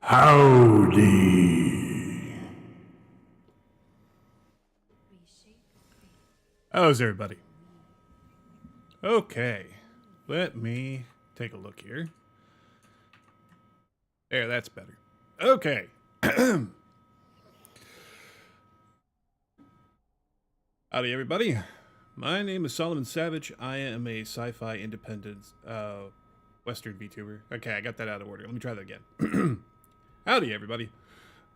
Howdy. How's everybody? Okay, let me take a look here. There, that's better. Okay. Howdy, everybody. My name is Solomon Savage. I am a sci-fi independent Western VTuber. Okay, I got that out of order. Let me try that again. Howdy, everybody.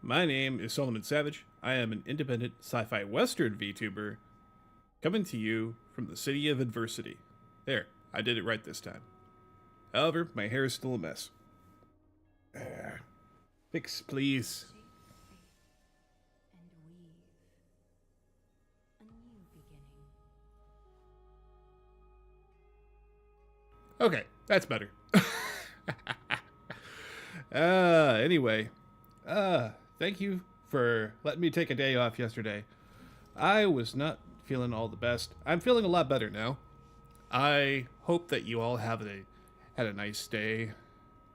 My name is Solomon Savage. I am an independent sci-fi Western VTuber coming to you from the city of adversity. There, I did it right this time. However, my hair is still a mess. Fix, please. Okay, that's better. Anyway, thank you for letting me take a day off yesterday. I was not feeling all the best. I'm feeling a lot better now. I hope that you all had a nice day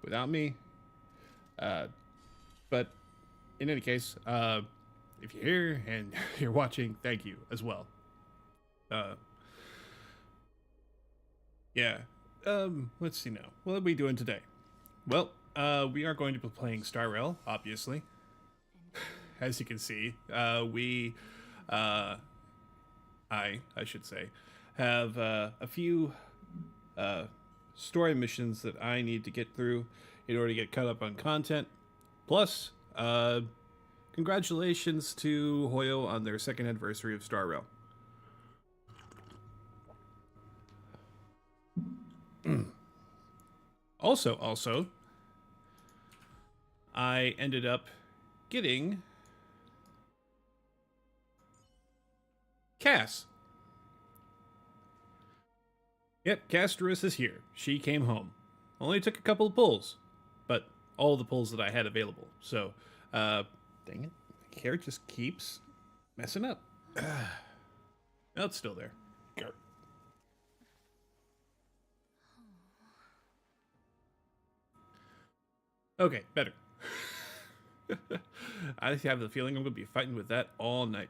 without me. But in any case, if you're here and you're watching, thank you as well. Yeah. Let's see now. What are we doing today? Well, we are going to be playing Star Rail, obviously. As you can see, I should say, have a few story missions that I need to get through in order to get caught up on content. Plus, congratulations to Hoyo on their 2nd anniversary of Star Rail. Also, I ended up getting Cass. Yep, Casterus is here. She came home. Only took a couple of pulls, but all the pulls that I had available. So, dang it. My hair just keeps messing up. No, it's still there. Grr. Okay, better. I have the feeling I'm going to be fighting with that all night.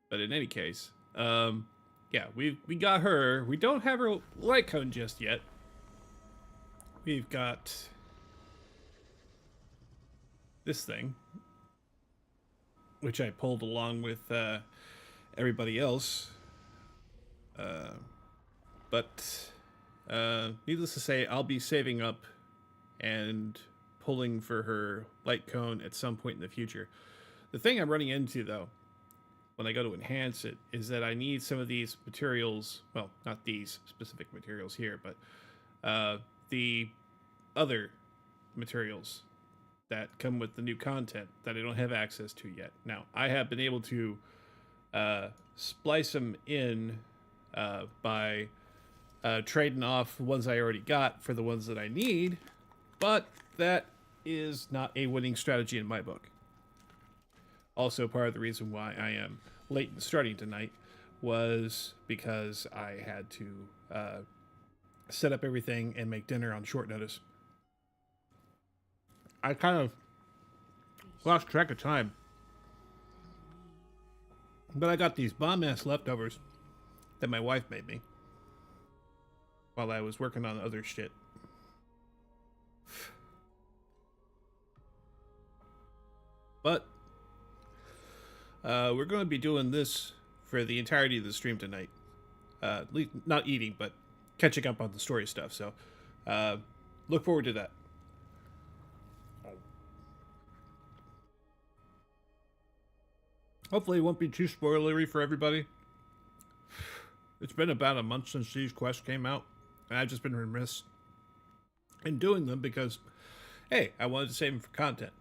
But in any case, yeah, we got her. We don't have her light cone just yet. We've got this thing, which I pulled along with everybody else. But needless to say, I'll be saving up and pulling for her light cone at some point in the future. The thing I'm running into, though, when I go to enhance it, is that I need some of these materials. Well, not these specific materials here, but the other materials that come with the new content that I don't have access to yet. Now, I have been able to splice them in by trading off ones I already got for the ones that I need, but that is not a winning strategy in my book. Also, part of the reason why I am late in starting tonight was because I had to set up everything and make dinner on short notice. I kind of lost track of time. But I got these bomb-ass leftovers that my wife made me while I was working on other shit. But we're going to be doing this for the entirety of the stream tonight. At least not eating, but catching up on the story stuff. So look forward to that. Hopefully it won't be too spoilery for everybody. It's been about a month since these quests came out, and I've just been remiss in doing them because, hey, I wanted to save them for content.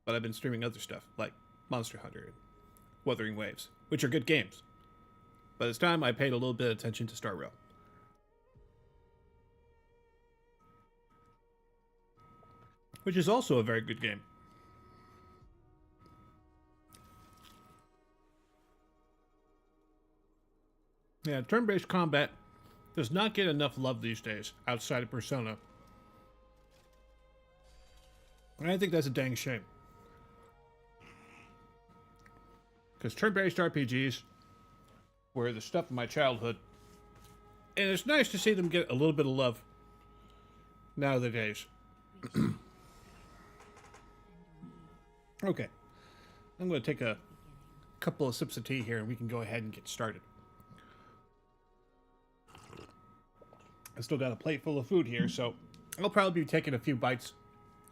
But I've been streaming other stuff, like Monster Hunter and Wuthering Waves, which are good games. But it's time I paid a little bit of attention to Star Rail. Which is also a very good game. Yeah, turn-based combat does not get enough love these days outside of Persona. And I think that's a dang shame. Because turn-based RPGs were the stuff of my childhood. And it's nice to see them get a little bit of love nowadays. Okay. I'm going to take a couple of sips of tea here and we can go ahead and get started. I still got a plate full of food here, so I'll probably be taking a few bites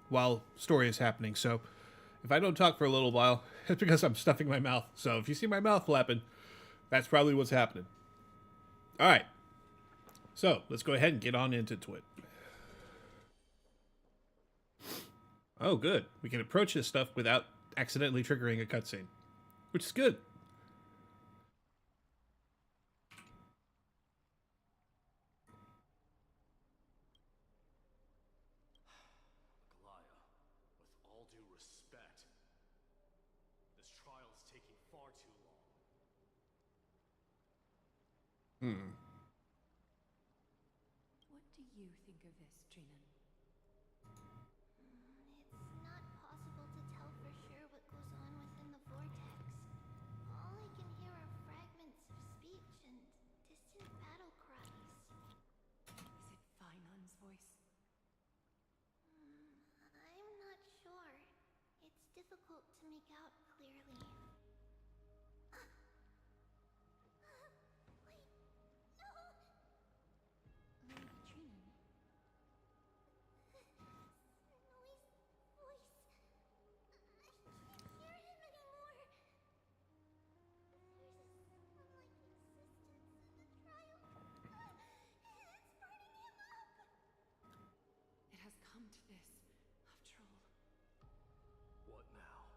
while story is happening. So if I don't talk for a little while, it's because I'm stuffing my mouth. So if you see my mouth flapping, that's probably what's happening. All right. So let's go ahead and get on into it. Oh, good. We can approach this stuff without accidentally triggering a cutscene, which is good. With all due respect, Hmm. What do you think of this, Trinan? It's not possible to tell for sure what goes on within the vortex. All I can hear are fragments of speech and distant battle cries. Is it Finon's voice? I'm not sure. It's difficult to make out clearly. Wait, no! Lady Trinan? Noise voice. I can't hear him anymore. There's a someone-like insistence in the trial. It's burning him up. It has come to this, after all. What now?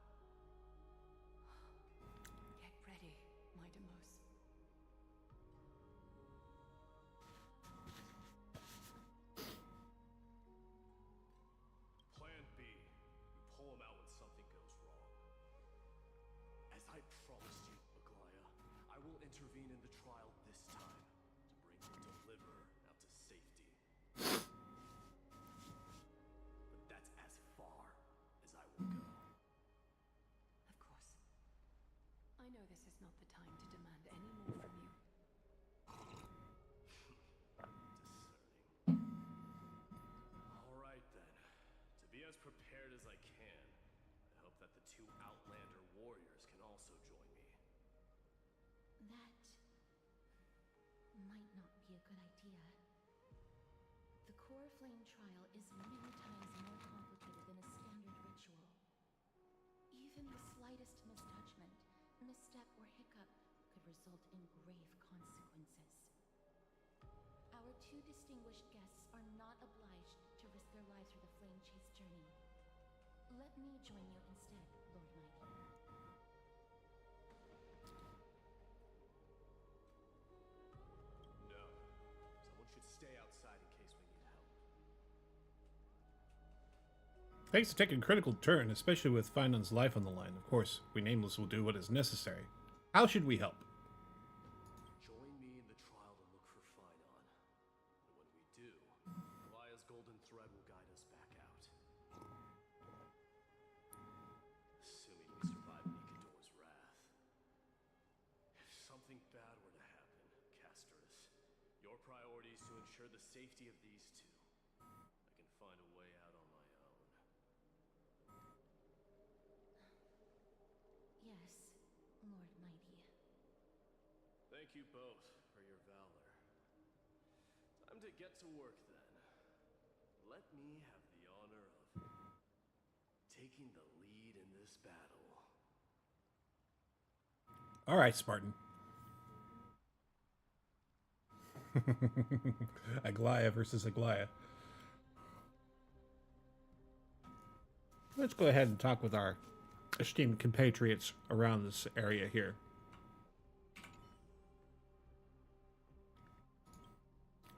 Get ready, my Demos. Plan B. We pull him out when something goes wrong. As I promised you, Aglaya, I will intervene in the trial this time to bring the deliverer out to safety. But that's as far as I will go. Of course. I know this is not the time to demand any more from you. Discerning. All right then. To be as prepared as I can, I hope that the two Outlander warriors can also join me. That might not be a good idea. The core flame trial is many times more complicated than a standard ritual. Even the slightest misstep, or hiccup could result in grave consequences. Our two distinguished guests are not obliged to risk their lives for the flame chase journey. Let me join you instead, Lord Mighty. No. Someone should stay outside in case we need help. Things are taking a critical turn, especially with Finon's life on the line. Of course, we Nameless will do what is necessary. How should we help? Join me in the trial to look for Finon. And when we do, Goliath's golden thread will guide us back out. Assuming we survive Nikador's wrath. If something bad were to happen, Casterus, your priority is to ensure the safety of these two. I can find a way out on my own. Yes, Lord Mighty. Thank you both for your valor. Time to get to work then. Let me have the honor of taking the lead in this battle. All right, Spartan. Aglaya versus Aglaya. Let's go ahead and talk with our esteemed compatriots around this area here.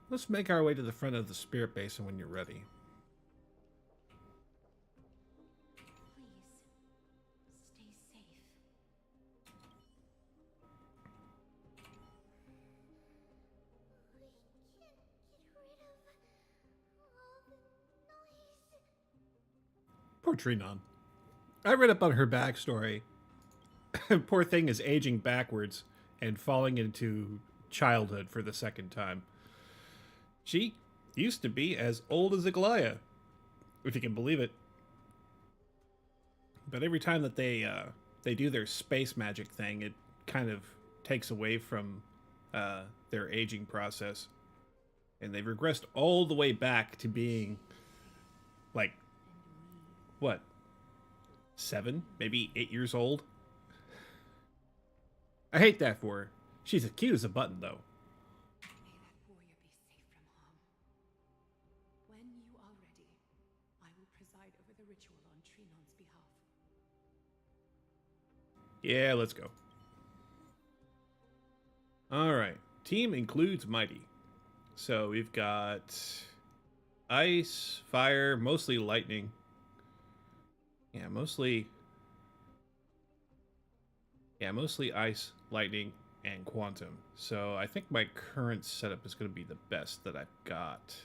Let's make our way to the front of the Spirit Basin when you're ready. Please, stay safe. We can't get rid of all the noise. Poor Trinon. I read up on her backstory. Poor thing is aging backwards and falling into childhood for the second time. She used to be as old as Aglaya, if you can believe it. But every time that they do their space magic thing, it kind of takes away from their aging process, and they've regressed all the way back to being like what, 7, maybe 8 years old. I hate that for her. She's as cute as a button, though. May that warrior be safe from harm. When you are ready, I will preside over the ritual on Trinon's behalf. Yeah, let's go. Alright. Team includes Mighty. So we've got ice, fire, mostly lightning. Yeah, mostly ice, lightning, and quantum. So I think my current setup is going to be the best that I've got.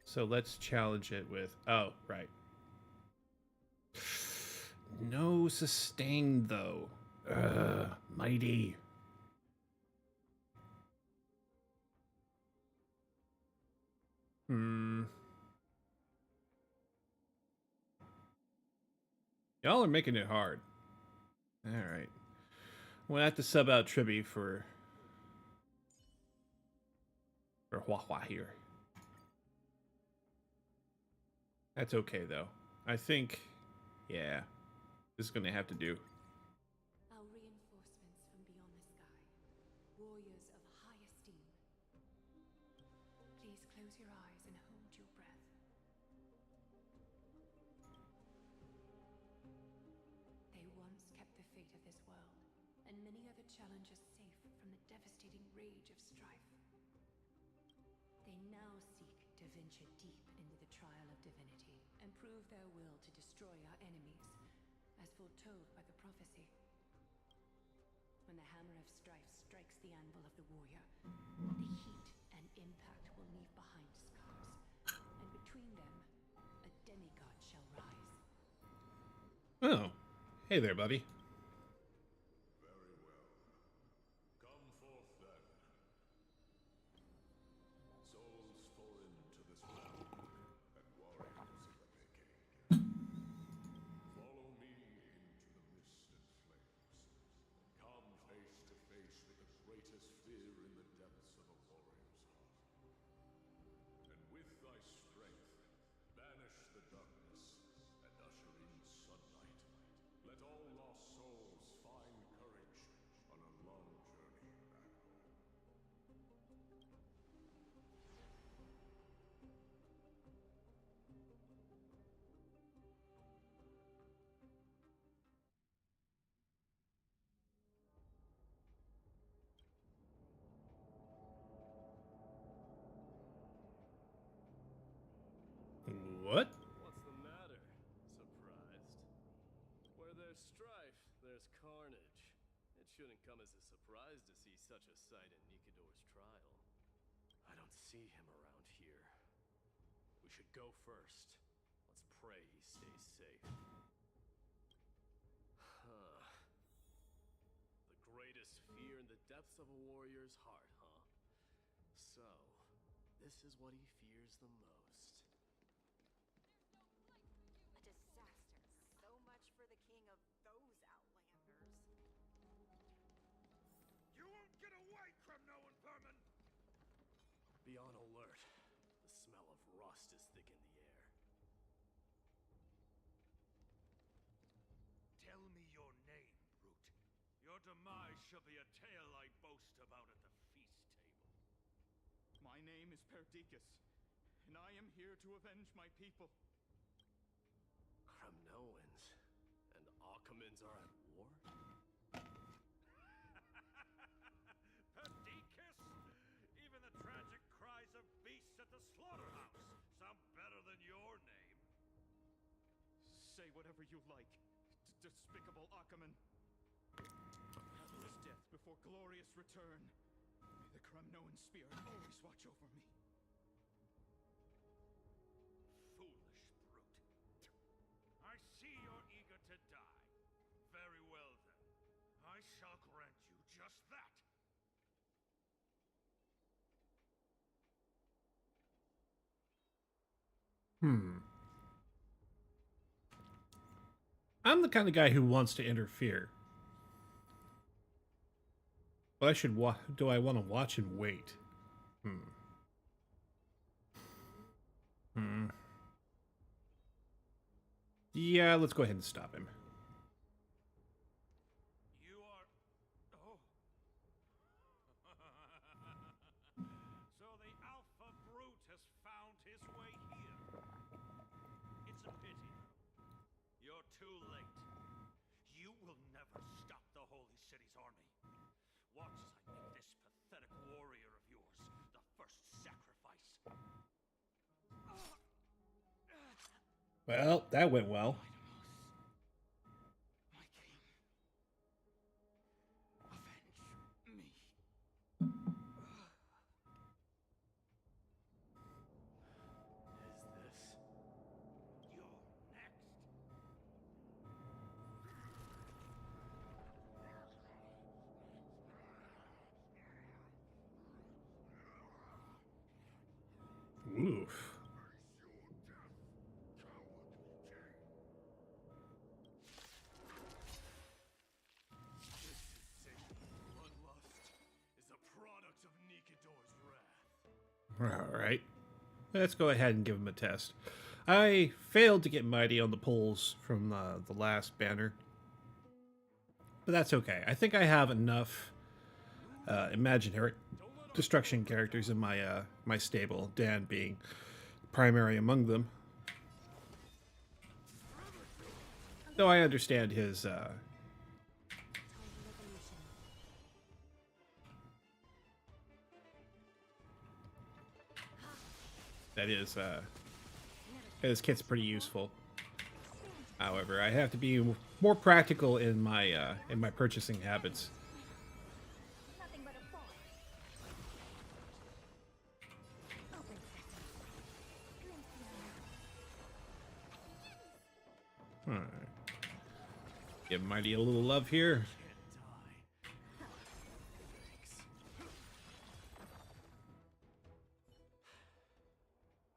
So let's challenge it with... Oh, right. No sustain, though. Mighty. Y'all are making it hard. Alright. We'll have to sub out Triby for Hua Hua here. That's okay, though. I think, yeah, this is going to have to do. Our reinforcements from beyond the sky, warriors of high esteem. Please close your eyes and hold your breath. They once kept the fate of this world, and many other challengers safe from the devastating rage of strife. They now seek to venture deep into the trial of divinity and prove their will to destroy our enemies, as foretold by the prophecy. When the hammer of strife strikes the anvil of the warrior, the heat and impact will leave behind scars, and between them, a demigod shall rise. Oh, hey there, buddy. Very well. Come forth then. Souls foreign to this realm, and warriors of the decade. Follow me into the mist and flames. Come face to face with the greatest fear in the depths of a warrior's heart. And with thy strength, banish the darkness and usher in sunlight. Let all lost souls find courage on a long journey back home. What? What's the matter? Surprised? Where there's strife, there's carnage. It shouldn't come as a surprise to see such a sight in Nikador's trial. I don't see him around here. We should go first. Let's pray he stays safe. Huh. The greatest fear in the depths of a warrior's heart, huh? So, this is what he fears the most. A disaster. So much for the king of those outlanders. You won't get away, Kremno and Vermin! Be on alert. The smell of rust is thick in the air. Tell me your name, brute. Your demise shall be a tale I boast about at the feast table. My name is Perdiccas, and I am here to avenge my people. Kremnoans and Accompanyings are at war? Perdiccas! Even the tragic cries of beasts at the slaughterhouse sound better than your name. Say whatever you like, despicable Ackerman. Hapless death before glorious return. May the Kremnoan spirit always watch over me. Foolish brute. I see you're eager to die. Very well then. I shall grant you just that. I'm the kind of guy who wants to interfere. But I should do I want to watch and wait? Yeah, let's go ahead and stop him. You are... Oh. So the alpha brute has found his way here. It's a pity, though. You're too late. You will never stop the Holy City's army. Watch as I make this pathetic warrior of yours the first sacrifice. Well, that went well. My king. A Alright. Let's go ahead and give him a test. I failed to get mighty on the pulls from the last banner. But that's okay. I think I have enough imaginary destruction characters in my my stable, Dan being primary among them. Though I understand his that is his kit's pretty useful. However, I have to be more practical in my purchasing habits. Nothing but a ball. Open sesame. Alright. Give Mighty a little love here.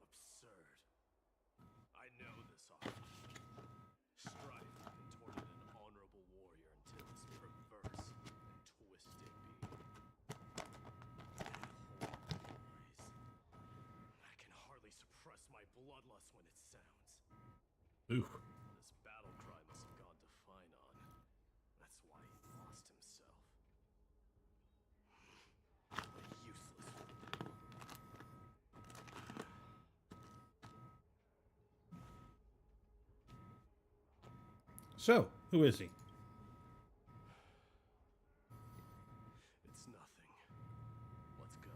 Absurd. I know this often. Strife contorted an honorable warrior until his perverse and twisted being. I can hardly suppress my bloodlust when it sounds. Ooh. This battle cry must have gone to Finon. That's why he lost himself. Useless. So, who is he? It's nothing. Let's go.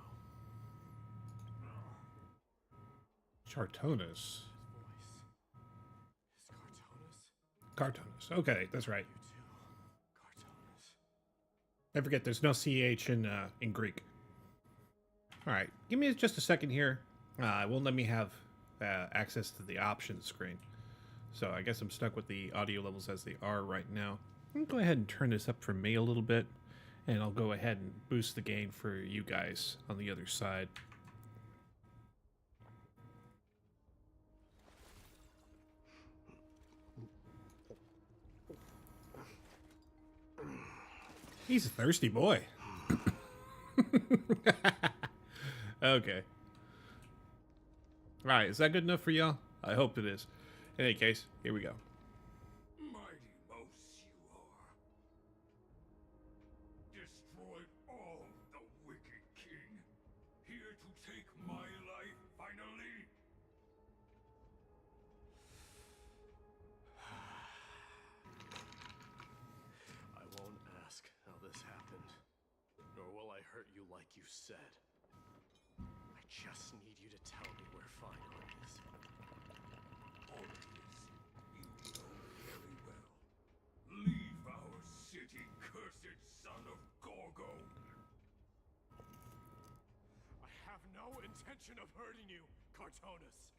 Chartonus. His voice. Is Cartonus? Cartonus. Okay, that's right. You too. Cartonus. I forget there's no CH in Greek. Alright, give me just a second here. It won't let me have access to the options screen. So I guess I'm stuck with the audio levels as they are right now. I'm gonna go ahead and turn this up for me a little bit, and I'll go ahead and boost the gain for you guys on the other side. He's a thirsty boy. Okay. Alright, is that good enough for y'all? I hope it is. In any case, here we go. Mighty mouse you are. Destroyed all the wicked king. Here to take my life finally. I won't ask how this happened, nor will I hurt you like you said. I just need you to tell me where Finon is. All of this you know very well. Leave our city, cursed son of Gorgo. I have no intention of hurting you, Cartonus.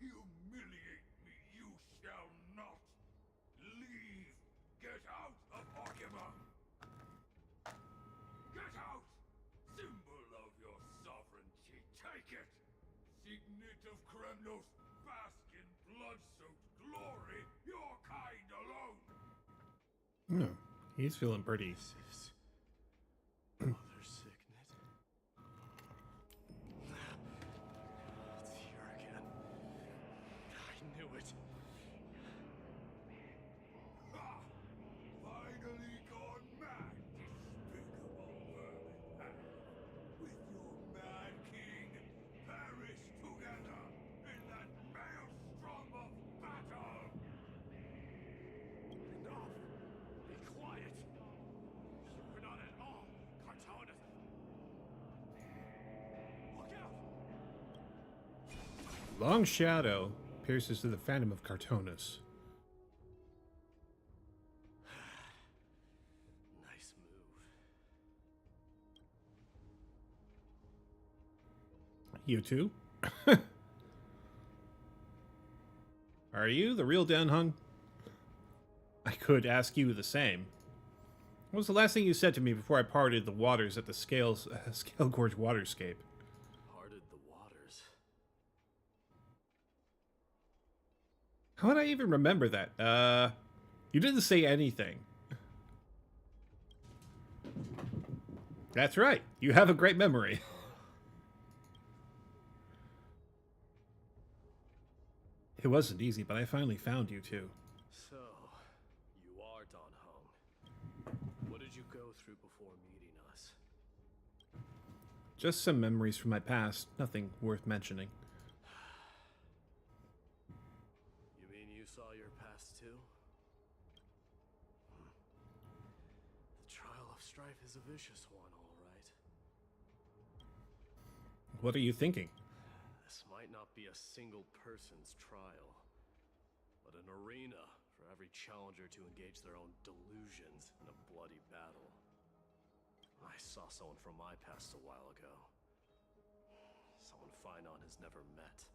Humiliate me, you shall not. Leave. Get out of Archimon. Get out! Symbol of your sovereignty, take it! Signet of Kremnos, bask in blood-soaked glory, your kind alone! No, he's feeling pretty. This is Mother Signet. It's here again. I knew it. Ha! Finally gone mad, despicable vermin! With your mad king, perish together in that maelstrom of battle! Enough! Be quiet! You were not at all, Cartonus! Look out! Long shadow pierces through the phantom of Cartonus. Nice move. You too? Are you the real Danhung? I could ask you the same. What was the last thing you said to me before I parted the waters at the Scale Gorge waterscape? Parted the waters. How would I even remember that? You didn't say anything. That's right. You have a great memory. It wasn't easy, but I finally found you too. So, you are Don Hung. What did you go through before meeting us? Just some memories from my past, nothing worth mentioning. You mean you saw your past too? The trial of Strife is a vicious one, all right. What are you thinking? This might not be a single person's trial, but an arena for every challenger to engage their own delusions in a bloody battle. I saw someone from my past a while ago. Someone Finon has never met.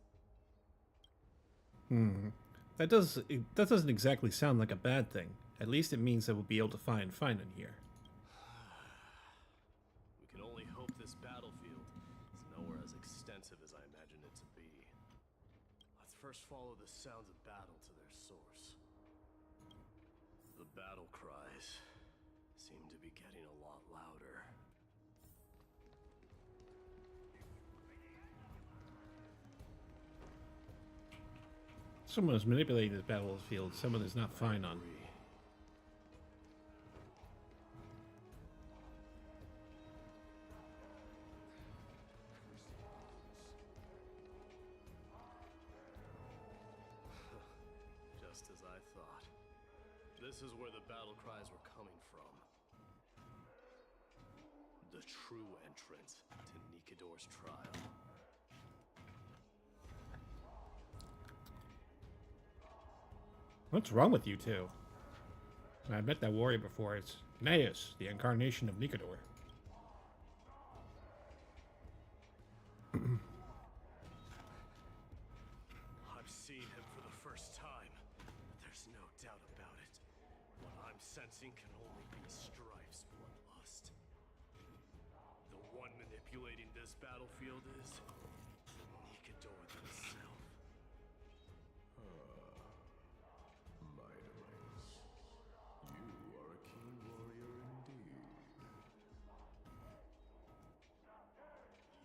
That doesn't exactly sound like a bad thing. At least it means that we'll be able to find Finan here. We can only hope this battlefield is nowhere as extensive as I imagine it to be. Let's first follow the sounds of battle to their source. The battle cries seem to be getting a lot louder. Someone is manipulating this battlefield. Someone is not Finan. Just as I thought. This is where the battle cries were coming from. The true entrance to Nikador's trial. What's wrong with you two? I met that warrior before. It's Naeus, the incarnation of Nikador. I've seen him for the first time. There's no doubt about it. What I'm sensing can only be Strife's bloodlust. The one manipulating this battlefield is Nikador himself. Mightimus, you are a keen warrior indeed.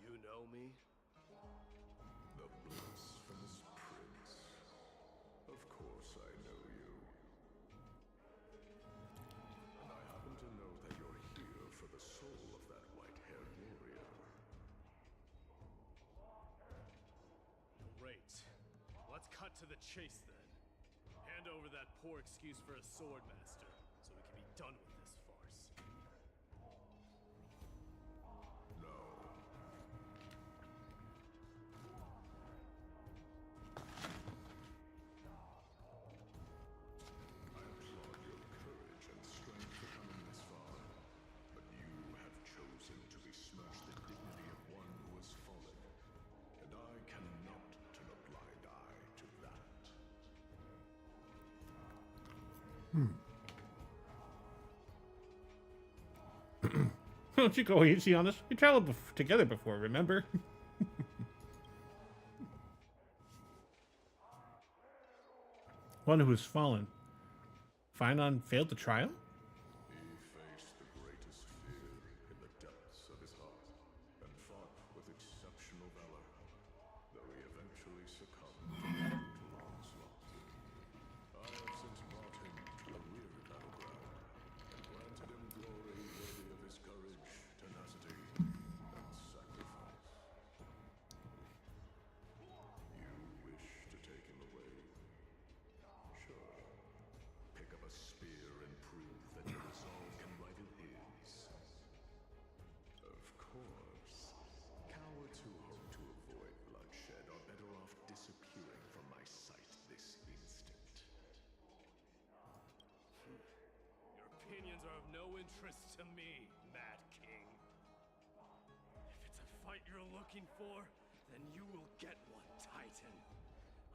You know me? The blasphemous prince. Of course I know you. And I happen to know that you're here for the soul of that white-haired warrior. Great. Let's cut to the chase then. Hand over that poor excuse for a sword master, so we can be done with this farce. No. I applaud your courage and strength for coming this far, but you have chosen to besmirch the dignity of one who has fallen, and I cannot turn a blind eye to that. Don't you go easy on us? We traveled together before, remember? One who has fallen. Finan failed the trial? He faced the greatest fear in the depths of his heart, and fought with exceptional valor, though he eventually succumbed to brutal onslaught. I have since brought him to the rear battleground, and granted him glory worthy of his courage, tenacity, and sacrifice. You wish to take him away? Sure. Pick up a spear and prove that your resolve can rival his. Of course, cowards who hope to avoid bloodshed are better off disappearing from my sight this instant. Your opinions are of no interest to me, Mad King. If it's a fight you're looking for, then you will get one, Titan.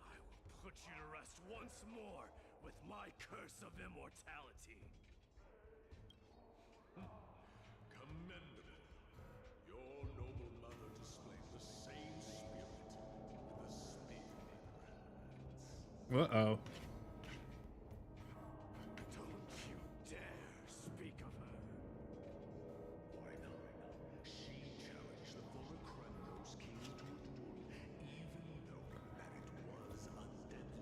I will put you to rest once more with my curse of immortality. Commendable. Your noble mother displayed the same spirit with a spear in her hands. Uh-oh. Don't you dare speak of her. Why not? She challenged the former Kremnos king to a duel, even knowing that it was a deadly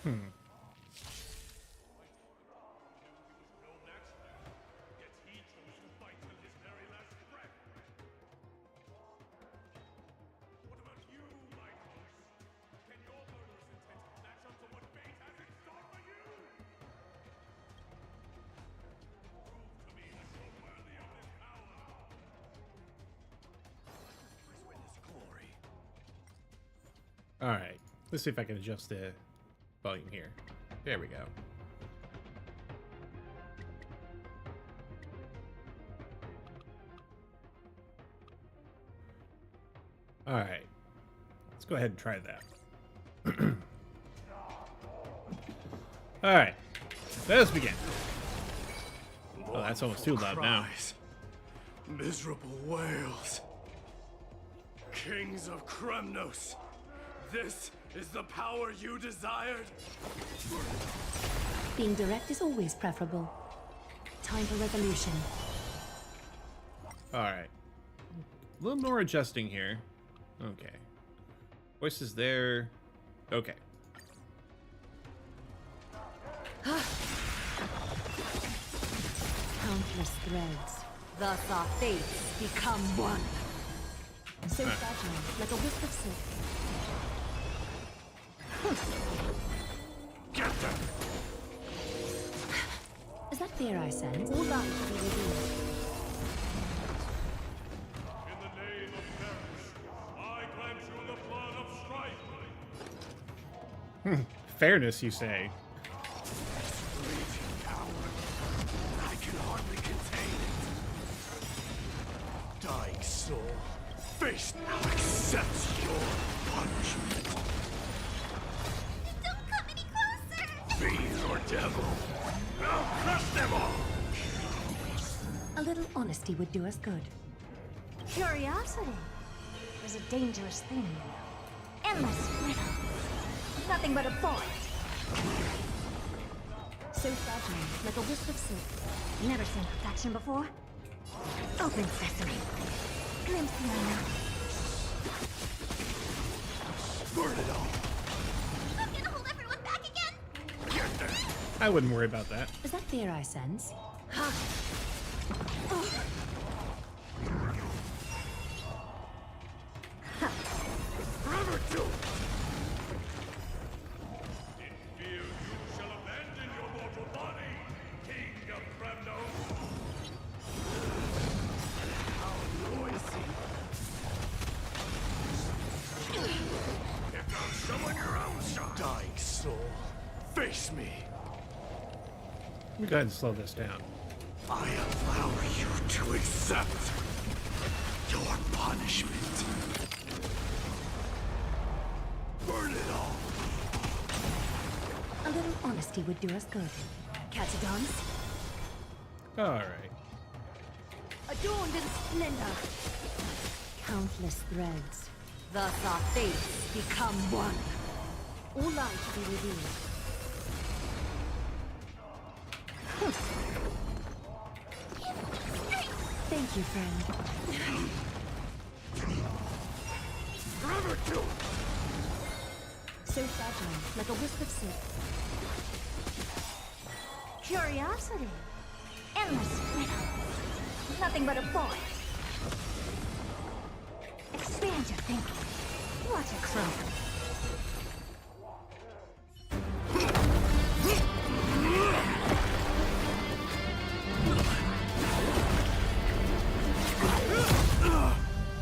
Hmm. Yet he chose to fight till his very last breath. What about you, my horse? Can your murderous intent match up to what fate has in store for you? Prove to me that you're worthy of this power. Let's witness glory. All right. Let's see if I can adjust the volume here. There we go. All right. Let's go ahead and try that. All right. Let us begin. Oh, that's almost too loud now. Cries. Miserable wails. Kings of Kremnos, this is the power you desired? Being direct is always preferable. Time for resolution. All right. A little more adjusting here. Okay. Voices there. Okay. Countless threads. Thus our fates become one. So fragile, like a wisp of silk. Get them! Is that fear I sense? All light to be revealed. In the name of Paris, I grant you the blood of strife. Fairness, you say. Raging power. I can hardly contain it. Dying soul, face now accepts your punishment. Don't come any closer! Fiend or devil, I'll crush them all! A little honesty would do us good. Curiosity is a dangerous thing, you know. Endless freedom. Nothing but a point. So fragile, like a wisp of silk. Never seen perfection before? Open sesame. Glimpse the unknown. Burn it all! I'm gonna hold everyone back again! Get them! I wouldn't worry about that. Is that fear I sense? Brother, do it! In fear you shall abandon your mortal body, King of Kremnos! How noisy! Pick out someone your own shot! Dying soul, face me! Let me go ahead and slow this down. I allow you to accept your punishment. Burn it all! A little honesty would do us good. Catch a dance? All right. Adorned in splendor. Countless threads. Thus our fates become one. All light to be revealed. Thank you, friend. Brother, do it! So fragile, like a wisp of silk. Curiosity. Endless freedom. Nothing but a point. Expand your thinking. Watch it crumble.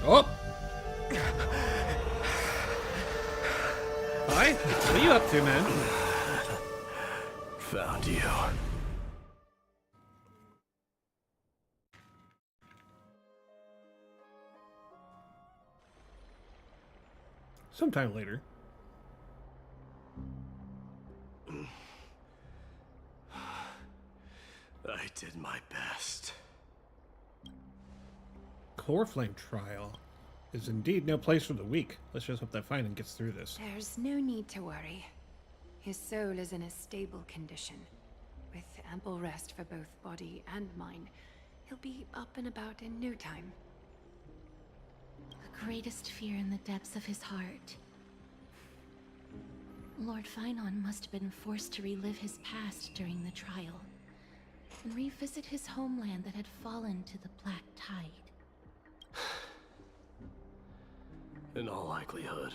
Oh! Hi? What are you up to, man? Found you. Sometime later. I did my best. Chloroflame trial is indeed no place for the weak. Let's just hope that Finan gets through this. There's no need to worry. His soul is in a stable condition. With ample rest for both body and mind, he'll be up and about in no time. The greatest fear in the depths of his heart Lord Finon must have been forced to relive his past during the trial, and revisit his homeland that had fallen to the Black Tide. In all likelihood.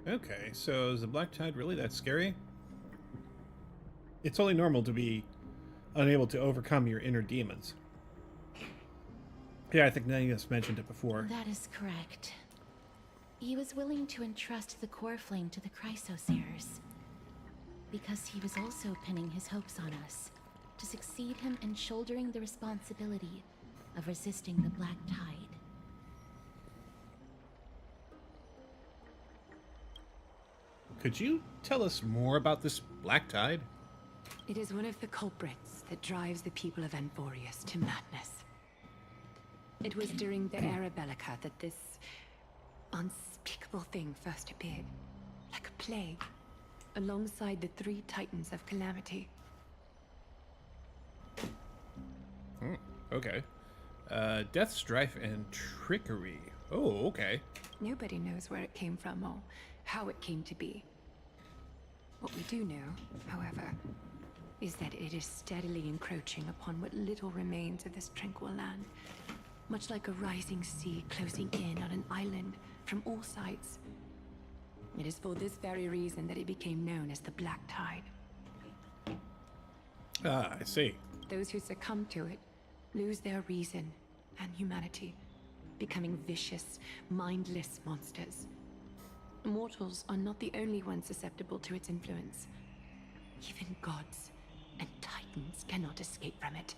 Okay, so is the Black Tide really that scary? It's only normal to be unable to overcome your inner demons. Yeah, I think Nanius mentioned it before. That is correct. He was willing to entrust the core flame to the Chrysosayers, because he was also pinning his hopes on us to succeed him in shouldering the responsibility of resisting the Black Tide. Could you tell us more about this Black Tide? It is one of the culprits that drives the people of Enforius to madness. It was during the Era Bellica that this unspeakable thing first appeared, like a plague, alongside the three titans of calamity. Okay. Death, strife, and trickery. Oh, okay. Nobody knows where it came from or how it came to be. What we do know, however, is that it is steadily encroaching upon what little remains of this tranquil land, much like a rising sea closing in on an island from all sides. It is for this very reason that it became known as the Black Tide. Ah, I see. Those who succumb to it lose their reason and humanity, becoming vicious, mindless monsters. Mortals are not the only ones susceptible to its influence. Even gods and titans cannot escape from it.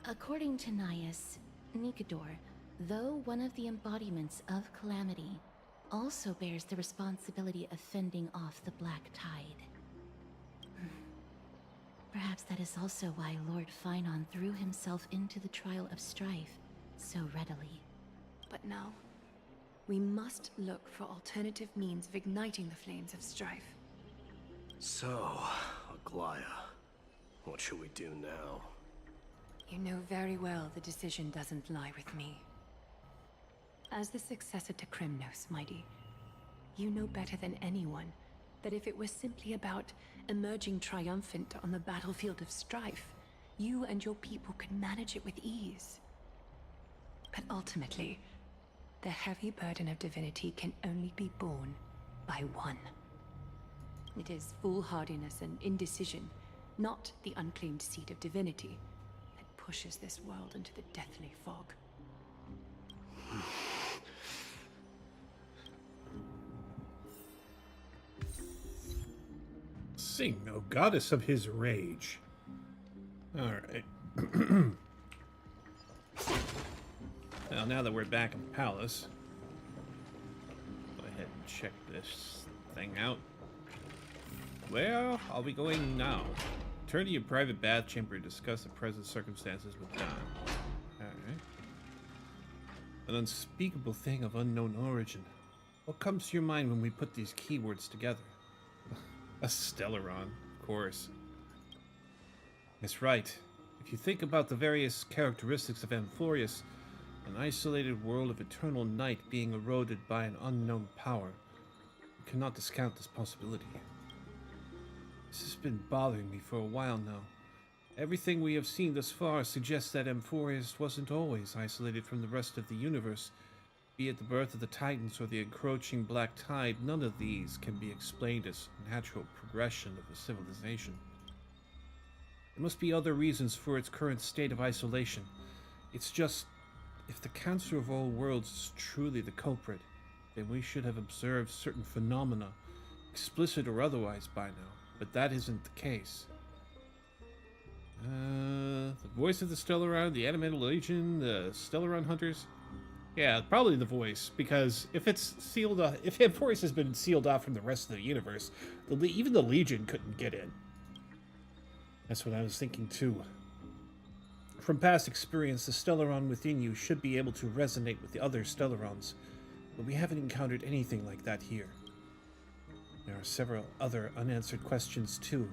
According to Naius, Nikador, though one of the embodiments of calamity, also bears the responsibility of fending off the Black Tide. Perhaps that is also why Lord Finon threw himself into the trial of Strife so readily. But now, we must look for alternative means of igniting the flames of Strife. So, Aglaya, what should we do now? You know very well the decision doesn't lie with me. As the successor to Krymnos, Mighty, you know better than anyone that if it was simply about emerging triumphant on the battlefield of Strife, you and your people could manage it with ease. But ultimately, the heavy burden of divinity can only be borne by one. It is foolhardiness and indecision, not the unclaimed seat of divinity, that pushes this world into the deathly fog. Sing, O goddess of his rage. Alright. Well, now that we're back in the palace, go ahead and check this thing out. Where are we going now? Turn to your private bath chamber to discuss the present circumstances with Don. Alright. An unspeakable thing of unknown origin. What comes to your mind when we put these keywords together? A Stellaron, of course. That's right. If you think about the various characteristics of Enforius, an isolated world of eternal night being eroded by an unknown power, you cannot discount this possibility. This has been bothering me for a while now. Everything we have seen thus far suggests that Enforius wasn't always isolated from the rest of the universe. Be it the birth of the Titans or the encroaching Black Tide, none of these can be explained as natural progression of a civilization. There must be other reasons for its current state of isolation. It's just, if the Council of All Worlds is truly the culprit, then we should have observed certain phenomena, explicit or otherwise, by now. But that isn't the case. The voice of the Stellaron, the Animated Legion, the Stellaron Hunters. Yeah, probably the voice, because if it's sealed off, if Enforius has been sealed off from the rest of the universe, even the Legion couldn't get in. That's what I was thinking too. From past experience, the Stellaron within you should be able to resonate with the other Stellarons, but we haven't encountered anything like that here. There are several other unanswered questions too.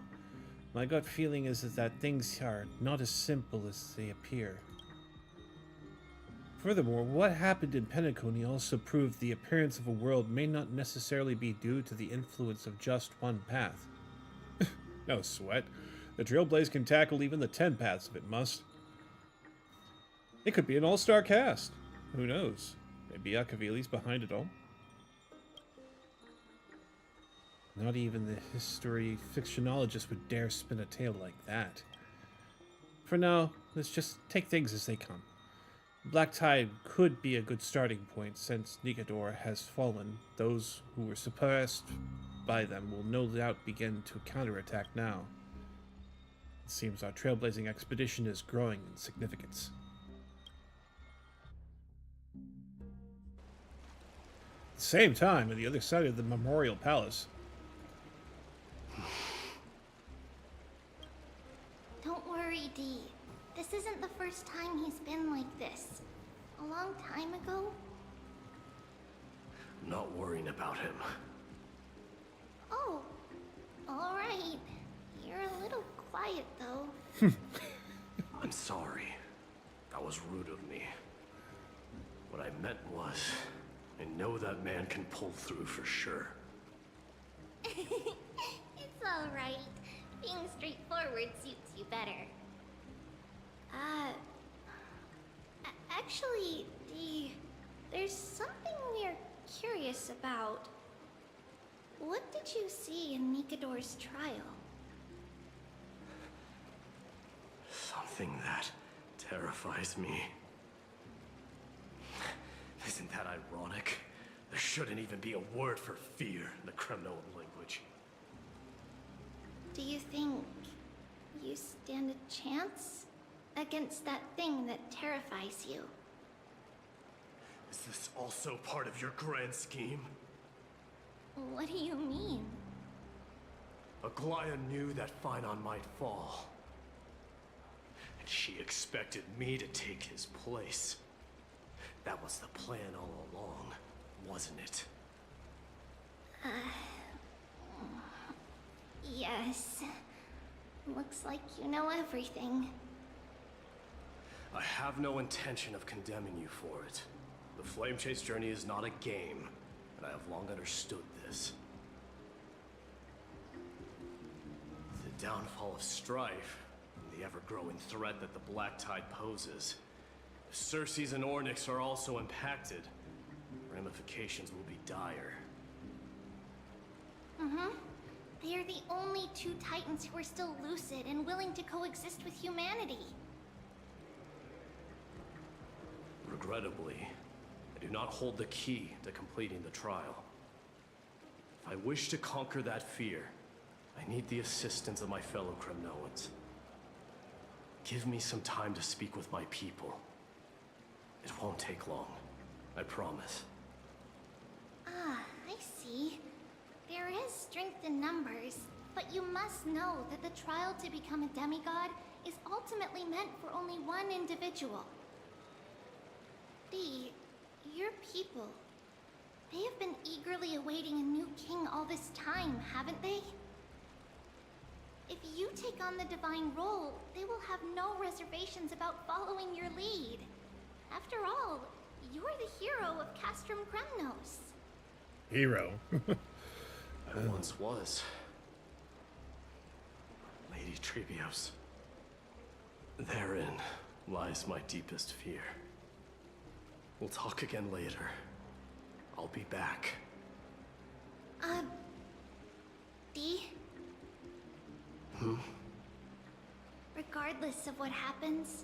My gut feeling is that things are not as simple as they appear. Furthermore, what happened in Penacony also proved the appearance of a world may not necessarily be due to the influence of just one path. No sweat. The Trailblaze can tackle even the 10 paths if it must. It could be an all-star cast. Who knows? Maybe Akavili's behind it all. Not even the history fictionologist would dare spin a tale like that. For now, let's just take things as they come. Black Tide could be a good starting point since Nigador has fallen. Those who were suppressed by them will no doubt begin to counterattack now. It seems our trailblazing expedition is growing in significance. At the same time, on the other side of the Memorial Palace. Don't worry, Dee. This isn't the first time he's been like this. A long time ago? I'm not worrying about him. Oh, alright. You're a little quiet, though. I'm sorry. That was rude of me. What I meant was, I know that man can pull through for sure. It's alright. Being straightforward suits you better. Actually, Dee, there's something we're curious about. What did you see in Nikador's trial? Something that terrifies me. Isn't that ironic? There shouldn't even be a word for fear in the Kremnoan language. Do you think you stand a chance against that thing that terrifies you? Is this also part of your grand scheme? What do you mean? Aglaya knew that Phynon might fall. And she expected me to take his place. That was the plan all along, wasn't it? Yes. Looks like you know everything. I have no intention of condemning you for it. The Flame Chase journey is not a game, and I have long understood this. The downfall of Strife, and the ever-growing threat that the Black Tide poses. If Circes and Ornyx are also impacted, ramifications will be dire. They are the only two Titans who are still lucid and willing to coexist with humanity. Regrettably, I do not hold the key to completing the trial. If I wish to conquer that fear, I need the assistance of my fellow Kremnoans. Give me some time to speak with my people. It won't take long, I promise. I see. There is strength in numbers, but you must know that the trial to become a demigod is ultimately meant for only one individual. Your people, they have been eagerly awaiting a new king all this time, haven't they? If you take on the divine role, they will have no reservations about following your lead. After all, you're the hero of Castrum Kremnos. Hero. I once was. Lady Trebios. Therein lies my deepest fear. We'll talk again later. I'll be back. Dee? Regardless of what happens,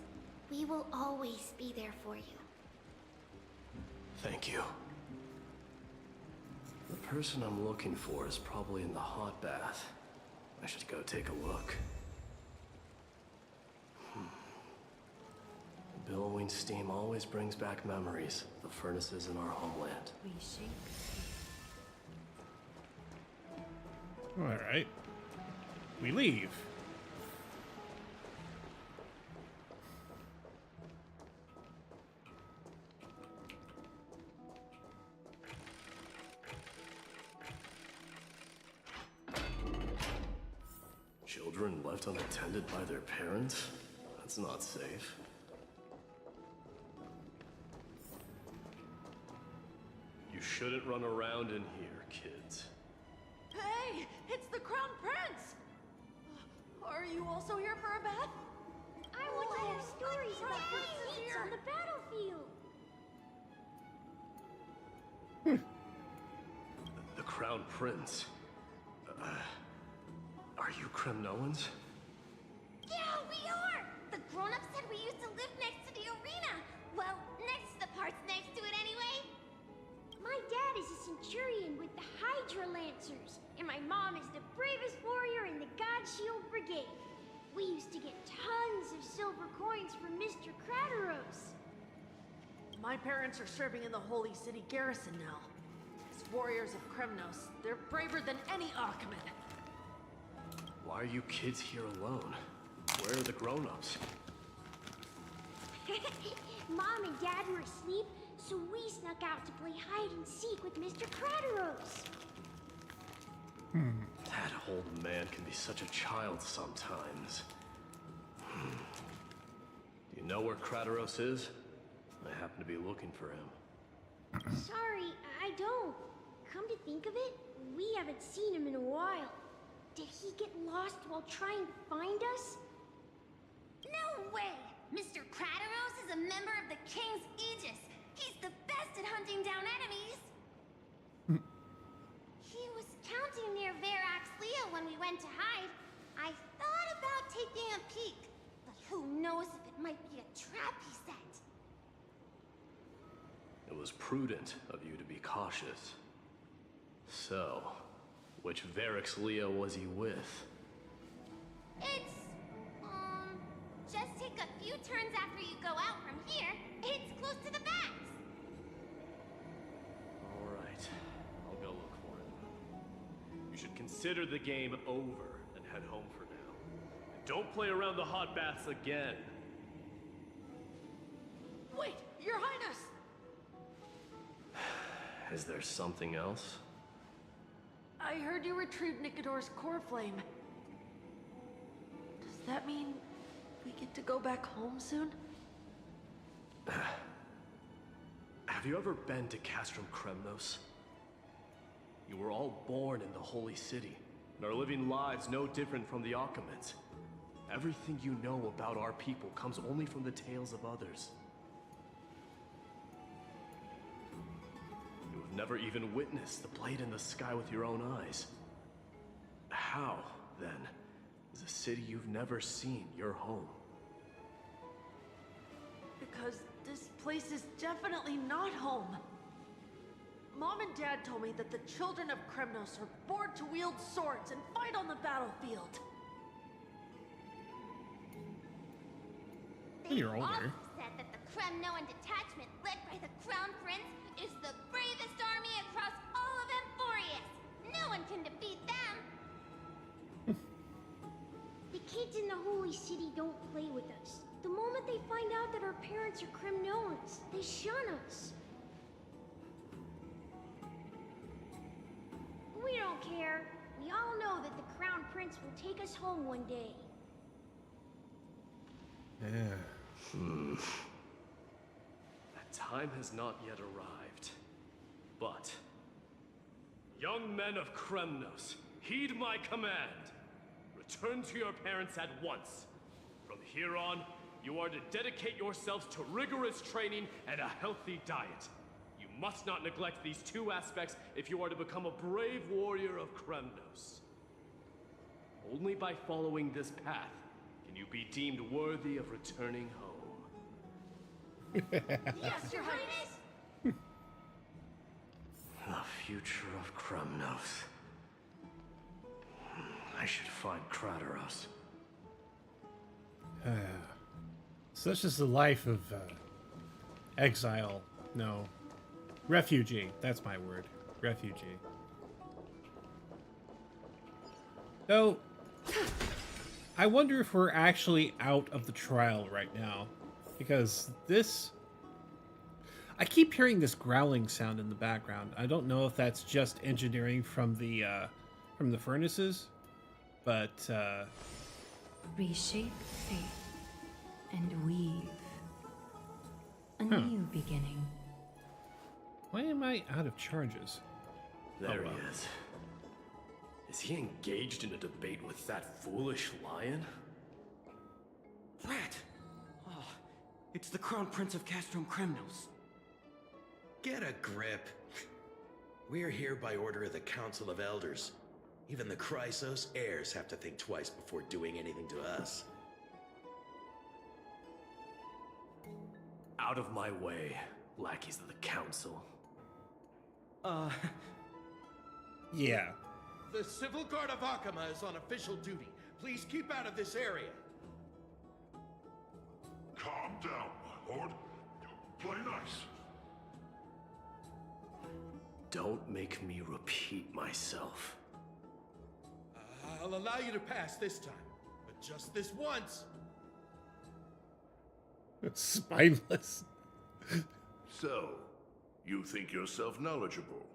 we will always be there for you. Thank you. The person I'm looking for is probably in the hot bath. I should go take a look. Billowing steam always brings back memories of the furnaces in our homeland. Alright. We leave. Children left unattended by their parents? That's not safe. shouldn't run around in here, kids. Hey, it's the Crown Prince! Are you also here for a bath? I want to hear stories about princes here. on the battlefield. The Crown Prince. Are you Kremnoans? Yeah, we are! The grown-ups said we used to live next to the arena. Well, next to the parts next to it anyway. My dad is a centurion with the Hydra Lancers, and my mom is the bravest warrior in the God Shield Brigade. We used to get tons of silver coins from Mr. Crateros. My parents are serving in the Holy City garrison now. As warriors of Kremnos, they're braver than any Accompanying. Why are you kids here alone? Where are the grown-ups? Mom and Dad were asleep, so we snuck out to play hide and seek with Mr. Crateros. That old man can be such a child sometimes. Do you know where Crateros is? I happen to be looking for him. Sorry, I don't. Come to think of it, we haven't seen him in a while. Did he get lost while trying to find us? No way! Mr. Crateros is a member of the King's Aegis. He's the best at hunting down enemies. He was counting near Verax Leo when we went to hide. I thought about taking a peek, but who knows if it might be a trap he set. It was prudent of you to be cautious. So, which Verax Leo was he with? It's, just take a few turns after you go out from here. It's close to the backs. Alright, I'll go look for him. You should consider the game over and head home for now. And don't play around the hot baths again. Wait, Your Highness! Is there something else? I heard you retrieved Nicodor's core flame. Does that mean we get to go back home soon? Have you ever been to Castrum Kremnos? You were all born in the Holy City, and are living lives no different from the Accompanying. Everything you know about our people comes only from the tales of others. You have never even witnessed the blade in the sky with your own eyes. How, then, is a city you've never seen your home? Because this place is definitely not home. Mom and Dad told me that the children of Kremnos are born to wield swords and fight on the battlefield. You're older. Also said that the Kremnoan detachment led by the Crown Prince is the bravest army across all of Emphorius. No one can defeat them. The kids in the Holy City don't play with us. The moment they find out that our parents are Kremnoans, they shun us. We don't care. We all know that the Crown Prince will take us home one day. Yeah. That time has not yet arrived. But, young men of Kremnos, heed my command. Return to your parents at once. From here on, you are to dedicate yourselves to rigorous training and a healthy diet. You must not neglect these two aspects if you are to become a brave warrior of Kremnos. Only by following this path can you be deemed worthy of returning home. Yes, Your Highness! The future of Kremnos. I should find Crateros. Such is the life of exile. No. Refugee. That's my word. Refugee. So, I wonder if we're actually out of the trial right now. Because this... I keep hearing this growling sound in the background. I don't know if that's just engineering from the furnaces, but Reshape fate and weave a new beginning. Why am I out of charges? There Oh, wow. he is. Is he engaged in a debate with that foolish lion? Rat! Oh, it's the Crown Prince of Castrum Kremnos. Get a grip. We're here by order of the Council of Elders. Even the Chrysos heirs have to think twice before doing anything to us. Out of my way, lackeys of the council. Yeah. The Civil Guard of Akama is on official duty. Please keep out of this area. Calm down, my lord. Play nice. Don't make me repeat myself. I'll allow you to pass this time, but just this once. Spineless. So, you think yourself knowledgeable?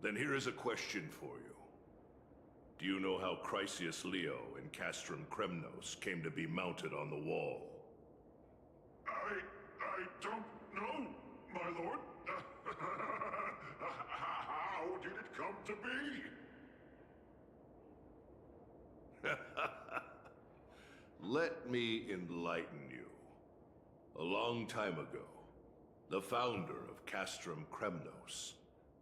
Then here is a question for you. Do you know how Chrysius Leo and Castrum Kremnos came to be mounted on the wall? I don't know, my lord. How did it come to be? Let me enlighten you. A long time ago, the founder of Castrum Kremnos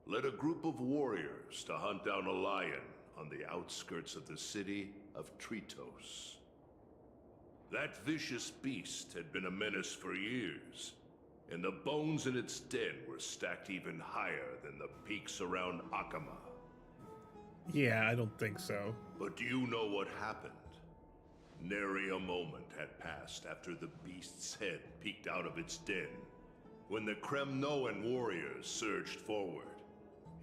led a group of warriors to hunt down a lion on the outskirts of the city of Tritos. That vicious beast had been a menace for years, and the bones in its den were stacked even higher than the peaks around Akama. Yeah, I don't think so. But do you know what happened? Nary a moment had passed after the beast's head peeked out of its den, when the Kremnoan warriors surged forward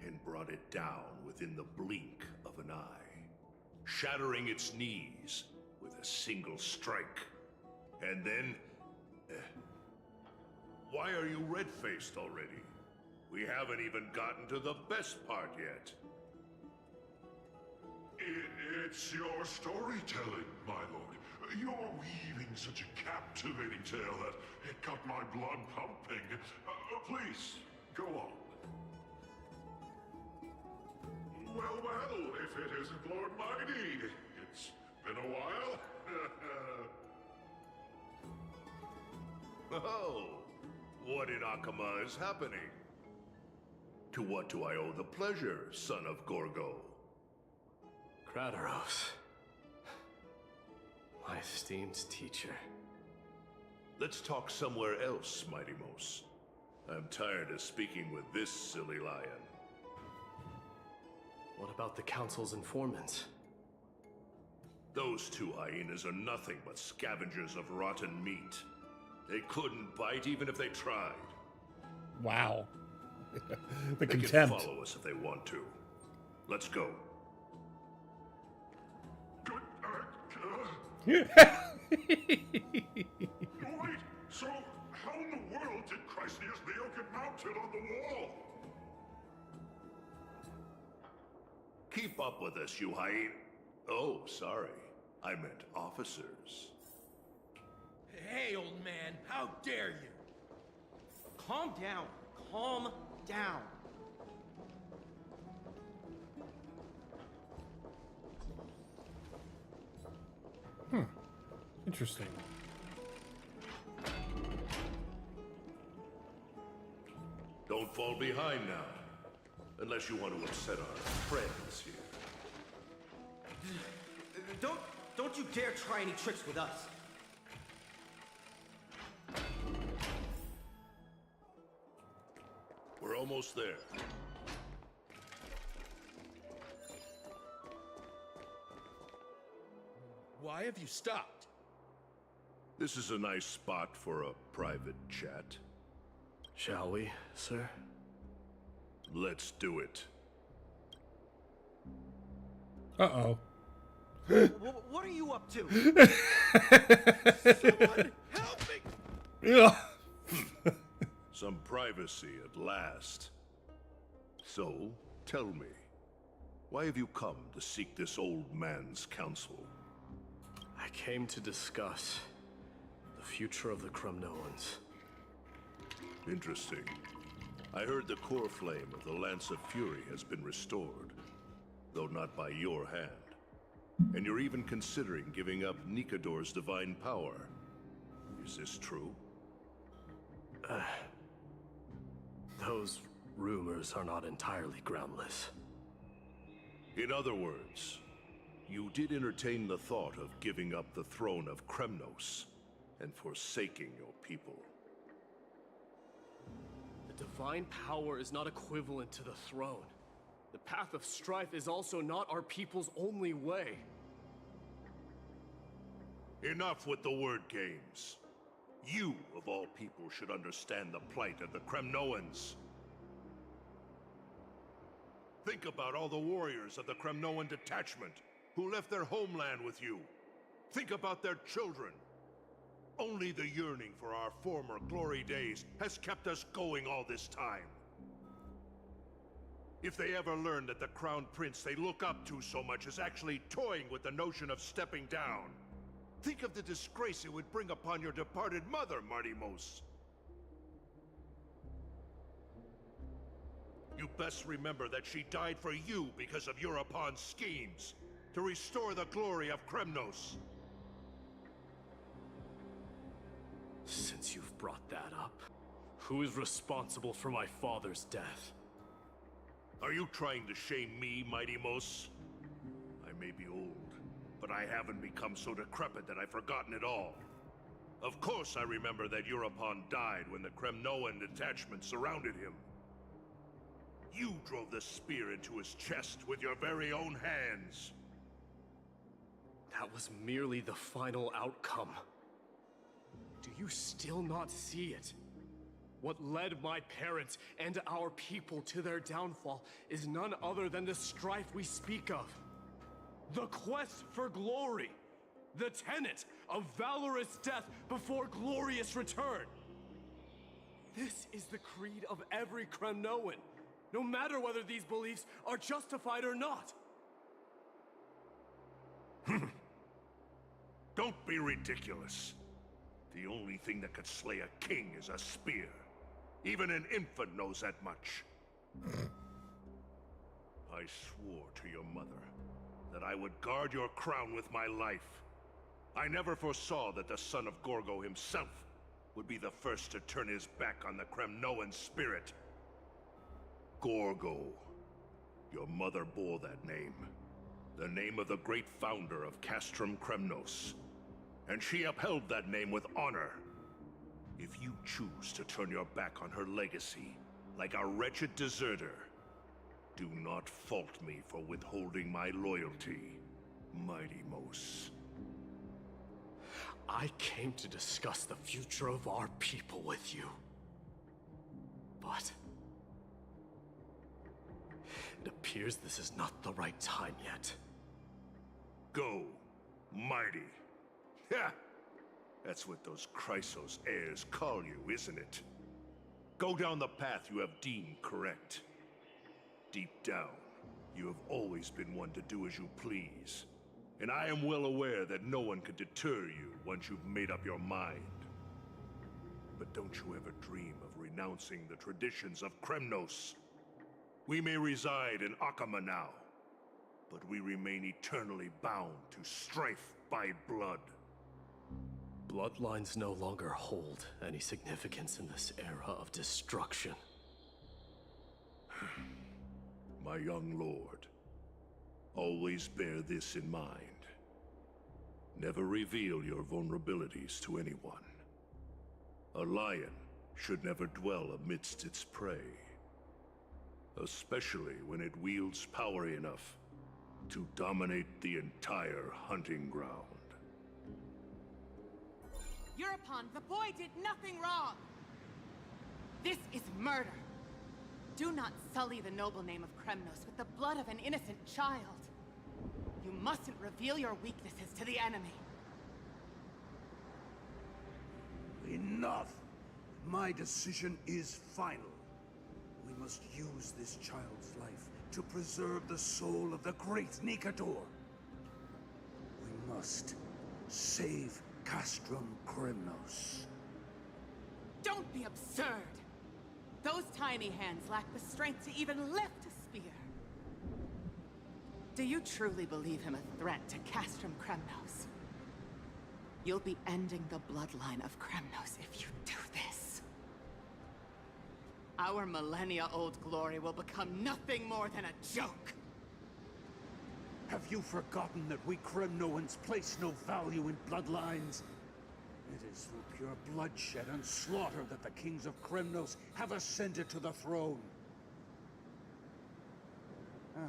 and brought it down within the blink of an eye, shattering its knees with a single strike. And then... why are you red-faced already? We haven't even gotten to the best part yet. It's your storytelling, my lord. You're weaving such a captivating tale that it got my blood pumping. Please, go on. Well, if it isn't Lord Mighty. It's been a while. Oh, what in Akama is happening? To what do I owe the pleasure, son of Gorgo? Kratos. My esteemed teacher. Let's talk somewhere else, Mighty Mos. I'm tired of speaking with this silly lion. What about the council's informants? Those two hyenas are nothing but scavengers of rotten meat. They couldn't bite even if they tried. Wow. The They contempt. can follow us if they want to. Let's go. Wait, so how in the world did Chrysius Leo get mounted on the wall? Keep up with us, you hyena. Oh, sorry. I meant officers. Hey, old man, how dare you? Calm down. Calm down. Interesting. Don't fall behind now. Unless you want to upset our friends here. Don't you dare try any tricks with us. We're almost there. Why have you stopped? This is a nice spot for a private chat. Shall we, sir? Let's do it. Uh-oh. What are you up to? Someone help me! Ugh. Some privacy at last. So, tell me, why have you come to seek this old man's counsel? I came to discuss the future of the Kremnoans. Interesting. I heard the core flame of the Lance of Fury has been restored, though not by your hand. And you're even considering giving up Nikador's divine power. Is this true? Those rumors are not entirely groundless. In other words, you did entertain the thought of giving up the throne of Kremnos and forsaking your people. The divine power is not equivalent to the throne. The path of strife is also not our people's only way. Enough with the word games. You, of all people, should understand the plight of the Kremnoans. Think about all the warriors of the Kremnoan detachment who left their homeland with you. Think about their children. Only the yearning for our former glory days has kept us going all this time. If they ever learn that the Crown Prince they look up to so much is actually toying with the notion of stepping down, think of the disgrace it would bring upon your departed mother, Martimos. You best remember that she died for you because of Europon's schemes, to restore the glory of Kremnos. Since you've brought that up, who is responsible for my father's death? Are you trying to shame me, Martimos? I may be old, but I haven't become so decrepit that I've forgotten it all. Of course I remember that Europon died when the Kremnoan detachment surrounded him. You drove the spear into his chest with your very own hands. That was merely the final outcome. Do you still not see it? What led my parents and our people to their downfall is none other than the strife we speak of. The quest for glory. The tenet of valorous death before glorious return. This is the creed of every Kremnoan, no matter whether these beliefs are justified or not. Don't be ridiculous. The only thing that could slay a king is a spear. Even an infant knows that much. I swore to your mother that I would guard your crown with my life. I never foresaw that the son of Gorgo himself would be the first to turn his back on the Kremnoan spirit. Gorgo. Your mother bore that name. The name of the great founder of Castrum Kremnos. And she upheld that name with honor. If you choose to turn your back on her legacy, like a wretched deserter, do not fault me for withholding my loyalty, Martimos. I came to discuss the future of our people with you. But it appears this is not the right time yet. Go, mighty. Ha! That's what those Chrysos heirs call you, isn't it? Go down the path you have deemed correct. Deep down, you have always been one to do as you please. And I am well aware that no one can deter you once you've made up your mind. But don't you ever dream of renouncing the traditions of Kremnos. We may reside in Akama now, but we remain eternally bound to strife by blood. Bloodlines no longer hold any significance in this era of destruction. My young lord, always bear this in mind. Never reveal your vulnerabilities to anyone. A lion should never dwell amidst its prey, especially when it wields power enough to dominate the entire hunting ground. Europon, the boy did nothing wrong! This is murder! Do not sully the noble name of Kremnos with the blood of an innocent child. You mustn't reveal your weaknesses to the enemy. Enough! My decision is final. We must use this child's life to preserve the soul of the great Nikador. We must save Castrum Kremnos. Don't be absurd! Those tiny hands lack the strength to even lift a spear. Do you truly believe him a threat to Castrum Kremnos? You'll be ending the bloodline of Kremnos if you do this. Our millennia-old glory will become nothing more than a joke. Have you forgotten that we Kremnoans place no value in bloodlines? It is through pure bloodshed and slaughter that the kings of Kremnos have ascended to the throne.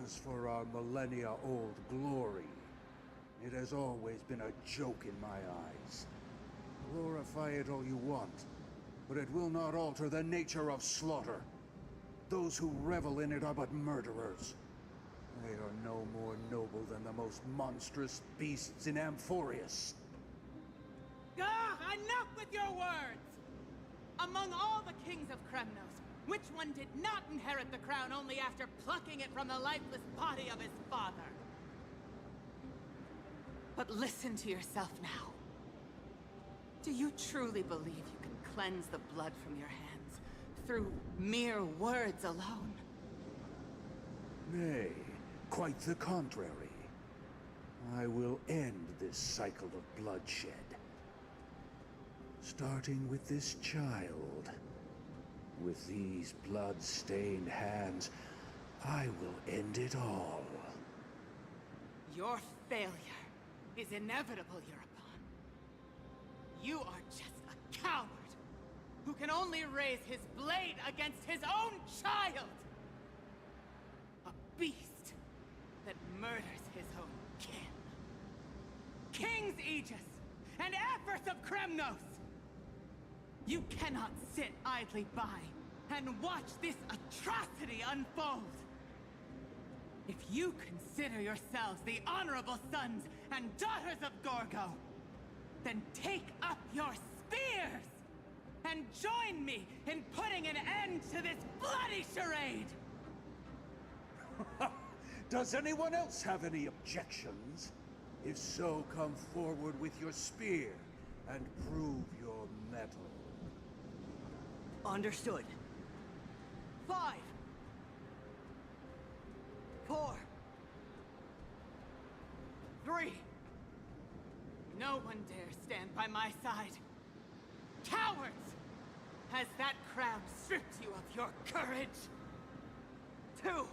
As for our millennia-old glory, it has always been a joke in my eyes. Glorify it all you want, but it will not alter the nature of slaughter. Those who revel in it are but murderers. They are no more noble than the most monstrous beasts in Amphorius. Enough with your words! Among all the kings of Kremnos, which one did not inherit the crown only after plucking it from the lifeless body of his father? But listen to yourself now. Do you truly believe you can cleanse the blood from your hands through mere words alone? Nay, quite the contrary. I will end this cycle of bloodshed. Starting with this child. With these blood-stained hands, I will end it all. Your failure is inevitable, European. You are just a coward who can only raise his blade against his own child! A beast that murders his own kin. King's Aegis and Empress of Kremnos! You cannot sit idly by and watch this atrocity unfold. If you consider yourselves the honorable sons and daughters of Gorgo, then take up your spears and join me in putting an end to this bloody charade! Does anyone else have any objections? If so, come forward with your spear and prove your mettle. Understood. 5, 4, 3. No one dare stand by my side. Cowards! Has that crown stripped you of your courage? 2.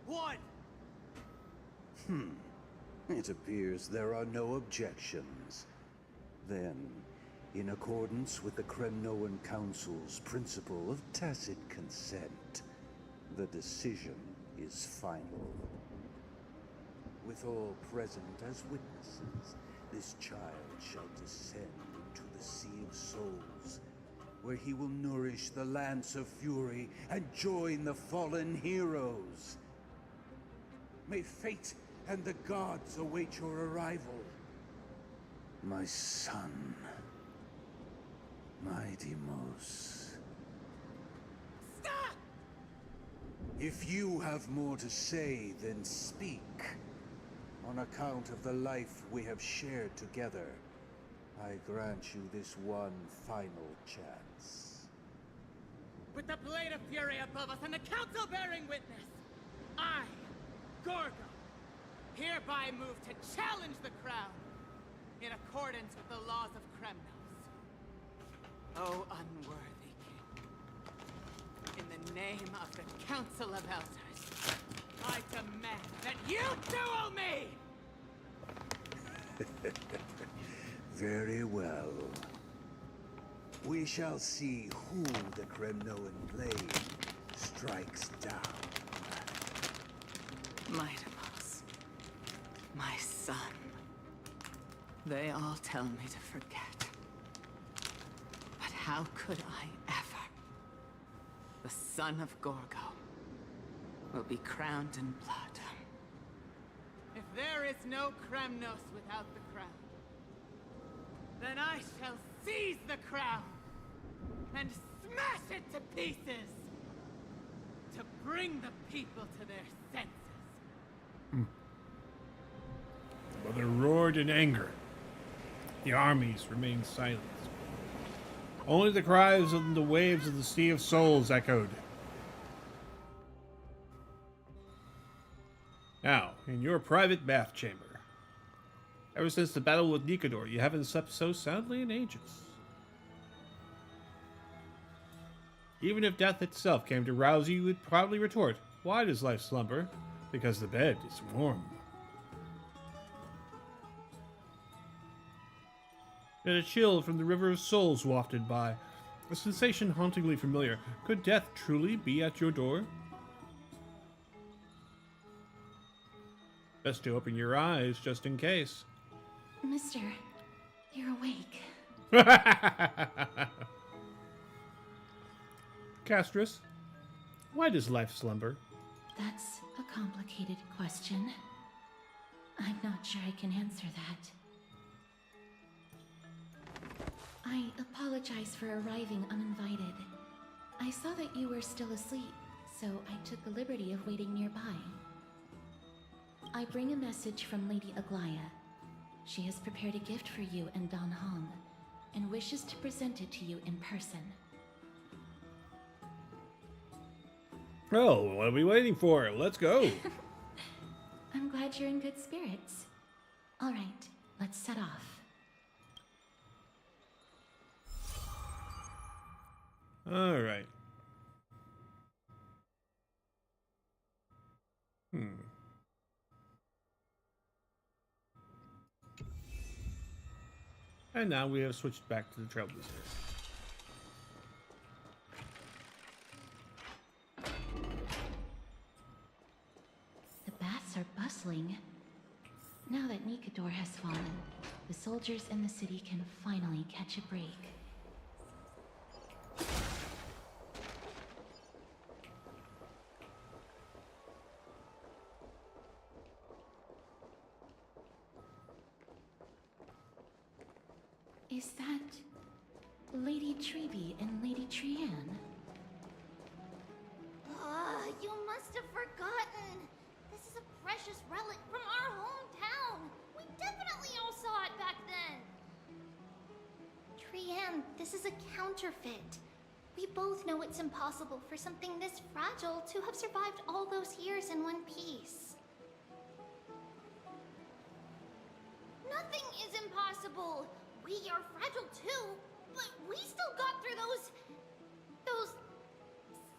One. It appears there are no objections. Then, in accordance with the Kremnoan Council's principle of tacit consent, the decision is final. With all present as witnesses, this child shall descend into the Sea of Souls, where he will nourish the Lance of Fury and join the fallen heroes. May fate and the gods await your arrival. My son. My Deimos. Stop! If you have more to say, then speak. On account of the life we have shared together, I grant you this one final chance. With the Blade of Fury above us and the Council bearing witness, I, Gorgo, hereby move to challenge the crown in accordance with the laws of Kremnos. O unworthy king, in the name of the Council of Elders, I demand that you duel me! Very well. We shall see who the Kremnoan blade strikes down. My Deimos, my son. They all tell me to forget. But how could I ever? The son of Gorgo will be crowned in blood. If there is no Kremnos without the crown, then I shall seize the crown and smash it to pieces to bring the people to their senses. The mother roared in anger. The armies remained silent. Only the cries of the waves of the Sea of Souls echoed. Now, in your private bath chamber. Ever since the battle with Nikador, you haven't slept so soundly in ages. Even if death itself came to rouse you, you would probably retort, why does life slumber? Because the bed is warm. And a chill from the river of souls wafted by, a sensation hauntingly familiar. Could death truly be at your door? Best to open your eyes, just in case. Mister, you're awake. Castris, why does life slumber? That's a complicated question. I'm not sure I can answer that. I apologize for arriving uninvited. I saw that you were still asleep, so I took the liberty of waiting nearby. I bring a message from Lady Aglaya. She has prepared a gift for you and Don Hong, and wishes to present it to you in person. Oh, what are we waiting for? Let's go. I'm glad you're in good spirits. All right, let's set off. All right. And now we have switched back to the Trailblazer. The baths are bustling. Now that Nikador has fallen, the soldiers in the city can finally catch a break. Is that Lady Treby and Lady Trianne? You must have forgotten. This is a precious relic from our hometown. We definitely all saw it back then. Trianne, this is a counterfeit. We both know it's impossible for something this fragile to have survived all those years in one piece. Nothing is impossible. We are fragile too, but we still got through those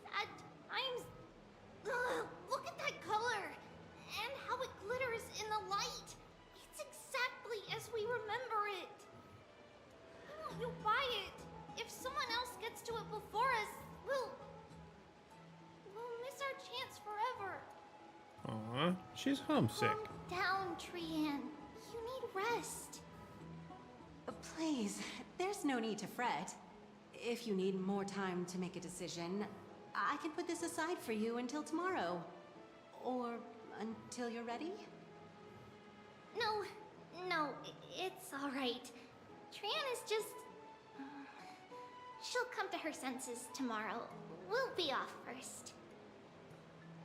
sad times. Ugh, look at that color, and how it glitters in the light. It's exactly as we remember it. Why won't you buy it? If someone else gets to it before us, we'll miss our chance forever. Aw, she's homesick. Calm down, Trianne. You need rest. Please, there's no need to fret. If you need more time to make a decision, I can put this aside for you until tomorrow. Or until you're ready? No, it's all right. Trianne is just... she'll come to her senses tomorrow. We'll be off first.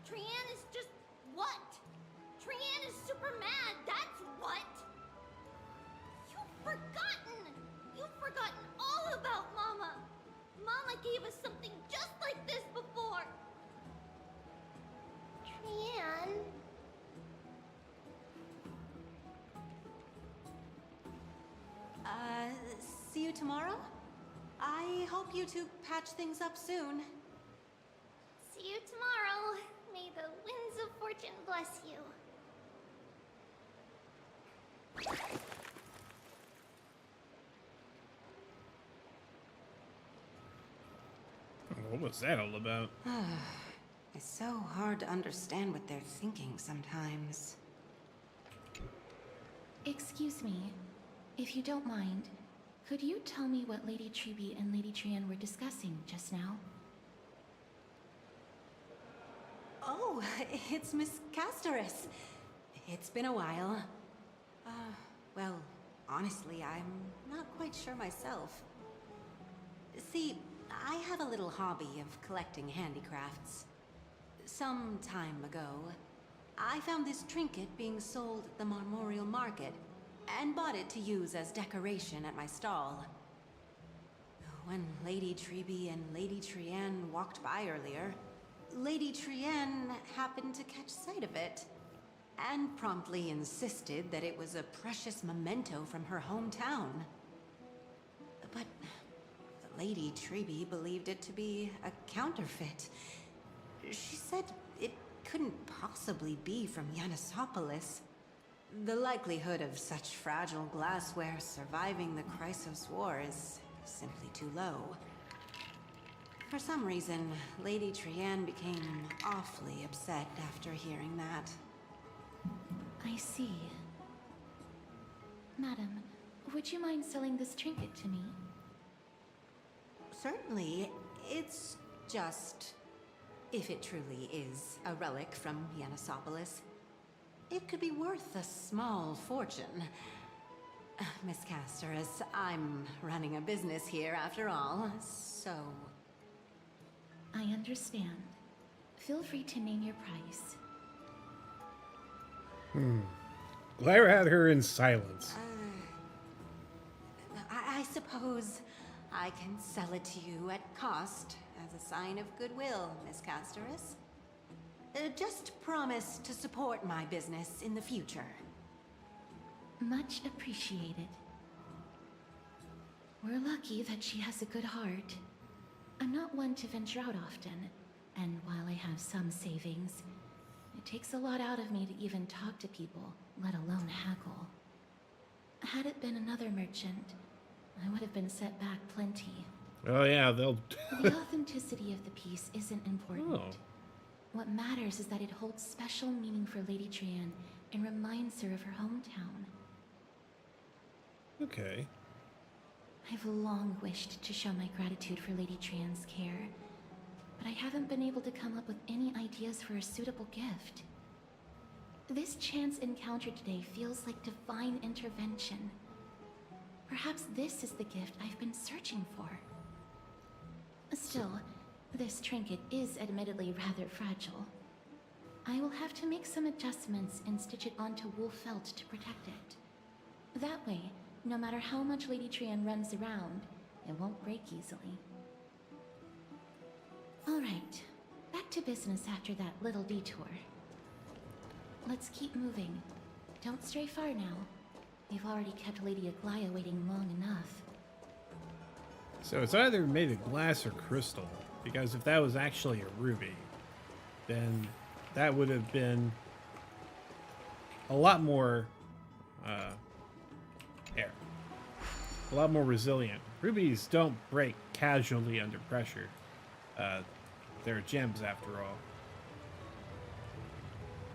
Trianne is just... what? Trianne is super mad, that's what! You've forgotten all about Mama! Mama gave us something just like this before! Trianne... See you tomorrow? I hope you two patch things up soon. See you tomorrow. May the winds of fortune bless you. What was that all about? It's so hard to understand what they're thinking sometimes. Excuse me, if you don't mind, could you tell me what Lady Treby and Lady Trianne were discussing just now? Oh, it's Miss Castoris. It's been a while. Well, honestly, I'm not quite sure myself. See, I have a little hobby of collecting handicrafts. Some time ago, I found this trinket being sold at the Memorial Market. and bought it to use as decoration at my stall. When Lady Treby and Lady Trienne walked by earlier, Lady Trienne happened to catch sight of it, and promptly insisted that it was a precious memento from her hometown. But Lady Treby believed it to be a counterfeit. She said it couldn't possibly be from Yanisopolis. The likelihood of such fragile glassware surviving the Chrysos War is simply too low. For some reason, Lady Trienne became awfully upset after hearing that. I see. Madam, would you mind selling this trinket to me? Certainly. It's just... if it truly is a relic from Yanisopolis, it could be worth a small fortune. Miss Casterus, I'm running a business here after all, so... I understand. Feel free to name your price. Glare at her in silence. I suppose I can sell it to you at cost as a sign of goodwill, Miss Casterus. Just promise to support my business in the future. Much appreciated. We're lucky that she has a good heart. I'm not one to venture out often, and while I have some savings, it takes a lot out of me to even talk to people, let alone haggle. Had it been another merchant, I would have been set back plenty. Oh yeah, they'll... The authenticity of the piece isn't important. Oh. What matters is that it holds special meaning for Lady Trienne and reminds her of her hometown. Okay. I've long wished to show my gratitude for Lady Trienne's care, but I haven't been able to come up with any ideas for a suitable gift. This chance encounter today feels like divine intervention. Perhaps this is the gift I've been searching for. Still, this trinket is admittedly rather fragile. I will have to make some adjustments and stitch it onto wool felt to protect it. That way, no matter how much Lady Trienne runs around, it won't break easily. Alright, back to business after that little detour. Let's keep moving. Don't stray far now. We've already kept Lady Aglaia waiting long enough. So it's either made of glass or crystal, because if that was actually a ruby, then that would have been a lot more a lot more resilient. Rubies don't break casually under pressure. They're gems after all.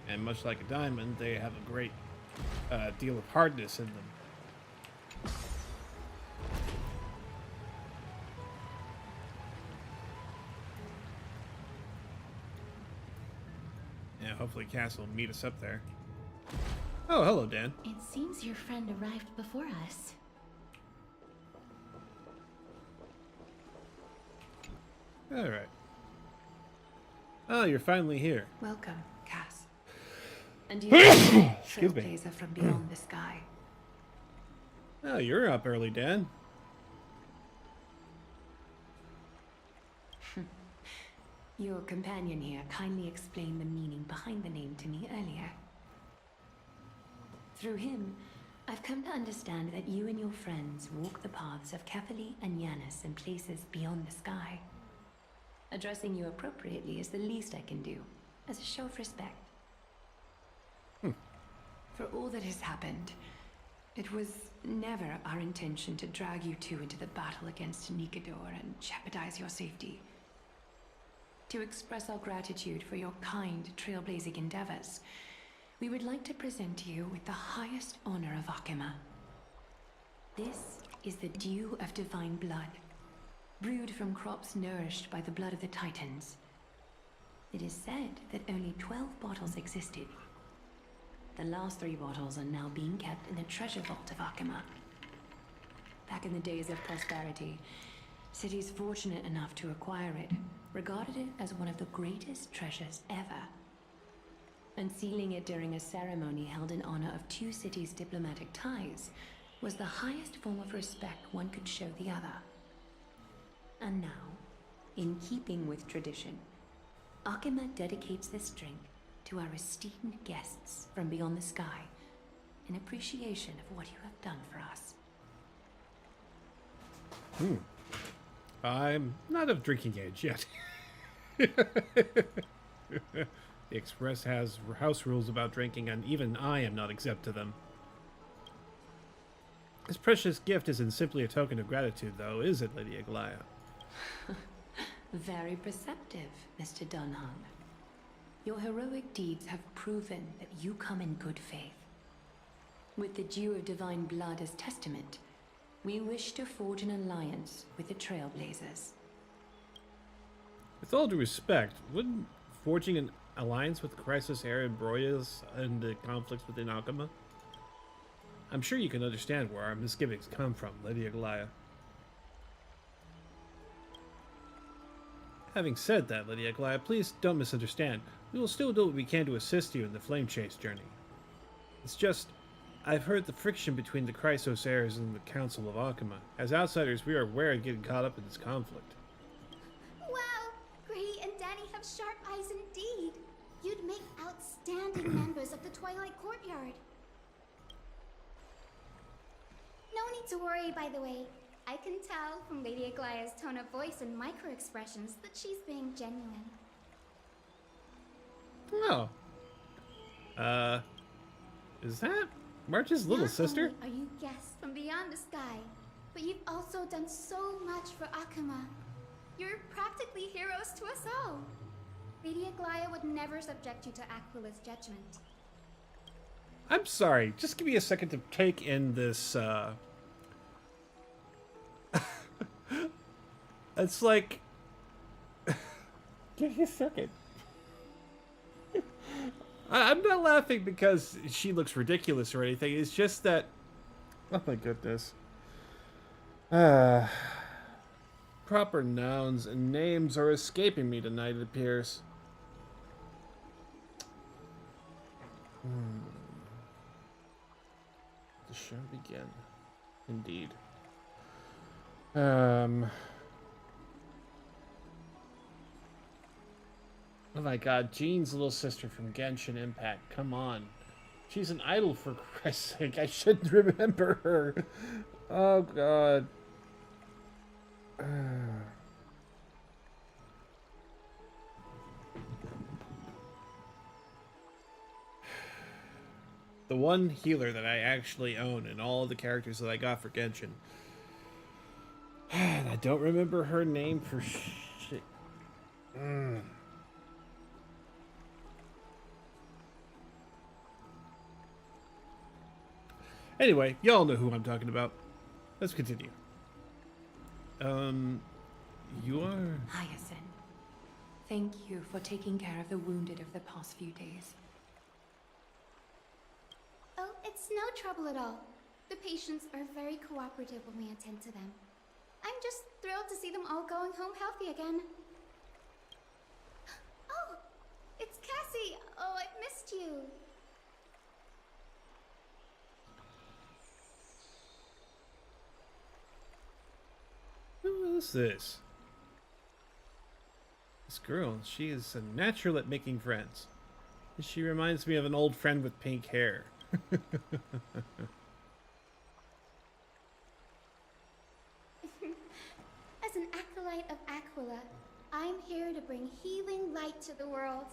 And much like a diamond, they have a great deal of hardness in them. Yeah, hopefully Cass will meet us up there. Oh, hello, Dan. It seems your friend arrived before us. Alright. Oh, you're finally here. Welcome, Cass. And you Excuse me. trailblazer from beyond the sky. Oh, you're up early, Dan. Your companion here kindly explained the meaning behind the name to me earlier. Through him, I've come to understand that you and your friends walk the paths of Kefali and Yanis in places beyond the sky. Addressing you appropriately is the least I can do, as a show of respect. For all that has happened, it was never our intention to drag you two into the battle against Nikador and jeopardize your safety. To express our gratitude for your kind, trailblazing endeavors, we would like to present you with the highest honor of Akima. This is the dew of divine blood, brewed from crops nourished by the blood of the Titans. It is said that only 12 bottles existed. The last 3 bottles are now being kept in the treasure vault of Akima. Back in the days of prosperity, cities fortunate enough to acquire it regarded it as one of the greatest treasures ever. Unsealing it during a ceremony held in honor of two cities' diplomatic ties was the highest form of respect one could show the other. And now, in keeping with tradition, Akima dedicates this drink to our esteemed guests from beyond the sky in appreciation of what you have done for us. I'm not of drinking age yet. The Express has house rules about drinking, and even I am not exempt to them. This precious gift isn't simply a token of gratitude, though, is it, Lady Aglaya? Very perceptive, Mr. Dunhung. Your heroic deeds have proven that you come in good faith. With the dew of divine blood as testament, we wish to forge an alliance with the Trailblazers. With all due respect, wouldn't forging an alliance with Crisis Air embroil us into conflicts within Akima? I'm sure you can understand where our misgivings come from, Lady Aglaya. Having said that, Lady Aglaya, please don't misunderstand. We will still do what we can to assist you in the flame chase journey. It's just, I've heard the friction between the Chrysos heirs and the Council of Akima. As outsiders, we are wary of getting caught up in this conflict. Wow! Gray and Danny have sharp eyes indeed. You'd make outstanding members of the Twilight Courtyard. No need to worry, by the way. I can tell from Lady Aglaya's tone of voice and micro-expressions that she's being genuine. Oh. Is that March's little sister? Not only are you guests from beyond the sky, but you've also done so much for Akima. You're practically heroes to us all. Lady Aglaya would never subject you to Aquila's judgment. I'm sorry, just give me a second to take in this, It's like... Give me a second. I'm not laughing because she looks ridiculous or anything. It's just that... Oh my goodness. Proper nouns and names are escaping me tonight, it appears. The show begin. Indeed. Oh my god, Jean's little sister from Genshin Impact. Come on. She's an idol, for Christ's sake. I should remember her. Oh god. The one healer that I actually own in all of the characters that I got for Genshin. And I don't remember her name for shit. Anyway, y'all know who I'm talking about. Let's continue. You are... Hyacinth, thank you for taking care of the wounded of the past few days. Oh, it's no trouble at all. The patients are very cooperative when we attend to them. I'm just thrilled to see them all going home healthy again. Oh, it's Cassie. Oh, I missed you. Who is this? This girl, she is a natural at making friends. She reminds me of an old friend with pink hair. As an acolyte of Aquila, I'm here to bring healing light to the world.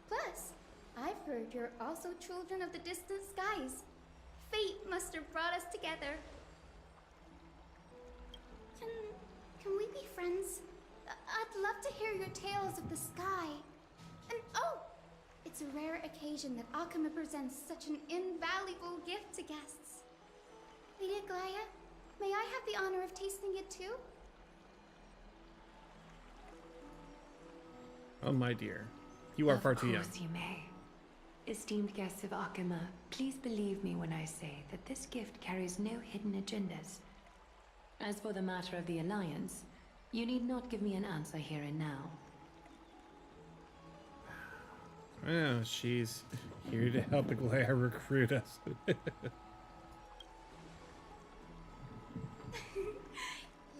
Plus, I've heard you're also children of the distant skies. Fate must have brought us together. Can we be friends? I'd love to hear your tales of the sky. And oh, it's a rare occasion that Akima presents such an invaluable gift to guests. Lady Aglaya, may I have the honor of tasting it too? Oh my dear, you are far too young. Of course you may. Esteemed guests of Akima, please believe me when I say that this gift carries no hidden agendas. As for the matter of the Alliance, you need not give me an answer here and now. Oh, she's here to help Aglaya recruit us.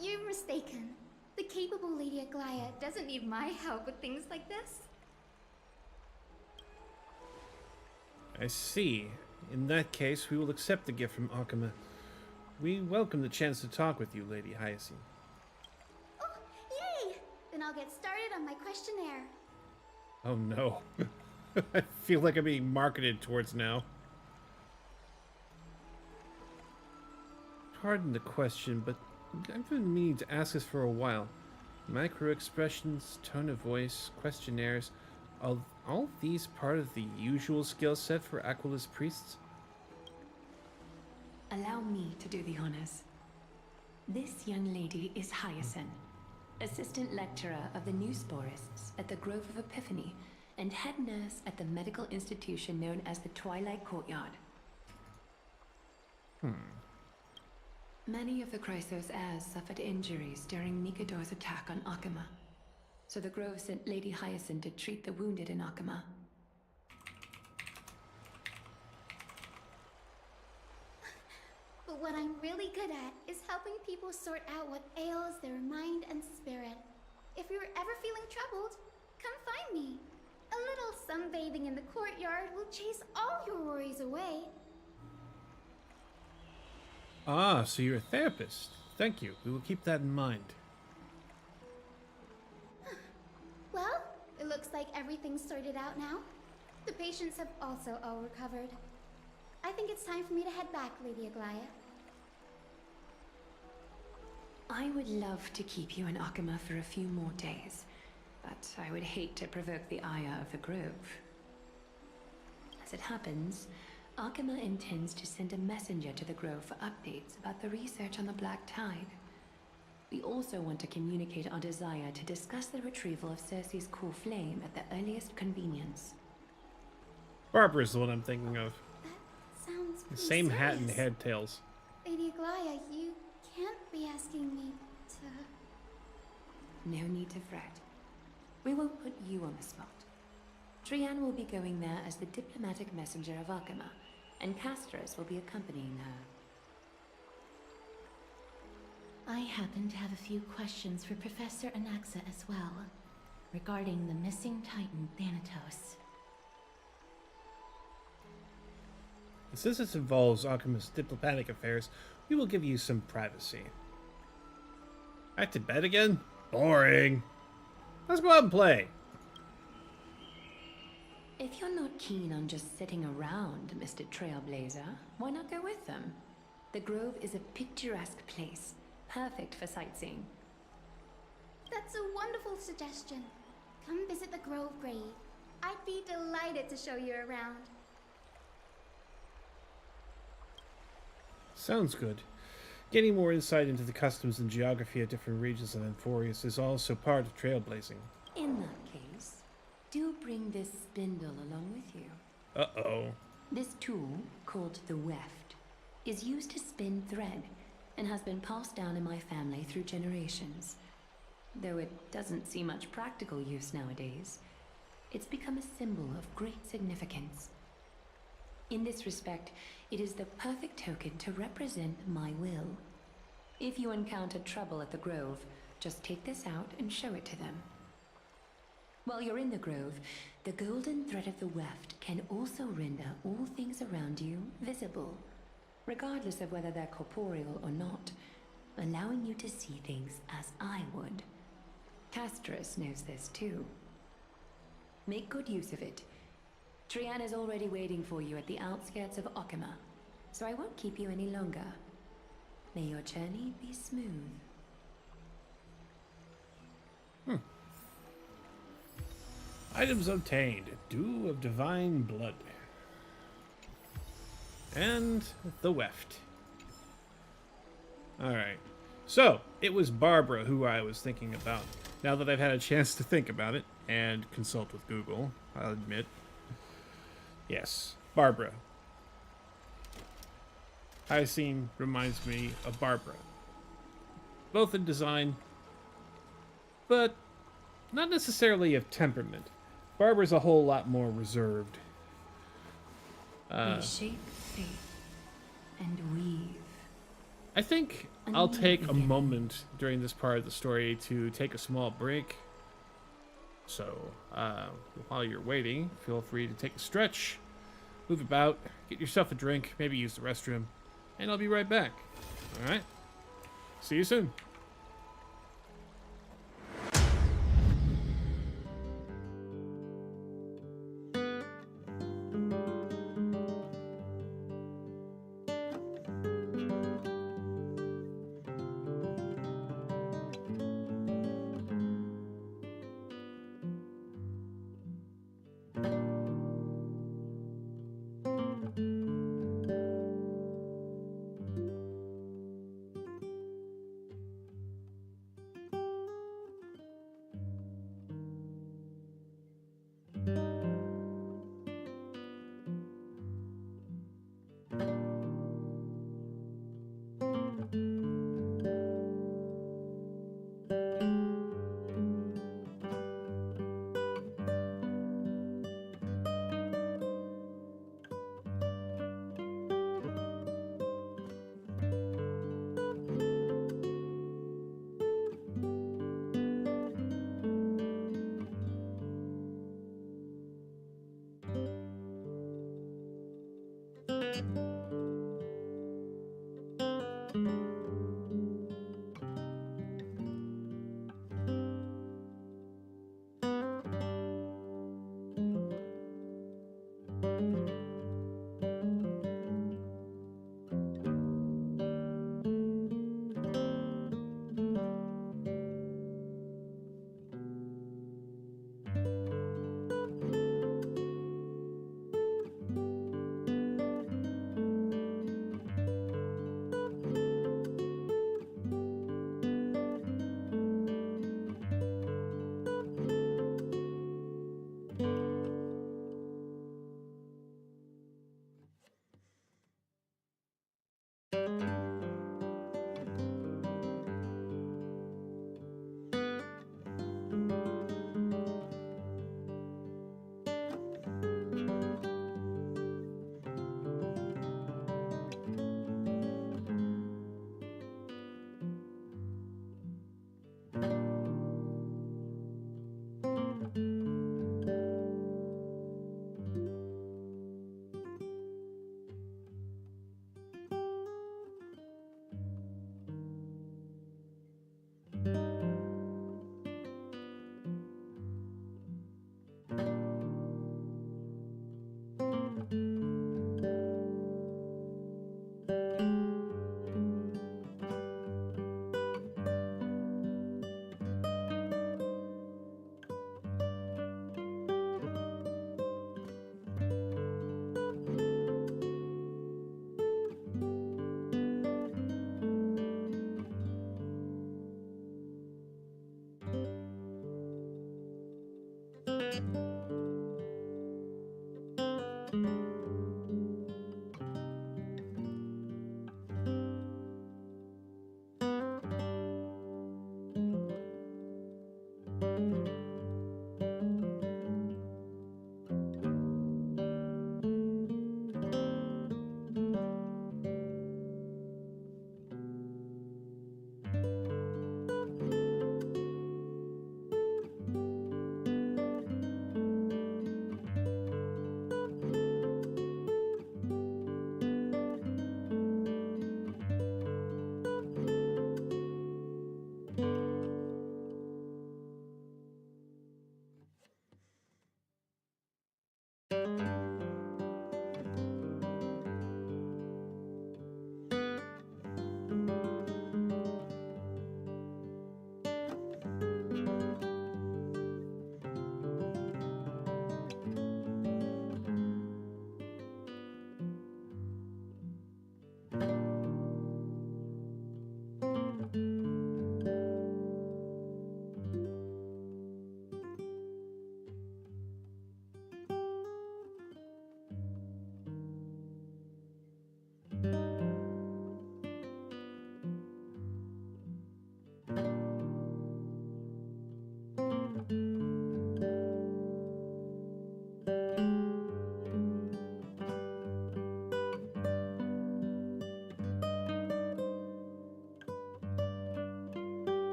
You're mistaken. The capable Lady Aglaya doesn't need my help with things like this. I see. In that case, we will accept the gift from Akama. We welcome the chance to talk with you, Lady Hyacinth. Oh, yay! Then I'll get started on my questionnaire. Oh no. I feel like I'm being marketed towards now. Pardon the question, but I've been meaning to ask this for a while. Micro expressions, tone of voice, questionnaires, are all these part of the usual skill set for Aquilus priests? Allow me to do the honors. This young lady is Hyacinth, assistant lecturer of the Newsporists at the Grove of Epiphany, and head nurse at the medical institution known as the Twilight Courtyard. Many of the Chrysos heirs suffered injuries during Mikador's attack on Akama, so the Grove sent Lady Hyacinth to treat the wounded in Akama. But what I'm really good at is helping people sort out what ails their mind and spirit. If you're ever feeling troubled, come find me. A little sunbathing in the courtyard will chase all your worries away. Ah, so you're a therapist. Thank you. We will keep that in mind. Well, it looks like everything's sorted out now. The patients have also all recovered. I think it's time for me to head back, Lady Aglaya. I would love to keep you in Akama for a few more days, but I would hate to provoke the ire of the Grove. As it happens, Akama intends to send a messenger to the Grove for updates about the research on the Black Tide. We also want to communicate our desire to discuss the retrieval of Circe's core flame at the earliest convenience. Barbara's the one I'm thinking of. That sounds pretty Same hat and serious. head tails. Lady Aglaya, you can't be asking me to... No need to fret. We won't put you on the spot. Trianne will be going there as the diplomatic messenger of Akama, and Castris will be accompanying her. I happen to have a few questions for Professor Anaxa as well, regarding the missing Titan Thanatos. Since this involves Akama's diplomatic affairs, we will give you some privacy. Back to bed again? Boring. Let's go out and play. If you're not keen on just sitting around, Mr. Trailblazer, why not go with them? The Grove is a picturesque place, perfect for sightseeing. That's a wonderful suggestion. Come visit the Grove Grave. I'd be delighted to show you around. Sounds good. Getting more insight into the customs and geography of different regions of Amphorius is also part of trailblazing. In that case, do bring this spindle along with you. Uh-oh. This tool, called the weft, is used to spin thread and has been passed down in my family through generations. Though it doesn't see much practical use nowadays, it's become a symbol of great significance. In this respect, it is the perfect token to represent my will. If you encounter trouble at the Grove, just take this out and show it to them. While you're in the Grove, the golden thread of the weft can also render all things around you visible, regardless of whether they're corporeal or not, allowing you to see things as I would. Castris knows this too. Make good use of it. Trianne is already waiting for you at the outskirts of Akama, so I won't keep you any longer. May your journey be smooth. Items obtained. Dew of Divine Blood. And the weft. Alright. So, it was Barbara who I was thinking about. Now that I've had a chance to think about it, and consult with Google, I'll admit. Yes, Barbara. Hyacinth reminds me of Barbara. Both in design, but not necessarily of temperament. Barbara's a whole lot more reserved. They shape fate and weave. I think I'll take a moment during this part of the story to take a small break. So, while you're waiting, feel free to take a stretch, move about, get yourself a drink, maybe use the restroom, and I'll be right back. Alright? See you soon.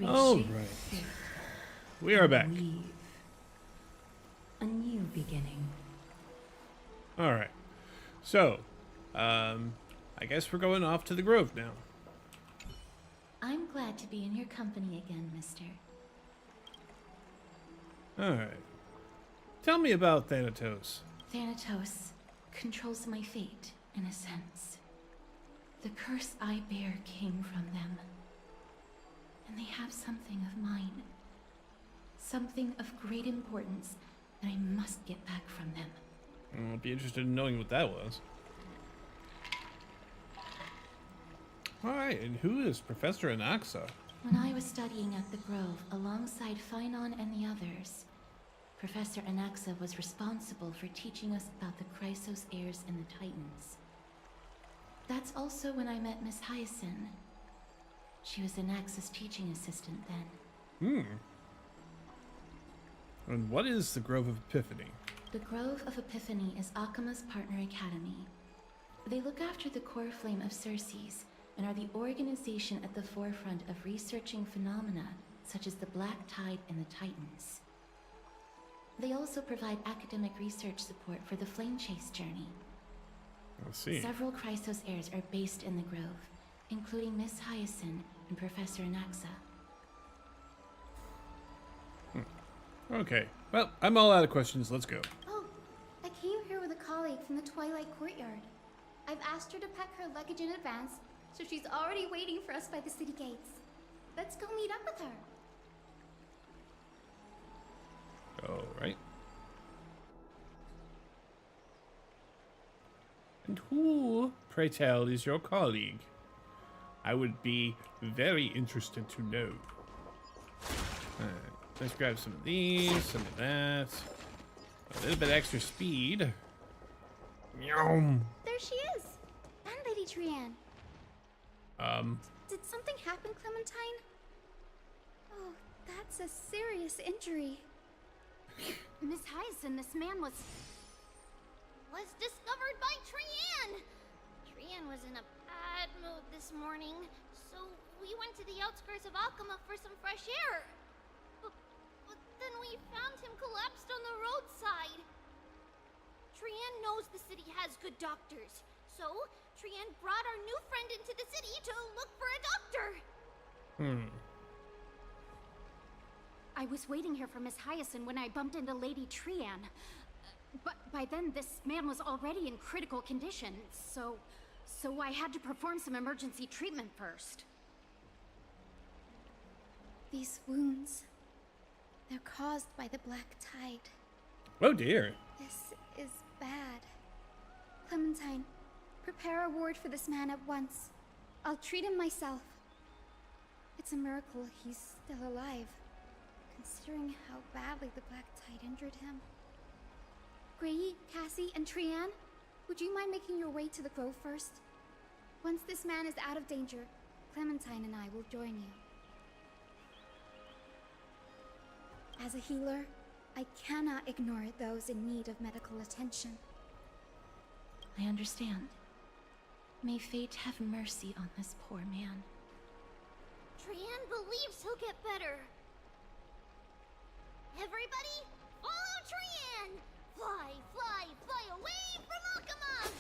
All right. We are back. A new beginning. All right. So, I guess we're going off to the Grove now. I'm glad to be in your company again, mister. All right. Tell me about Thanatos. Thanatos controls my fate, in a sense. The curse I bear came from them. And they have something of mine. Something of great importance that I must get back from them. I'll be interested in knowing what that was. Alright, and who is Professor Anaxa? When I was studying at the Grove alongside Phynon and the others, Professor Anaxa was responsible for teaching us about the Chrysos heirs and the Titans. That's also when I met Miss Hyacinth. She was Anaxa's teaching assistant then. And what is the Grove of Epiphany? The Grove of Epiphany is Akama's partner academy. They look after the core flame of Circes and are the organization at the forefront of researching phenomena such as the Black Tide and the Titans. They also provide academic research support for the Flame Chase journey. Let's see. Several Chrysos heirs are based in the Grove, including Miss Hyacinth and Professor Anaxa. Okay. Well, I'm all out of questions. Let's go. Oh, I came here with a colleague from the Twilight Courtyard. I've asked her to pack her luggage in advance, so she's already waiting for us by the city gates. Let's go meet up with her. All right. And who, pray tell, is your colleague? I would be very interested to know. Alright, let's grab some of these, some of that. A little bit extra speed. Yum. There she is! And Lady Trianne. Did something happen, Clementine? Oh, that's a serious injury. Miss Hyacinth, this man was discovered by Trianne! Trianne was in a bad mood this morning, so we went to the outskirts of Akama for some fresh air. But then we found him collapsed on the roadside. Trianne knows the city has good doctors, so Trianne brought our new friend into the city to look for a doctor. I was waiting here for Miss Hyacinth when I bumped into Lady Trianne. But by then, this man was already in critical condition, so I had to perform some emergency treatment first. These wounds, they're caused by the Black Tide. Oh dear. This is bad. Clementine, prepare a ward for this man at once. I'll treat him myself. It's a miracle he's still alive, considering how badly the Black Tide injured him. Gray, Cassie, and Trianne, would you mind making your way to the Grove first? Once this man is out of danger, Clementine and I will join you. As a healer, I cannot ignore those in need of medical attention. I understand. May fate have mercy on this poor man. Trianne believes he'll get better. Everybody, follow Trianne! Fly, fly, fly away from Akama!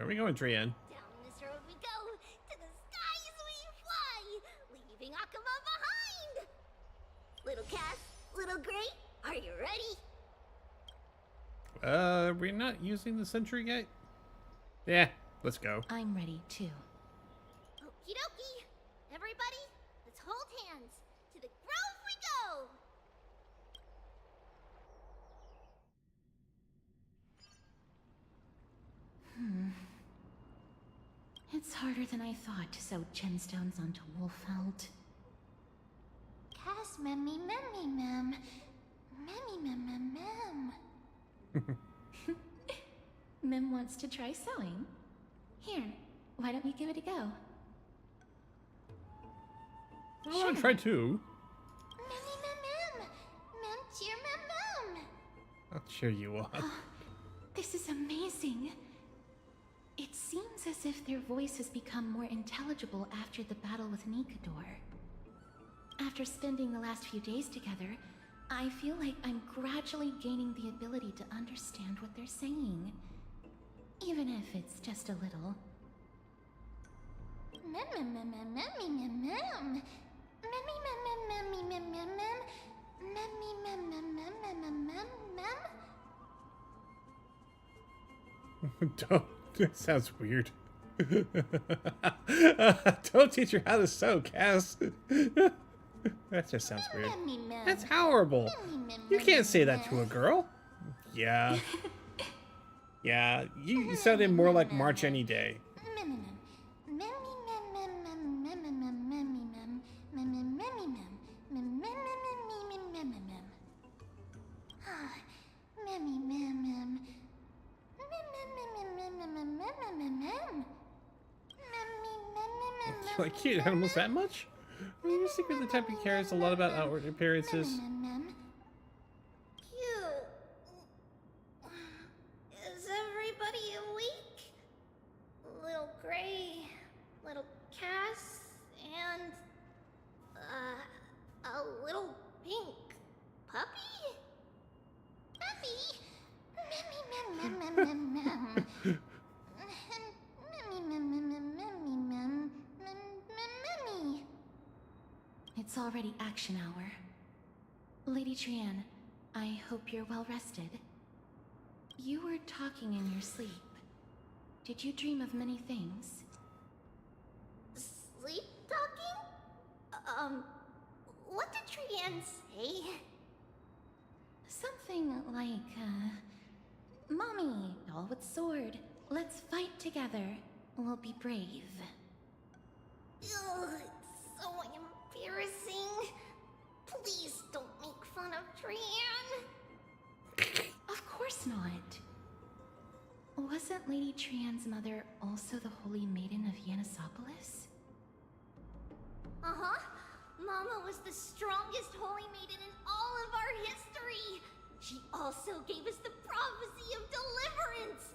we going, Trian? Down this road we go, to the skies we fly, leaving Akuma behind! Little Cass, little Gray, are you ready? We're not using the sentry yet? Yeah, let's go. I'm ready too. Okie dokie. Everybody, let's hold hands. To the grove we go! It's harder than I thought to sew gemstones onto Wolfeld. Cass, memmy, memmy, mem. Memmy, mem, mem, mem. Mem wants to try sewing. Here, why don't we give it a go? I want to try too. Memmy, mem, mem. Mem, cheer, mem, mem. I'll cheer you on. This is amazing. It seems as if their voice has become more intelligible after the battle with Nikador. After spending the last few days together, I feel like I'm gradually gaining the ability to understand what they're saying. Even if it's just a little. Mem, mem, mem, mem, memmy, mem, mem. Memmy, mem, mem, memmy, mem, mem, mem. Memmy, mem, mem, mem, mem, mem, mem, mem. Don't. That sounds weird. Don't teach her how to sew, Cass. That just sounds weird. That's horrible. You can't say that to a girl. Yeah. Yeah, you sounded more like March any day. You like cute animals that much? Are you secretly the type who cares a lot about outward appearances? Cute. Is everybody awake? Little Gray, little Cass, and a little pink puppy? Puppy? Memmy, mem, mem, mem, mem, mem. Memmy, mem, mem, mem, memmy, mem, mem, mem, memmy. It's already action hour. Lady Trian, I hope you're well rested. You were talking in your sleep. Did you dream of many things? Sleep talking? What did Trian say? Something like, Mommy, doll with sword, let's fight together. We'll be brave. Ugh, it's so embarrassing. Please don't make fun of Trian. Of course not. Wasn't Lady Trian's mother also the Holy Maiden of Yanisopolis? Uh-huh. Mama was the strongest holy maiden in all of our history. She also gave us the prophecy of deliverance.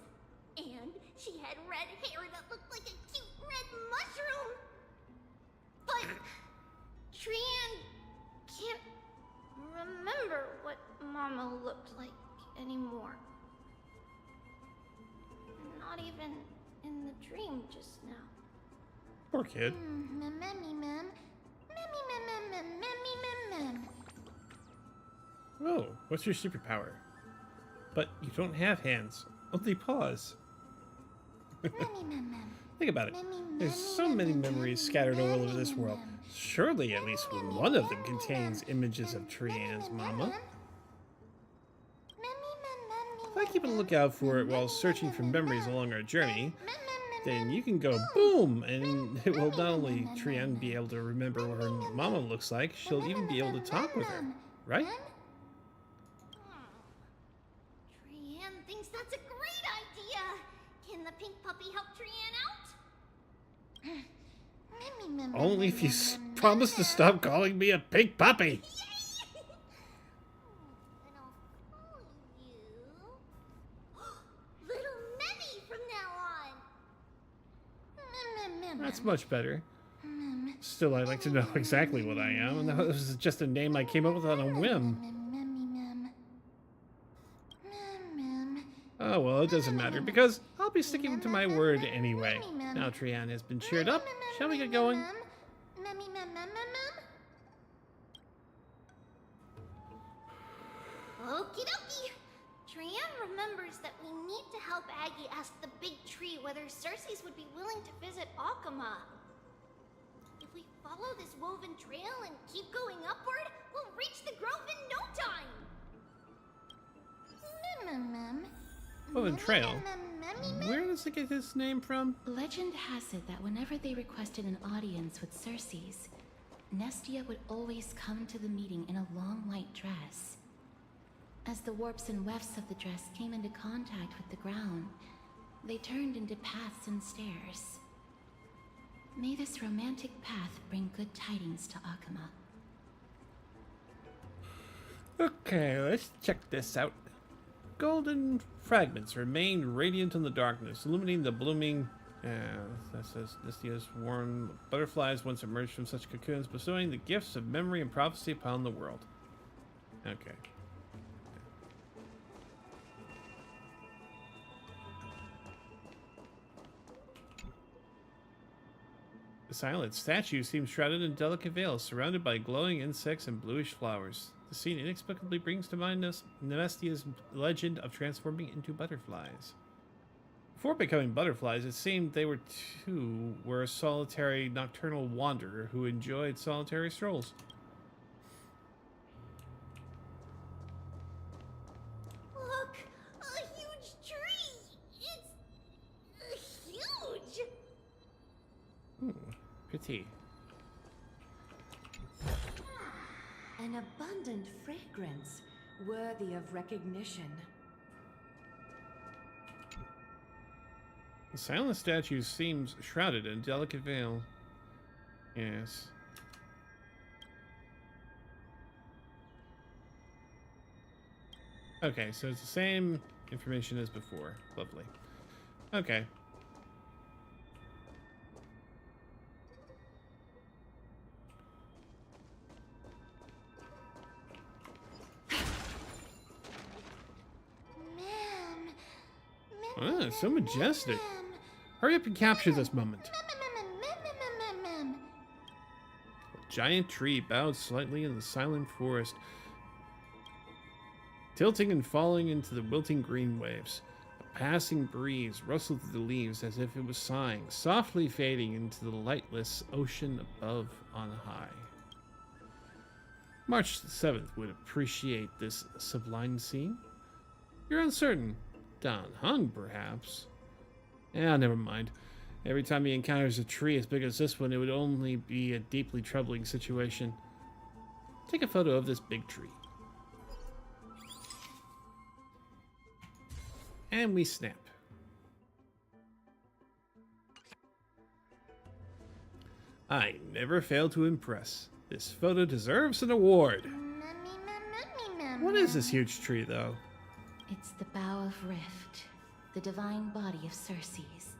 And she had red hair that looked like a cute red mushroom. But Trian can't remember what Mama looked like anymore. Not even in the dream just now. Poor kid. Memmy, mem. Memmy, mem, mem, mem, memmy, mem, mem. Oh, what's your superpower? But you don't have hands, only paws. Memmy, mem, mem. Think about it. There's so many memories scattered all over this world. Surely at least one of them contains images of Trian's mama. If I keep a lookout for it while searching for memories along our journey, then you can go boom, and it will not only Trian be able to remember what her mama looks like, she'll even be able to talk with her, right? Trian thinks that's a great idea. Can the pink puppy help Trian out? Only if you promise to stop calling me a pink puppy. Little Memmy from now on. That's much better. Still, I'd like to know exactly what I am, and that was just a name I came up with on a whim. Oh, well, it doesn't matter, because I'll be sticking to my word anyway. Now Trian has been cheered up. Shall we get going? Okie dokie. Trian remembers that we need to help Aggie ask the big tree whether Cersei's would be willing to visit Akama. If we follow this woven trail and keep going upward, we'll reach the grove in no time. Woven trail? Where does it get its name from? Legend has it that whenever they requested an audience with Cersei's, Nestia would always come to the meeting in a long white dress. As the warps and wefts of the dress came into contact with the ground, they turned into paths and stairs. May this romantic path bring good tidings to Akama. Okay, let's check this out. Golden fragments remain radiant in the darkness, illuminating the blooming... that says Nestia's warm butterflies once emerged from such cocoons, bestowing the gifts of memory and prophecy upon the world. Okay. The silent statue seems shrouded in delicate veils, surrounded by glowing insects and bluish flowers. The scene inexplicably brings to mind Nestia's legend of transforming into butterflies. Before becoming butterflies, it seemed they were a solitary nocturnal wanderer who enjoyed solitary strolls. Look, a huge tree. It's huge. Pretty. An abundant fragrance, worthy of recognition. The silent statue seems shrouded in a delicate veil. Yes. Okay, so it's the same information as before. Lovely. Okay. Oh, it's so majestic. Hurry up and capture this moment. A giant tree bowed slightly in the silent forest, tilting and falling into the wilting green waves. A passing breeze rustled through the leaves as if it was sighing, softly fading into the lightless ocean above on high. March the 7th would appreciate this sublime scene. You're uncertain. Down hung, perhaps. Never mind. Every time he encounters a tree as big as this one, it would only be a deeply troubling situation. Take a photo of this big tree. And we snap. I never fail to impress. This photo deserves an award. What is this huge tree, though? It's the Bough of Rift, the divine body of Cersei's.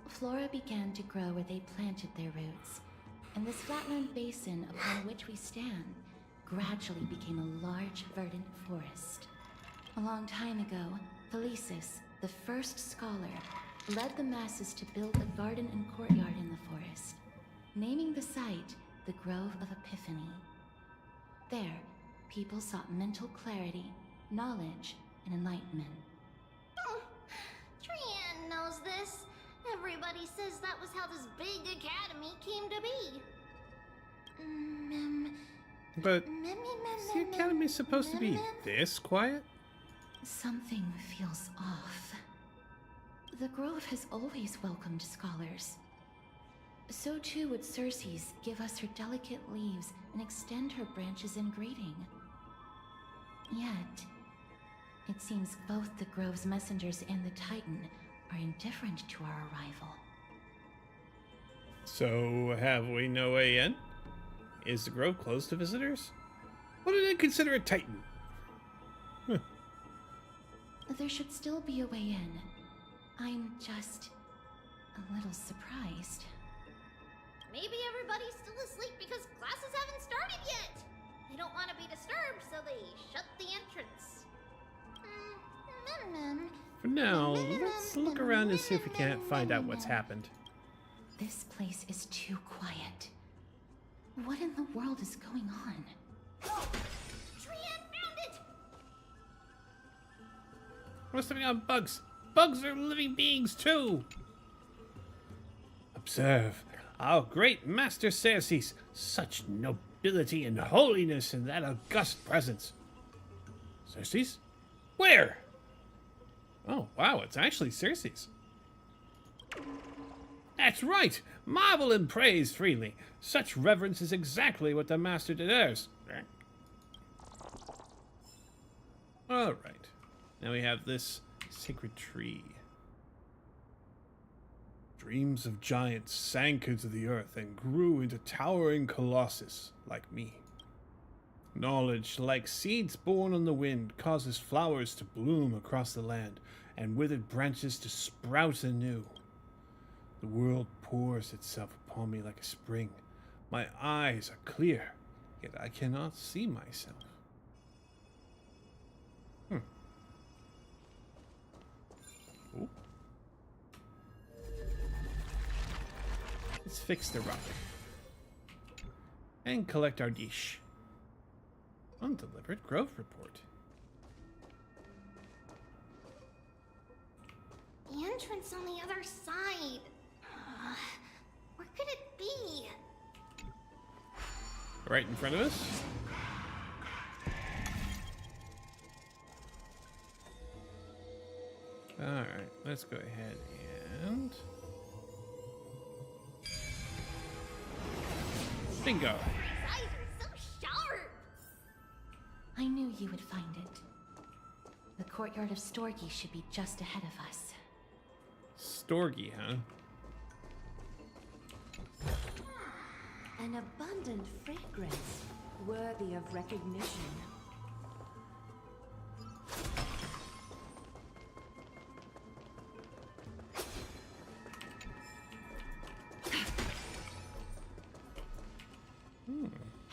Flora began to grow where they planted their roots, and this flatland basin upon which we stand gradually became a large, verdant forest. A long time ago, Felicis, the first scholar, led the masses to build a garden and courtyard in the forest, naming the site the Grove of Epiphany. There, people sought mental clarity, knowledge, and enlightenment. Trian knows this. Everybody says that was how this big academy came to be. But is the academy supposed to be this quiet? Something feels off. The Grove has always welcomed scholars. So too would Cersei's give us her delicate leaves and extend her branches in greeting. Yet, it seems both the Grove's messengers and the Titan are indifferent to our arrival. So, have we no way in? Is the Grove closed to visitors? What do they consider a Titan? There should still be a way in. I'm just a little surprised. Maybe everybody's still asleep because classes haven't started yet. They don't want to be disturbed, so they shut the entrance. For now, let's look around and see if we can't find out what's happened. This place is too quiet. What in the world is going on? Trian found it! What's something on bugs? Bugs are living beings too! Observe our great Master Ceres, such nobility and holiness in that august presence. Ceres? Where? Oh, wow, it's actually Ceres. That's right! Marvel and praise freely. Such reverence is exactly what the Master deserves. Alright. Now we have this sacred tree. Dreams of giants sank into the earth and grew into towering colossus like me. Knowledge, like seeds born on the wind, causes flowers to bloom across the land and withered branches to sprout anew. The world pours itself upon me like a spring. My eyes are clear, yet I cannot see myself. Ooh. Let's fix the rock. And collect our dish. Undelivered growth report. The entrance on the other side. Where could it be? Right in front of us. Alright, let's go ahead and... Bingo! Eyes are so sharp! I knew you would find it. The courtyard of Storgi should be just ahead of us. Storgi, huh? An abundant fragrance, worthy of recognition.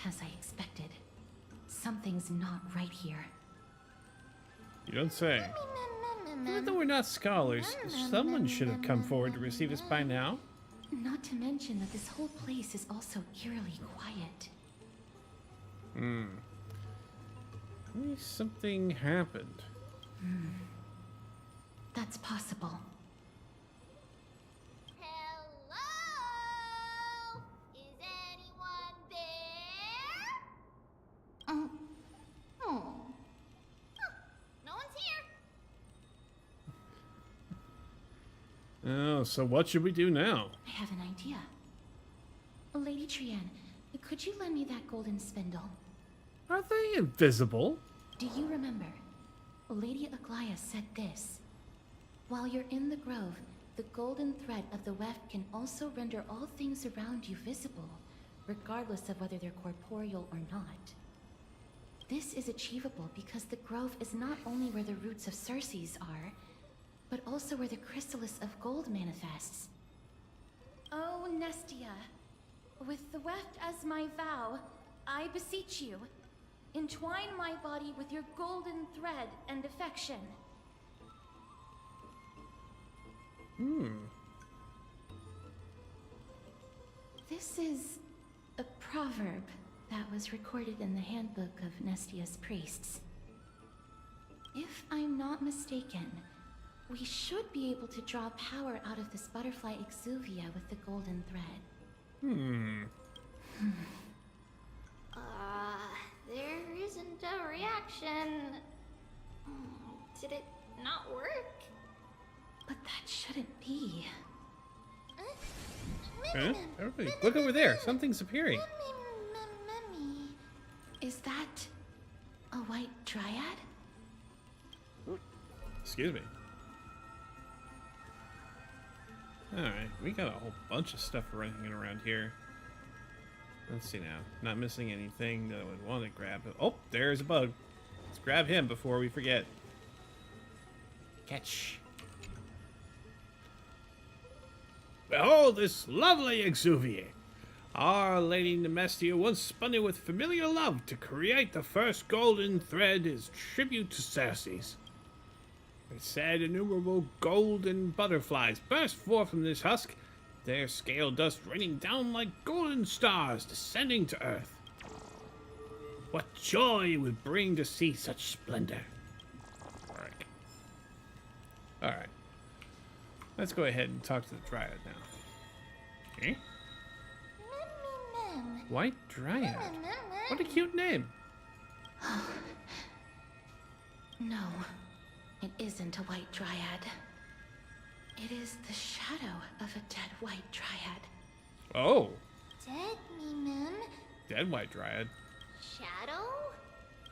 As I expected, something's not right here. You don't say. Even though we're not scholars, someone should have come forward to receive us by now. Not to mention that this whole place is also eerily quiet. Maybe something happened. That's possible. Hello? Is anyone there? Oh. Huh, no one's here. Oh, so what should we do now? I have an idea. Lady Trian, could you lend me that golden spindle? Are they invisible? Do you remember? Lady Aglaya said this. While you're in the grove, the golden thread of the weft can also render all things around you visible, regardless of whether they're corporeal or not. This is achievable because the grove is not only where the roots of Circes are, but also where the chrysalis of gold manifests. Oh, Nestia, with the weft as my vow, I beseech you, entwine my body with your golden thread and affection. This is a proverb that was recorded in the handbook of Nestia's priests. If I'm not mistaken, we should be able to draw power out of this butterfly exuvia with the golden thread. There isn't a reaction. Did it not work? But that shouldn't be. Huh? Everybody, look over there. Something's appearing. Is that a white dryad? Excuse me. Alright, we got a whole bunch of stuff running around here. Let's see now. Not missing anything that I would want to grab. Oh, there's a bug. Let's grab him before we forget. Catch. Behold this lovely exuvia. Our Lady Nemestia once spun it with familiar love to create the first golden thread as tribute to Ceres. It said innumerable golden butterflies burst forth from this husk, their scale dust raining down like golden stars descending to earth. What joy it would bring to see such splendor. Alright. Let's go ahead and talk to the Dryad now. Eh? White Dryad. What a cute name. No, it isn't a white dryad. It is the shadow of a dead white dryad. Oh. Dead me, Mem. Dead White Dryad. Shadow?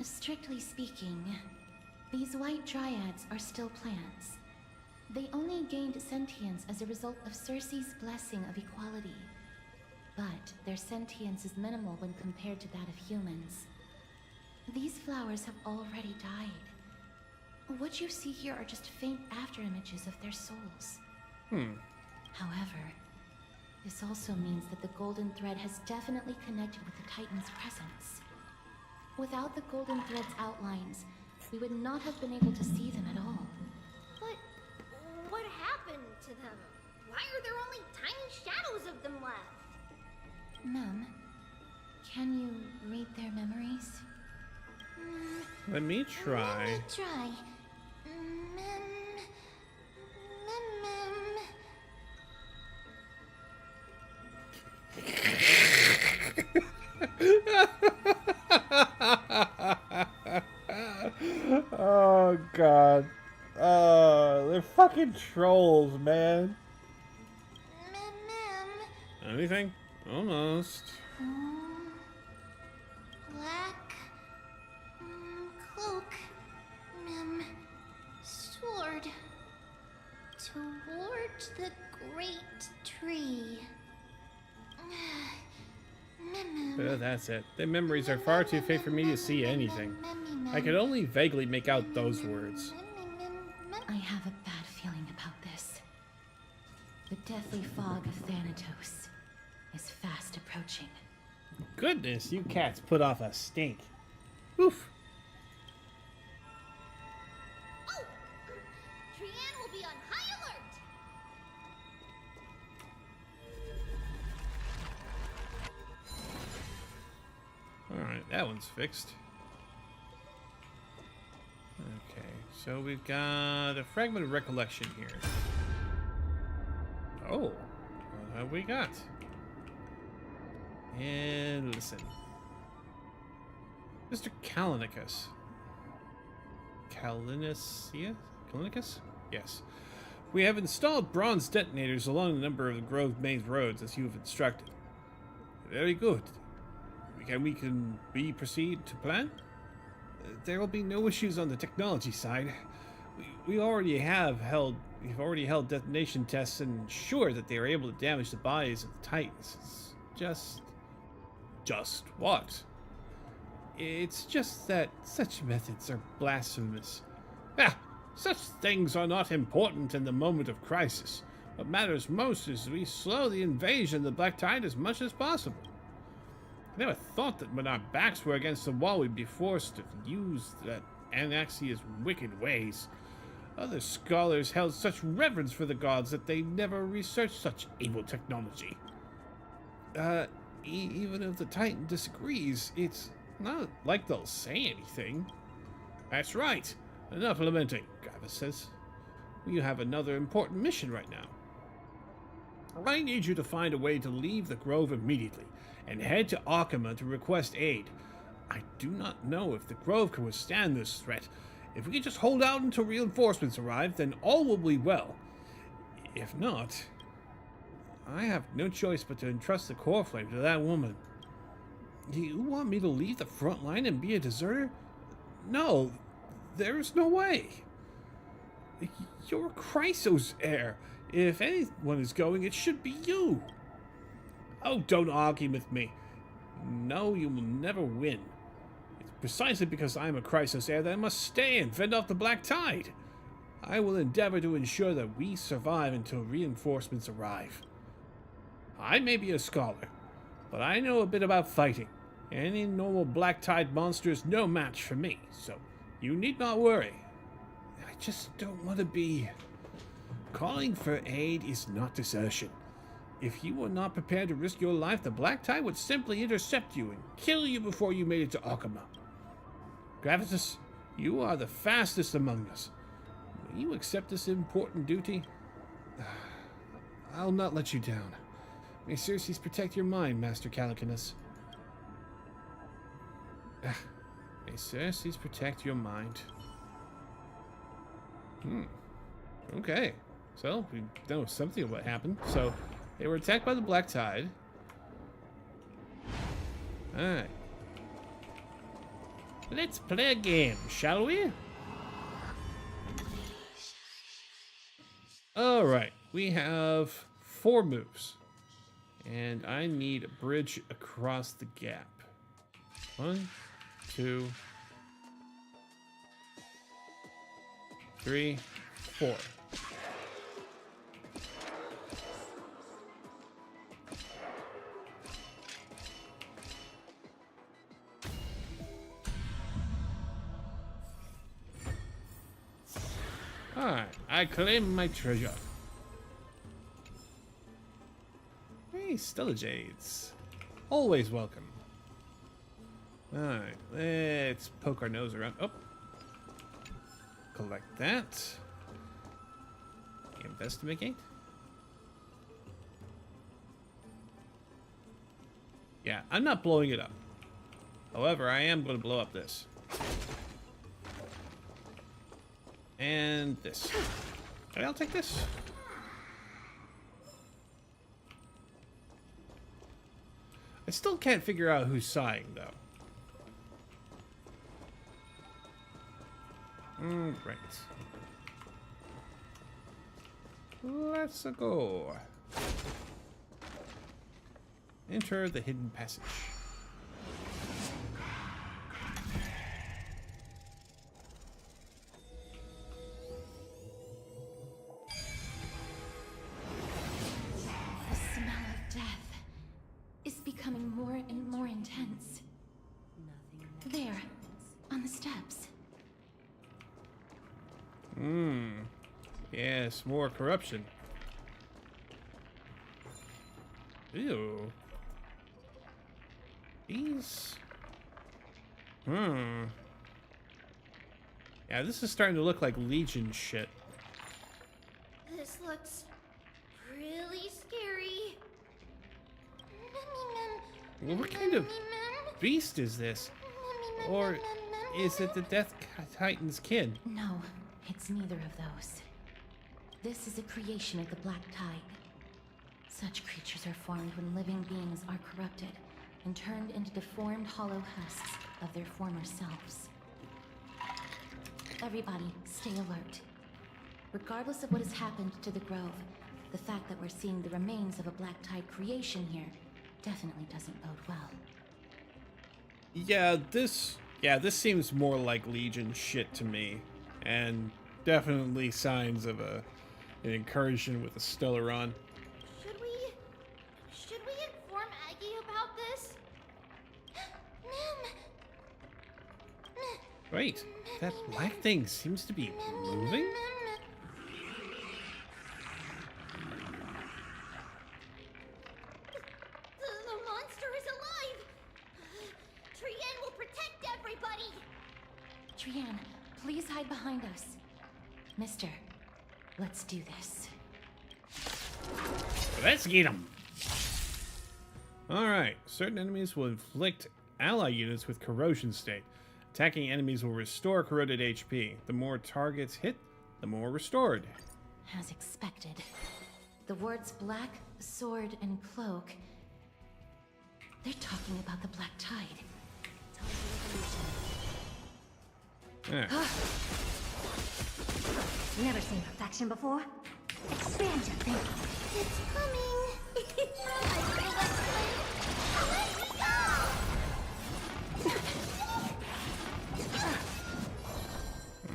Strictly speaking, these white dryads are still plants. They only gained sentience as a result of Circe's blessing of equality. But their sentience is minimal when compared to that of humans. These flowers have already died. What you see here are just faint afterimages of their souls. However, this also means that the golden thread has definitely connected with the Titan's presence. Without the golden thread's outlines, we would not have been able to see them at all. But what happened to them? Why are there only tiny shadows of them left? Mem, can you read their memories? Let me try. Let me try. Mem. Oh god. They're fucking trolls, man. Anything? Almost. Black cloak, Mem. Sword towards the great tree. That's it. Their memories are far too faint for me to see anything. I could only vaguely make out those words. I have a bad feeling about this. The deathly fog of Thanatos is fast approaching. Goodness, you cats put off a stink. Oof. Oh! Trianne will be on high alert! Alright, that one's fixed. Okay, so we've got a fragment of recollection here. Oh, what have we got? And listen. Mr. Callinicus. Callinicus? Yes. We have installed bronze detonators along a number of the Grove main roads as you have instructed. Very good. Can we proceed to plan? There will be no issues on the technology side. We've already held detonation tests and ensured that they are able to damage the bodies of the Titans. It's just what? It's just that such methods are blasphemous. Such things are not important in the moment of crisis. What matters most is we slow the invasion of the Black Tide as much as possible. I never thought that when our backs were against the wall we'd be forced to use that Anaxia's wicked ways. Other scholars held such reverence for the gods that they never researched such evil technology. Even if the Titan disagrees, it's not like they'll say anything. That's right. Enough lamenting, Gravis says. We have another important mission right now. I need you to find a way to leave the Grove immediately and head to Akama to request aid. I do not know if the Grove can withstand this threat. If we can just hold out until reinforcements arrive, then all will be well. If not, I have no choice but to entrust the core flame to that woman. Do you want me to leave the front line and be a deserter? No, there's no way. You're Chrysos' heir. If anyone is going, it should be you. Oh, don't argue with me. No, you will never win. It's precisely because I am a Chrysos heir that I must stay and fend off the Black Tide. I will endeavor to ensure that we survive until reinforcements arrive. I may be a scholar, but I know a bit about fighting. Any normal Black Tide monster is no match for me, so you need not worry. I just don't want to be... Calling for aid is not desertion. If you were not prepared to risk your life, the Black Tide would simply intercept you and kill you before you made it to Akama. Gravitas, you are the fastest among us. Will you accept this important duty? I'll not let you down. May Circes protect your mind, Master Calicanus. May Circes protect your mind. Okay. So, we know something of what happened. So, they were attacked by the Black Tide. Alright. Let's play a game, shall we? Alright. We have 4 moves. And I need a bridge across the gap. 1, 2, 3, 4. Alright, I claim my treasure. Hey, Stellajades. Always welcome. Alright, let's poke our nose around. Oh. Collect that. Investigate. Yeah, I'm not blowing it up. However, I am going to blow up this. And this. Okay, I'll take this. I still can't figure out who's sighing, though. Right. Let's go. Enter the hidden passage. The smell of death is becoming more and more intense. There, on the steps. Yes, more corruption. Ew. These... Yeah, this is starting to look like Legion shit. This looks really scary. Well, what kind of beast is this? Or is it the Death Titan's kin? No, it's neither of those. This is a creation of the Black Tide. Such creatures are formed when living beings are corrupted and turned into deformed hollow husks of their former selves. Everybody, stay alert. Regardless of what has happened to the Grove, the fact that we're seeing the remains of a Black Tide creation here definitely doesn't bode well. Yeah, this seems more like Legion shit to me, and definitely signs of an incursion with a Stellaron. Should we inform Aggie about this? Wait, that black thing seems to be moving? The monster is alive! Trienne will protect everybody! Trienne, please hide behind us. Mister, let's do this. Let's get him! Alright, certain enemies will inflict ally units with corrosion state. Attacking enemies will restore corroded HP. The more targets hit, the more restored. As expected. The words black, sword, and cloak. They're talking about the Black Tide. Yeah. Never seen perfection before. Expand your thinking. It's coming. I feel that flame. Let me go!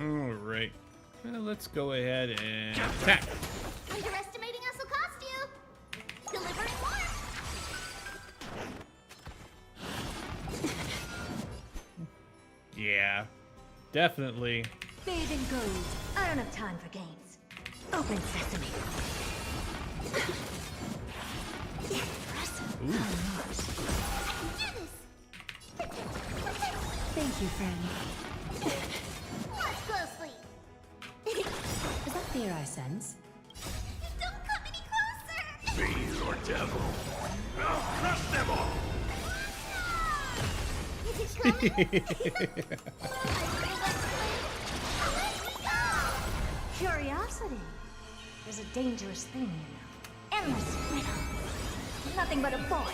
Alright. Well, let's go ahead and attack. Underestimating us will cost you. Delivering more. Yeah. Definitely Bathe in gold. I don't have time for games. Open sesame. Impressive. How not? Thank you, friend. Watch closely. Is that fear I sense? Don't come any closer. Fiend or devil, I'll crush them all! Is it coming? Curiosity is a dangerous thing, you know. Endless riddle. Nothing but a boy.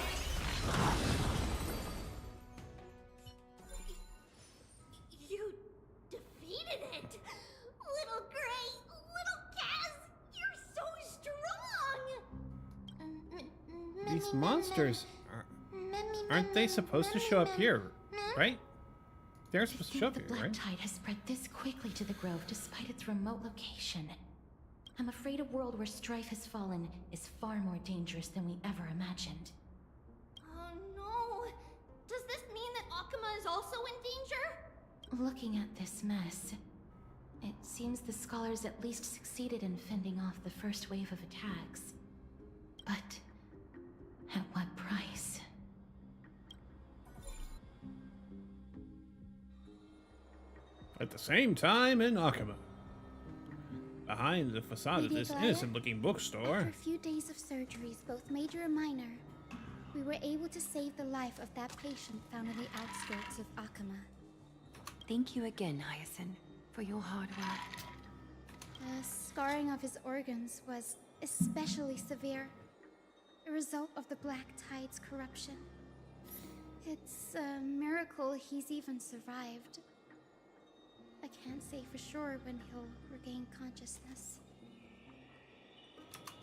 You defeated it! Little Gray, little Kaz, you're so strong! These monsters aren't they supposed to show up here, right? They're supposed to show up here, The black right? tide has spread this quickly to the grove despite its remote location. I'm afraid a world where Strife has fallen is far more dangerous than we ever imagined. Oh no! Does this mean that Akuma is also in danger? Looking at this mess, it seems the scholars at least succeeded in fending off the first wave of attacks. But at what price? At the same time in Akuma. Behind the facade of this Media innocent-looking After bookstore. a few days of surgeries, both major and minor, we were able to save the life of that patient found on the outskirts of Akuma. Thank you again, Hyacinth, for your hard work. The scarring of his organs was especially severe, a result of the Black Tide's corruption. It's a miracle he's even survived. I can't say for sure when he'll regain consciousness.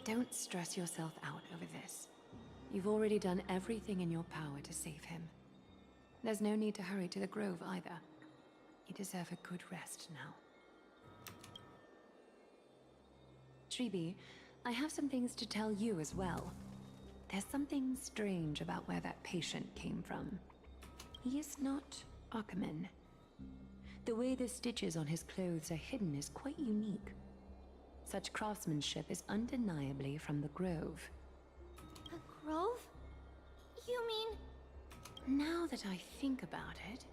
Don't stress yourself out over this. You've already done everything in your power to save him. There's no need to hurry to the grove either. You deserve a good rest now. Tribi, I have some things to tell you as well. There's something strange about where that patient came from. He is not Akuman. The way the stitches on his clothes are hidden is quite unique. Such craftsmanship is undeniably from the grove. The grove? You mean... Now that I think about it,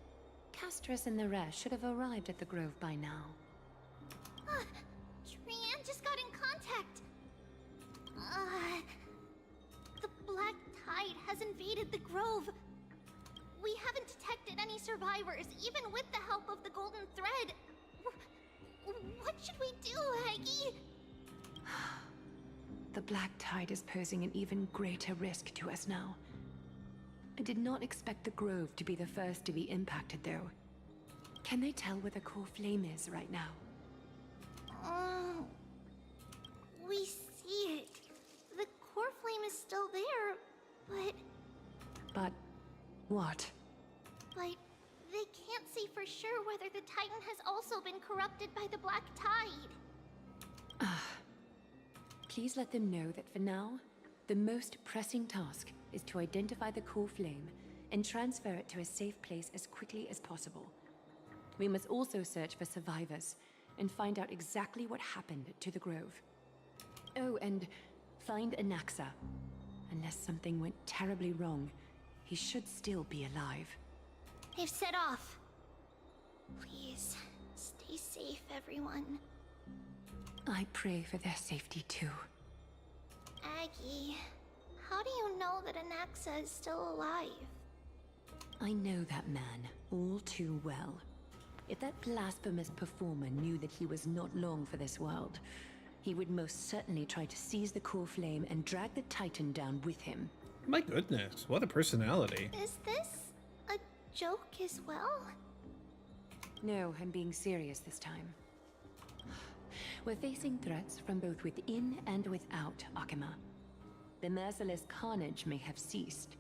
Castrus and the rest should have arrived at the grove by now. Trian just got in contact. The Black Tide has invaded the grove. We haven't detected any survivors, even with the help of the Golden Thread. What should we do, Aggie? The Black Tide is posing an even greater risk to us now. I did not expect the grove to be the first to be impacted, though. Can they tell where the core flame is right now? We see it. The core flame is still there, but... But what? But they can't say for sure whether the Titan has also been corrupted by the Black Tide. Please let them know that for now, the most pressing task is to identify the core flame and transfer it to a safe place as quickly as possible. We must also search for survivors and find out exactly what happened to the grove. Oh, and find Anaxa. Unless something went terribly wrong, he should still be alive. They've set off. Please, stay safe, everyone. I pray for their safety too. Aggie, how do you know that Anaxa is still alive? I know that man all too well. If that blasphemous performer knew that he was not long for this world, he would most certainly try to seize the core flame and drag the Titan down with him. My goodness, what a personality. Is this a joke as well? No, I'm being serious this time. We're facing threats from both within and without Akuma. The merciless carnage may have ceased,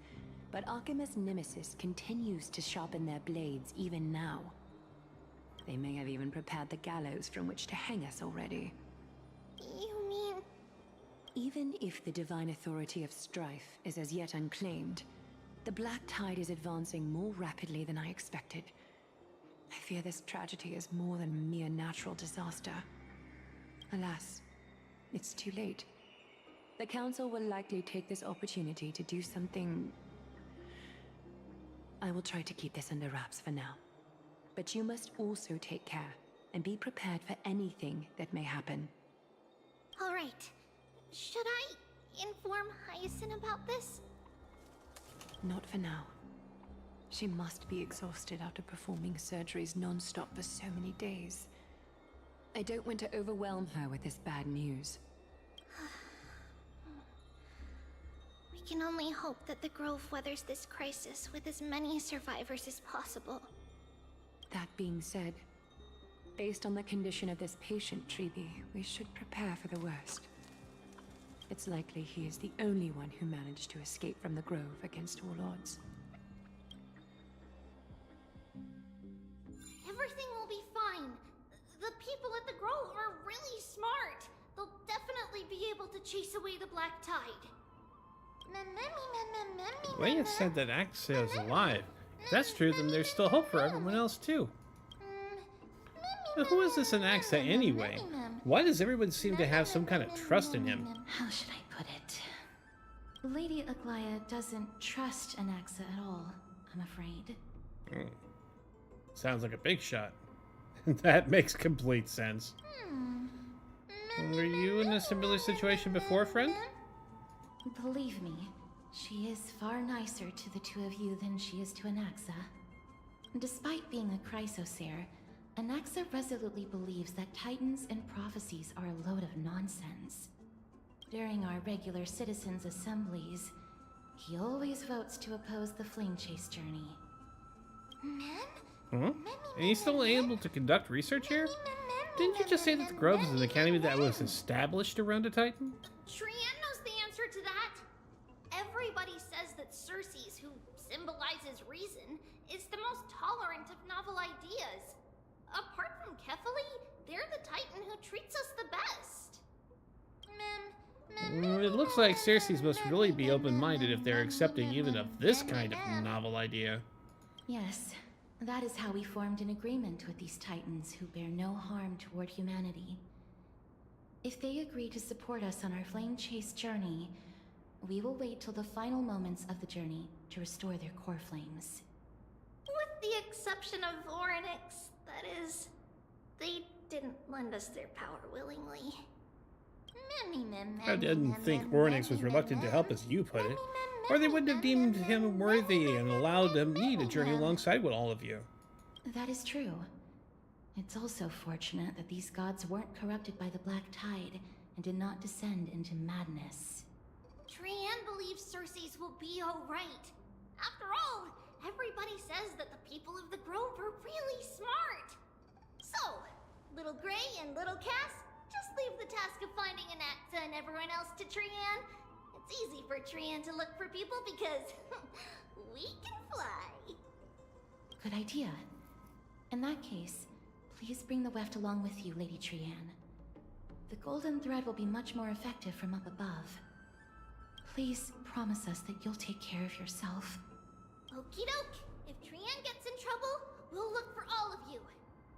but Akuma's nemesis continues to sharpen their blades even now. They may have even prepared the gallows from which to hang us already. You mean... Even if the divine authority of Strife is as yet unclaimed, the Black Tide is advancing more rapidly than I expected. I fear this tragedy is more than a mere natural disaster. Alas, it's too late. The Council will likely take this opportunity to do something... I will try to keep this under wraps for now. But you must also take care and be prepared for anything that may happen. All right. Should I inform Hyacinth about this? Not for now. She must be exhausted after performing surgeries non-stop for so many days. I don't want to overwhelm her with this bad news. We can only hope that the Grove weathers this crisis with as many survivors as possible. That being said, based on the condition of this patient, Treeby, we should prepare for the worst. It's likely he is the only one who managed to escape from the Grove against all odds. Everything will be fine. The people at the Grove are really smart. They'll definitely be able to chase away the Black Tide. The way you said that Axa is alive, if that's true, then there's still hope for everyone else too. But who is this Axa anyway? Why does everyone seem to have some kind of trust in him? How should I put it? Lady Aglaya doesn't trust Anaxa at all, I'm afraid. Sounds like a big shot. That makes complete sense. Were you in a similar situation before, friend? Believe me, she is far nicer to the two of you than she is to Anaxa. Despite being a Chrysosaur, Anaxa resolutely believes that Titans and prophecies are a load of nonsense. During our regular citizens' assemblies, he always votes to oppose the Flame Chase journey. Are you still able to conduct research here? Didn't you just say that the Grove is an academy that was established around a Titan? Trian knows the answer to that. Everybody says that Circes, who symbolizes reason, is the most tolerant of novel ideas. Apart from Kefali, they're the Titan who treats us the best. It looks like Circes must really be open-minded if they're accepting even of this kind of novel idea. Yes, that is how we formed an agreement with these Titans who bear no harm toward humanity. If they agree to support us on our Flame Chase journey, we will wait till the final moments of the journey to restore their core flames. With the exception of Orynyx, that is, they didn't lend us their power willingly. I didn't think Orynyx was reluctant to help, as you put it, or they wouldn't have deemed him worthy and allowed me to journey alongside with all of you. That is true. It's also fortunate that these gods weren't corrupted by the Black Tide and did not descend into madness. Trian believes Circes will be alright. After all, everybody says that the people of the Grove are really smart. So, Little Gray and Little Cass, just leave the task of finding Anaxa and everyone else to Trian. It's easy for Trian to look for people because we can fly. Good idea. In that case, please bring the weft along with you, Lady Trian. The golden thread will be much more effective from up above. Please promise us that you'll take care of yourself. Okie doke. If Trian gets in trouble, we'll look for all of you.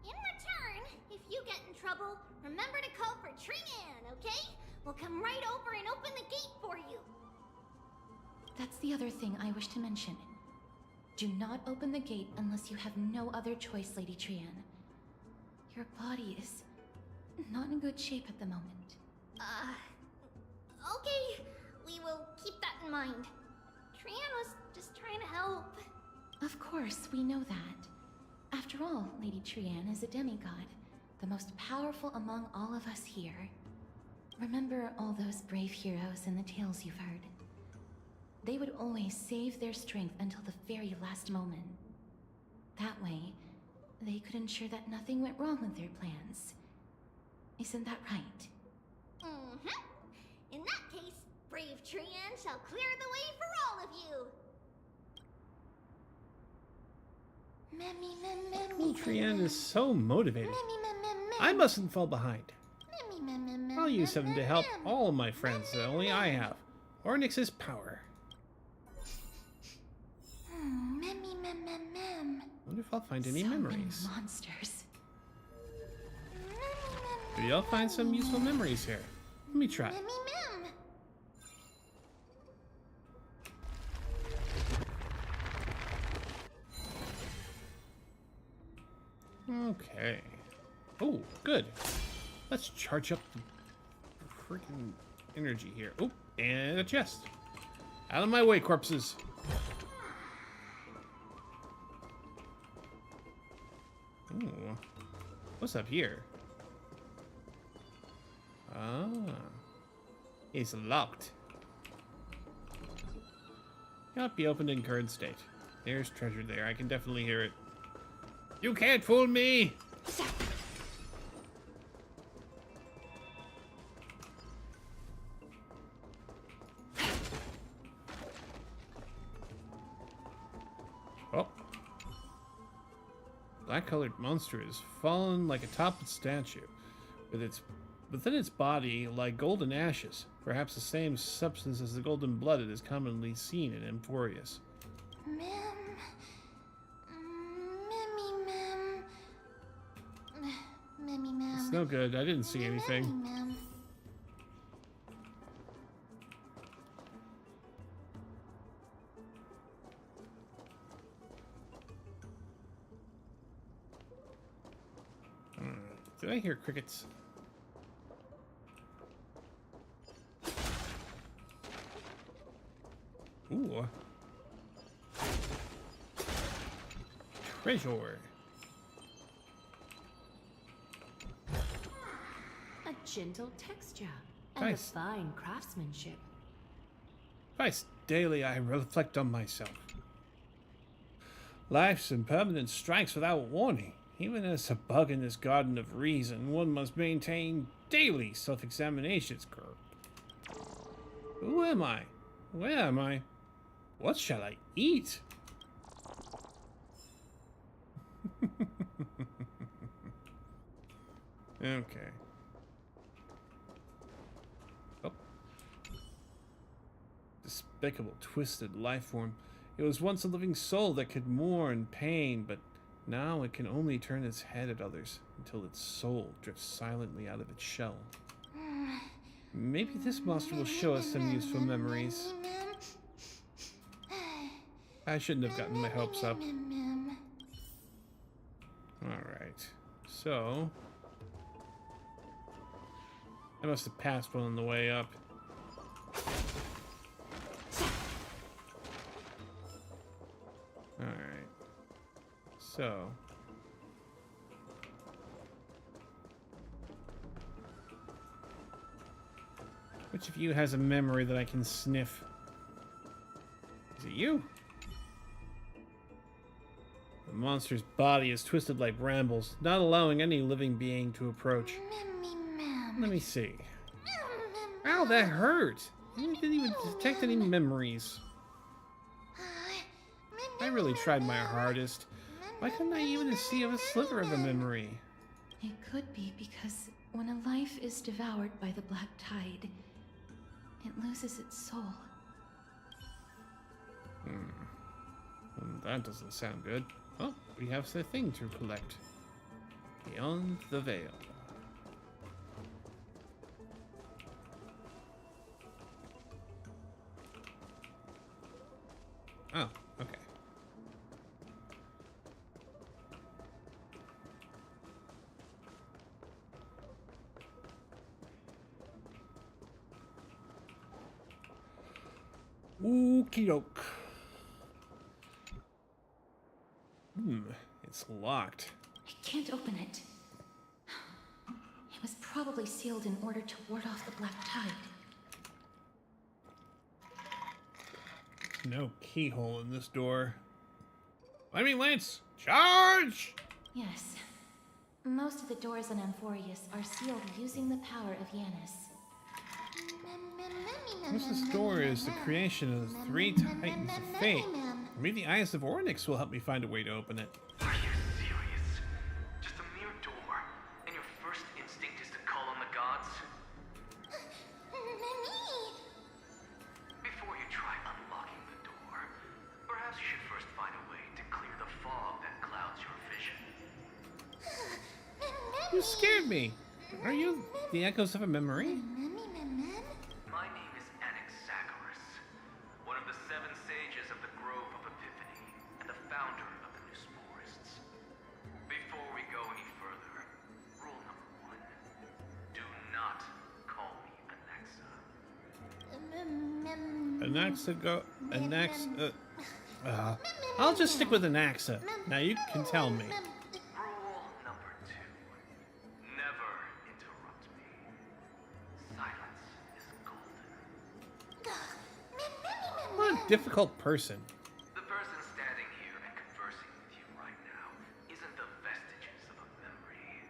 In return, if you get in trouble, remember to call for Trian, okay? We'll come right over and open the gate for you. That's the other thing I wish to mention. Do not open the gate unless you have no other choice, Lady Trian. Your body is not in good shape at the moment. Okay. We will keep that in mind. Trian was just trying to help. Of course, we know that. After all, Lady Trian is a demigod, the most powerful among all of us here. Remember all those brave heroes in the tales you've heard. They would always save their strength until the very last moment. That way, they could ensure that nothing went wrong with their plans. Isn't that right? Mm-hmm. In that case, brave Trian shall clear the way for all of you. Trian is so motivated. I mustn't fall behind. I'll use him to help all of my friends that only I have. Orynyx's power. Wonder if I'll find any So many memories. monsters. Maybe I'll find some useful memories here. Let me try. Okay. Oh, good. Let's charge up the freaking energy here. Oh, and a chest. Out of my way, corpses. Ooh. What's up here? Ah. It's locked. Cannot be opened in current state. There's treasure there. I can definitely hear it. You can't fool me! Oh. Black-colored monster has fallen like a toppled statue, within its body lie golden ashes, perhaps the same substance as the golden blood that is commonly seen in Emphorius. It's no good. I didn't see anything. Did I hear crickets? Ooh. Treasure. A gentle texture and Nice. a fine craftsmanship. Twice daily I reflect on myself. Life's impermanence strikes without warning. Even as a bug in this garden of reason, one must maintain daily self-examinations. Who am I? Where am I? What shall I eat? Okay. Oh. Despicable, twisted life form. It was once a living soul that could mourn pain, but now it can only turn its head at others until its soul drifts silently out of its shell. Maybe this monster will show us some useful memories. I shouldn't have gotten my hopes up. Alright, so I must have passed one on the way up. Alright, so which of you has a memory that I can sniff? Is it you? The monster's body is twisted like brambles, not allowing any living being to approach. Let me see. Ow, that hurt! I didn't even detect any memories. I really tried my hardest. Why couldn't I even see a sliver of a memory? It could be because when a life is devoured by the black tide, it loses its soul. That doesn't sound good. Oh, we have the thing to collect. Beyond the veil. Oh, okay. Okie doke. It's locked. I can't open it. It was probably sealed in order to ward off the black tide. No keyhole in this door. Flaming Lance, charge! Yes. Most of the doors in Emphorius are sealed using the power of Yanis. This door is the creation of the three titans of fate. Maybe the Eyes of Ornyx will help me find a way to open it. Are you serious? Just a mere door, and your first instinct is to call on the gods? Before you try unlocking the door, perhaps you should first find a way to clear the fog that clouds You scared me. Are you the echoes of a memory? My name is Anaxagoras, one of the 7 sages of the Grove of Epiphany, and the founder of the Newsporists. Before we go any further, rule number 1. Do not call me Anaxa. I'll just stick with Anaxa. Now you can tell me. Rule number 2. Never interrupt me. Silence is golden. What a difficult person. The person standing here and conversing with you right now isn't the vestiges of a memory.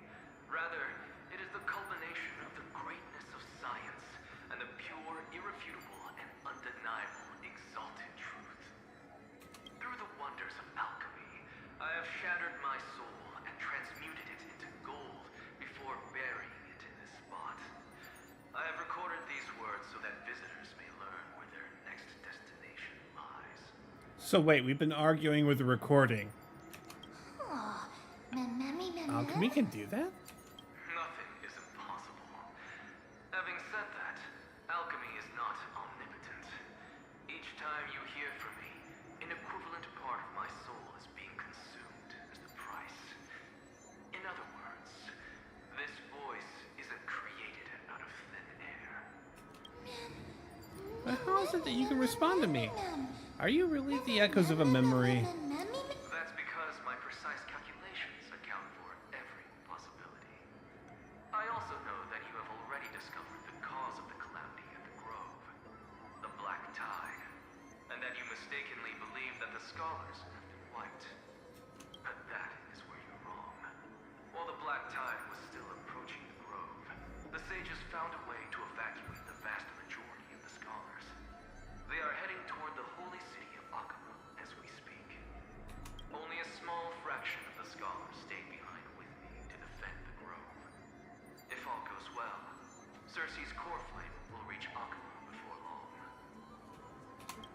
Rather, it is the culmination of the greatness of science and the pure, irrefutable, and undeniable exalted truth. Through the wonders of alchemy, I have shattered my soul and transmuted it into gold before burying it in this spot. I have recorded these words so that visitors may learn where their next destination lies. So wait, we've been arguing with the recording. Alchemy can do that? Nothing is impossible. Having said that, alchemy is not omnipotent. Each time you hear from me, an equivalent part of my soul is being consumed as the price. In other words, this voice isn't created out of thin air. But how is it that you can respond to me? Are you really the echoes of a memory? That's because my precise calculations account for every possibility. I also know that you have already discovered the cause of the calamity at the Grove, the Black Tide, and that you mistakenly believe that the scholars have been wiped. But that is where you're wrong. While the Black Tide was still approaching the Grove, the sages found a way to evacuate the vast majority of the scholars. They are heading toward the holy city of Akama as we speak. Only a small fraction of the scholars stayed behind with me to defend the Grove. If all goes well, Cersei's core flame will reach Akama before long.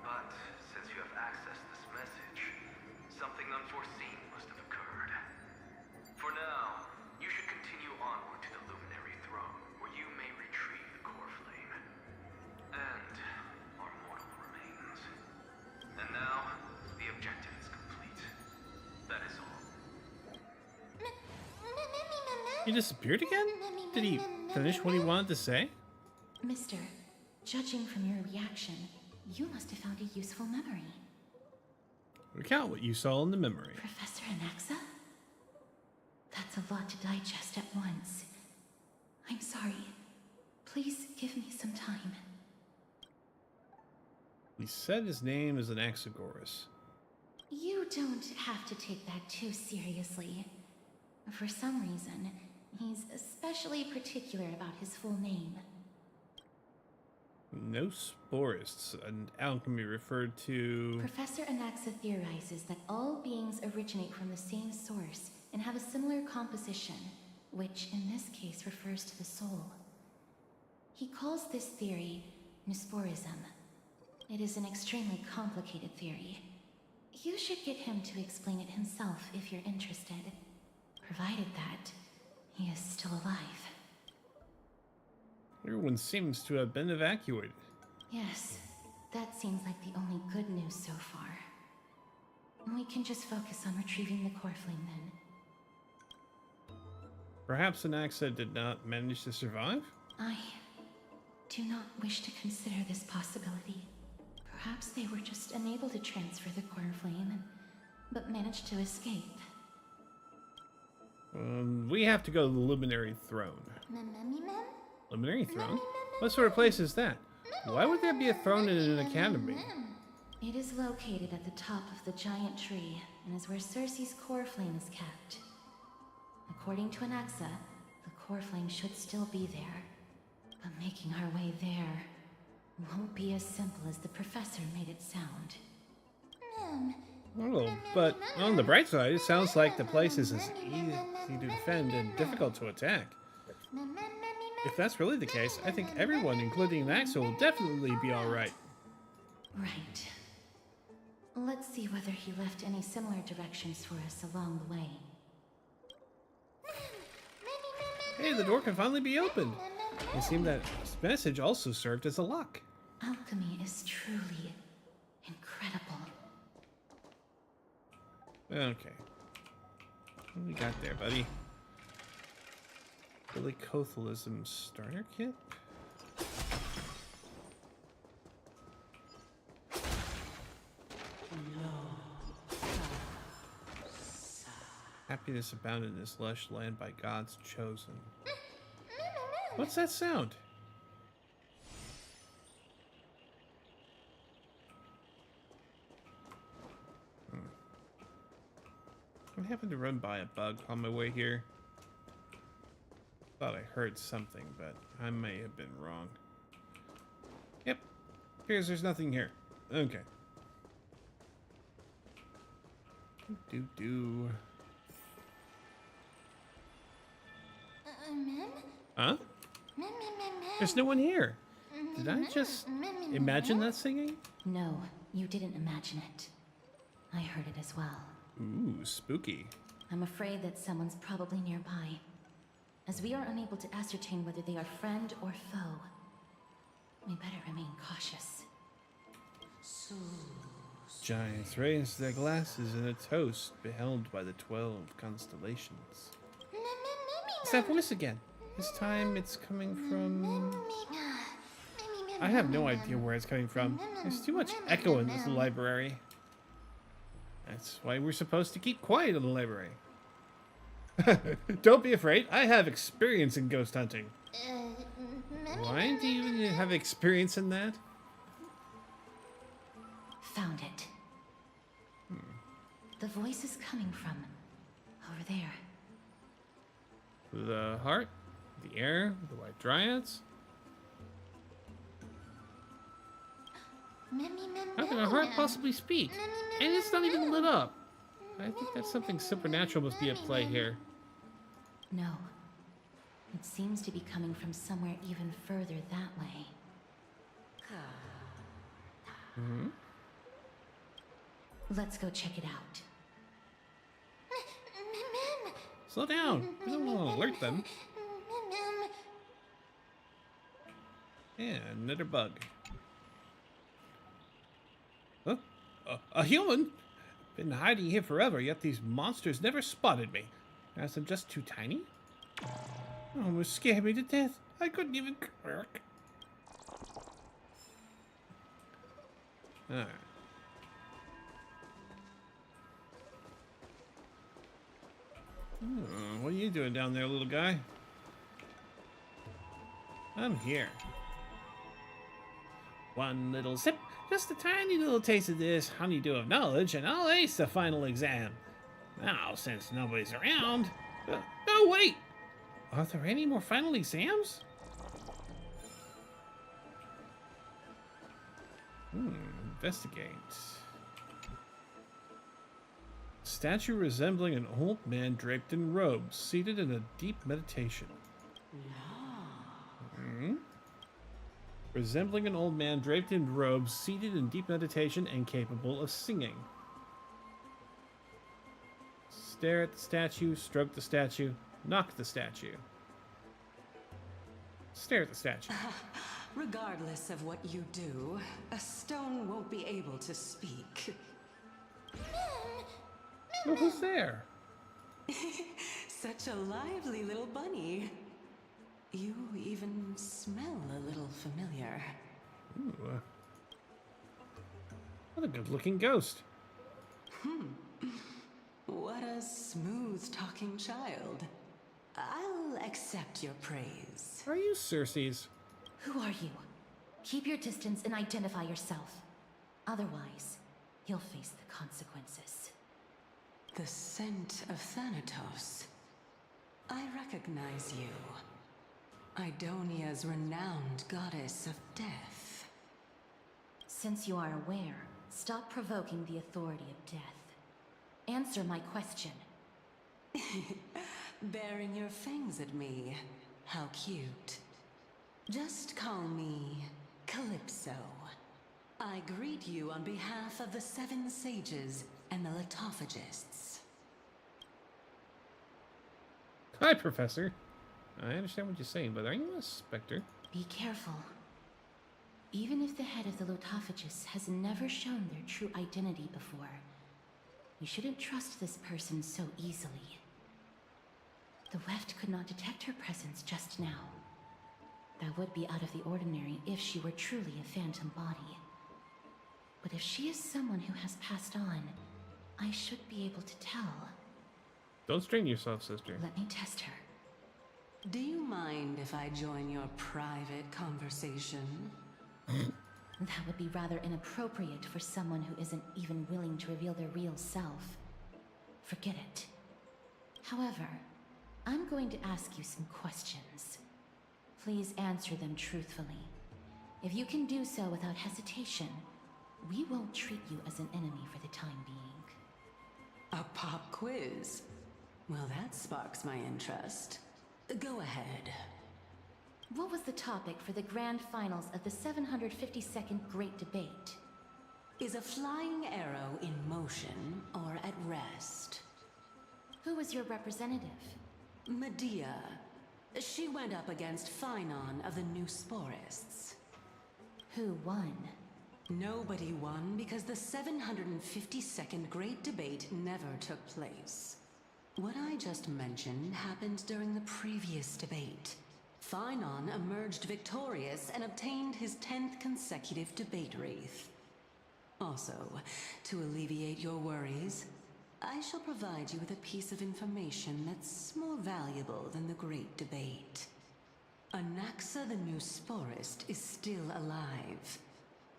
But since you have accessed this message, something unforeseen must have occurred. For now, you should continue onward to the Luminary Throne, where you may retrieve the core flame. And our mortal remains. And now, the objective is complete. That is all. He disappeared again? Did he finish what he wanted to say? Mister, judging from your reaction, you must have found a useful memory. Recount what you saw in the memory. Professor Anaxa? That's a lot to digest at once. I'm sorry. Please give me some time. He said his name is Anaxagoras. You don't have to take that too seriously. For some reason, he's especially particular about his full name. No sporists, and alchemy referred to... Professor Anaxa theorizes that all beings originate from the same source and have a similar composition, which in this case refers to the soul. He calls this theory Newsporism. It is an extremely complicated theory. You should get him to explain it himself if you're interested, provided that he is still alive. Everyone seems to have been evacuated. Yes, that seems like the only good news so far. We can just focus on retrieving the core flame then. Perhaps Anaxa did not manage to survive? I do not wish to consider this possibility. Perhaps they were just unable to transfer the core flame, but managed to escape. We have to go to the Luminary Throne. Luminary Throne? What sort of place is that? Why would there be a throne in an academy? It is located at the top of the giant tree, and is where Cersei's core flame is kept. According to Anaxa, the core flame should still be there. But making our way there won't be as simple as the professor made it sound. Oh, but on the bright side, it sounds like the place is as easy to defend and difficult to attack. If that's really the case, I think everyone, including Anaxa, will definitely be alright. Right. Let's see whether he left any similar directions for us along the way. hooray! The door can finally be opened. It seemed that this message also served as a lock. Alchemy is truly incredible. Okay. What we got there, buddy? Polycothalism starter kit? Happiness abounded in this lush land by God's chosen. What's that sound? I happened to run by a bug on my way here. Thought I heard something, but I may have been wrong. Yep. Appears there's nothing here. Okay. Do. Huh? There's no one here. Did I just imagine that singing? No, you didn't imagine it. I heard it as well. Ooh, spooky. I'm afraid that someone's probably nearby. As we are unable to ascertain whether they are friend or foe, we better remain cautious. Giants raise their glasses in a toast beheld by the 12 constellations. It's that voice again. This time it's coming from... I have no idea where it's coming from. There's too much echo in this library. That's why we're supposed to keep quiet in the library. Don't be afraid. I have experience in ghost hunting. Why do you even have experience in that? Found it. The voice is coming from over there. The heart? The air? The white dryads? How can a heart possibly speak? And it's not even lit up. I think that something supernatural must be at play here. No. It seems to be coming from somewhere even further that way. Let's go check it out. Slow down. I don't want to alert them. Yeah, another bug. Huh? A human? Been hiding here forever, yet these monsters never spotted me. As I'm just too tiny? Almost scared me to death. I couldn't even work. Alright. What are you doing down there, little guy? I'm here. One little sip, just a tiny little taste of this honeydew of knowledge, and I'll ace the final exam. Now, since nobody's around... no, wait! Are there any more final exams? Investigate. Statue resembling an old man draped in robes, seated in a deep meditation. Resembling an old man draped in robes, seated in deep meditation, and capable of singing. Stare at the statue, stroke the statue, knock the statue. Stare at the statue. Regardless of what you do, a stone won't be able to speak. Well, who's there? Such a lively little bunny. You even smell a little familiar. Ooh. What a good-looking ghost. What a smooth-talking child. I'll accept your praise. Are you Circe's? Who are you? Keep your distance and identify yourself. Otherwise, you'll face the consequences. The scent of Thanatos. I recognize you. Idonia's renowned goddess of death. Since you are aware, stop provoking the authority of death. Answer my question. Baring your fangs at me. How cute. Just call me Calypso. I greet you on behalf of the 7 sages and the litophagists. Hi, Professor. I understand what you're saying, but are you a specter? Be careful. Even if the head of the Lotophagus has never shown their true identity before, you shouldn't trust this person so easily. The Weft could not detect her presence just now. That would be out of the ordinary if she were truly a phantom body. But if she is someone who has passed on, I should be able to tell. Don't strain yourself, sister. Let me test her. Do you mind if I join your private conversation? That would be rather inappropriate for someone who isn't even willing to reveal their real self. Forget it. However, I'm going to ask you some questions. Please answer them truthfully. If you can do so without hesitation, we won't treat you as an enemy for the time being. A pop quiz? Well, that sparks my interest. Go ahead. What was the topic for the grand finals of the 752nd Great Debate? Is a flying arrow in motion or at rest? Who was your representative? Medea. She went up against Phynon of the New Sporists. Who won? Nobody won because the 752nd Great Debate never took place. What I just mentioned happened during the previous debate. Phynon emerged victorious and obtained his 10th consecutive debate wreath. Also, to alleviate your worries, I shall provide you with a piece of information that's more valuable than the Great Debate. Anaxa the New Sporist is still alive.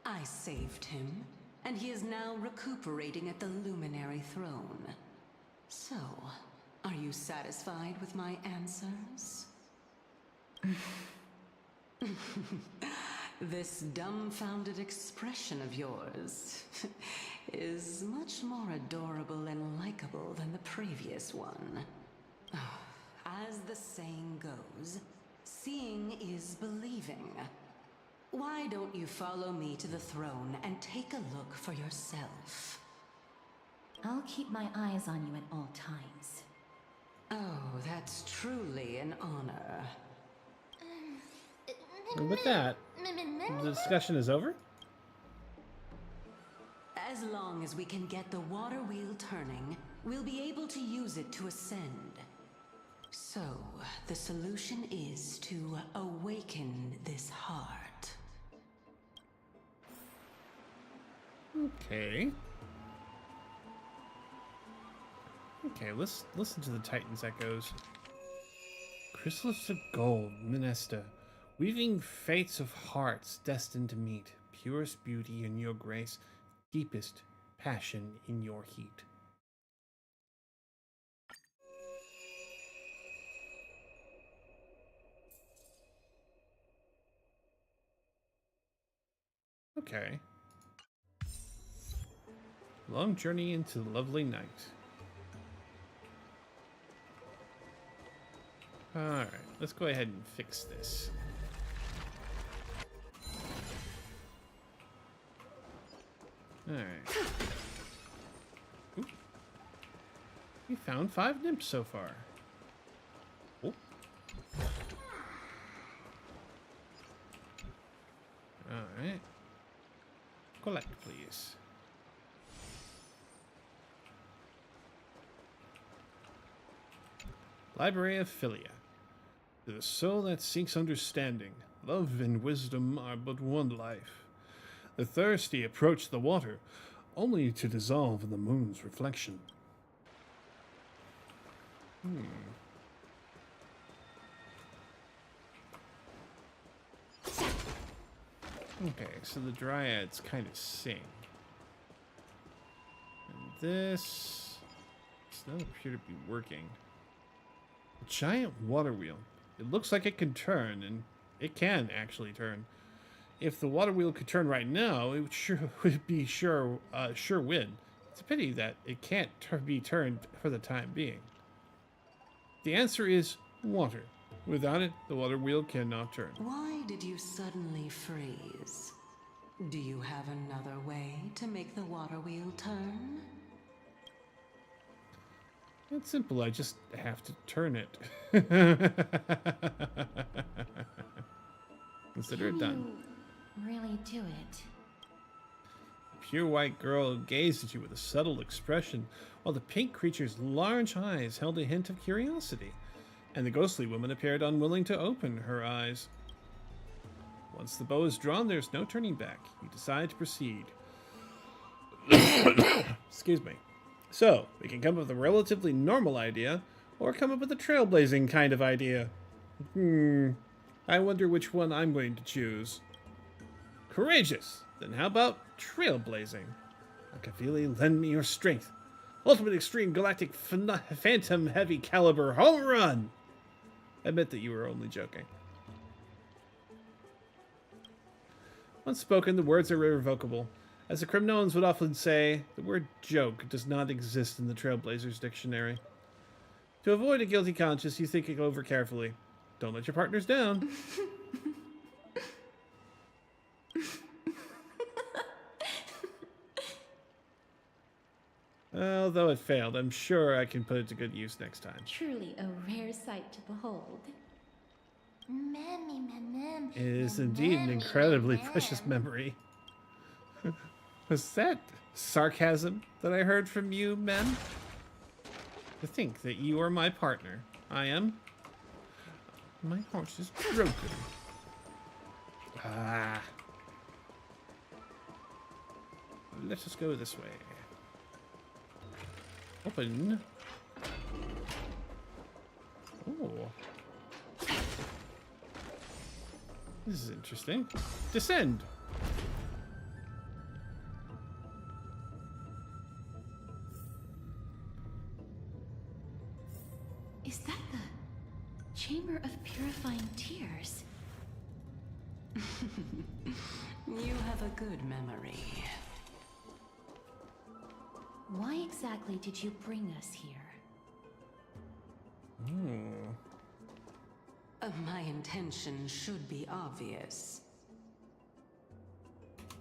I saved him, and he is now recuperating at the Luminary Throne. So, are you satisfied with my answers? This dumbfounded expression of yours is much more adorable and likable than the previous one. As the saying goes, seeing is believing. Why don't you follow me to the throne and take a look for yourself? I'll keep my eyes on you at all times. Oh, that's truly an honor. And with that, the discussion is over. As long as we can get the water wheel turning, we'll be able to use it to ascend. So, the solution is to awaken this heart. Okay. Okay, let's listen to the Titan's echoes. Chrysalis of gold, Minesta, weaving fates of hearts destined to meet, purest beauty in your grace, deepest passion in your heat. Okay. Long journey into the lovely night. Alright, let's go ahead and fix this. Alright. Oop. We found 5 nymphs so far. Oh. Alright. Collect, please. Library of Philia. To the soul that seeks understanding, love and wisdom are but one life. The thirsty approach the water, only to dissolve in the moon's reflection. Okay, so the dryads kind of sing. And this does not appear to be working. A giant water wheel. It looks like it can turn, and it can actually turn. If the water wheel could turn right now, it would be sure win. It's a pity that it can't be turned for the time being. The answer is water. Without it, the water wheel cannot turn. Why did you suddenly freeze? Do you have another way to make the water wheel turn? It's simple, I just have to turn it. Consider it done. You really do it? The pure white girl gazed at you with a subtle expression, while the pink creature's large eyes held a hint of curiosity, and the ghostly woman appeared unwilling to open her eyes. Once the bow is drawn, there's no turning back. You decide to proceed. Excuse me. So, we can come up with a relatively normal idea, or come up with a trailblazing kind of idea. I wonder which one I'm going to choose. Courageous! Then how about trailblazing? Akavili, lend me your strength. Ultimate Extreme Galactic Phantom Heavy Caliber Home Run! Admit that you were only joking. Once spoken, the words are irrevocable. As the Crimnoans would often say, the word joke does not exist in the Trailblazers dictionary. To avoid a guilty conscience, you think it over carefully. Don't let your partners down. Although it failed, I'm sure I can put it to good use next time. Truly a rare sight to behold. It is indeed an incredibly precious memory. Was that sarcasm that I heard from you, men? To think that you are my partner. I am. My horse is broken. Ah. Let us go this way. Open. Oh. This is interesting. Descend. Is that the Chamber of Purifying Tears? You have a good memory. Why exactly did you bring us here? My intention should be obvious.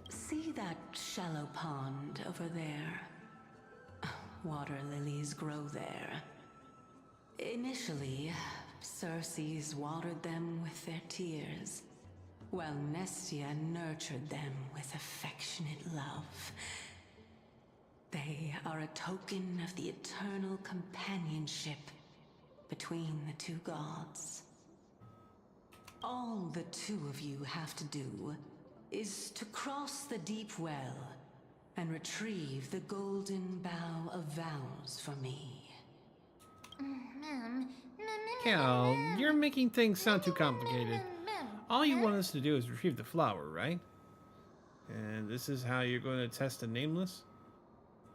See that shallow pond over there? Water lilies grow there. Initially, Circes watered them with their tears, while Nestia nurtured them with affectionate love. They are a token of the eternal companionship between the two gods. All the two of you have to do is to cross the deep well and retrieve the golden bough of vows for me. Cal, you're making things sound too complicated. All you want us to do is retrieve the flower, right? And this is how you're going to test a nameless?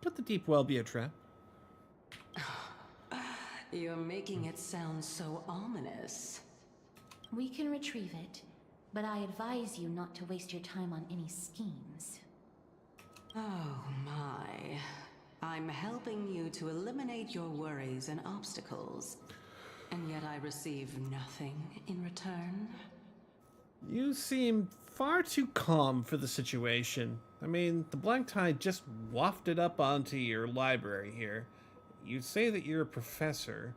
Could the deep well be a trap? You're making it sound so ominous. We can retrieve it, but I advise you not to waste your time on any schemes. Oh my. I'm helping you to eliminate your worries and obstacles, and yet I receive nothing in return? You seem far too calm for the situation. I mean, the black tide just wafted up onto your library here. You say that you're a professor,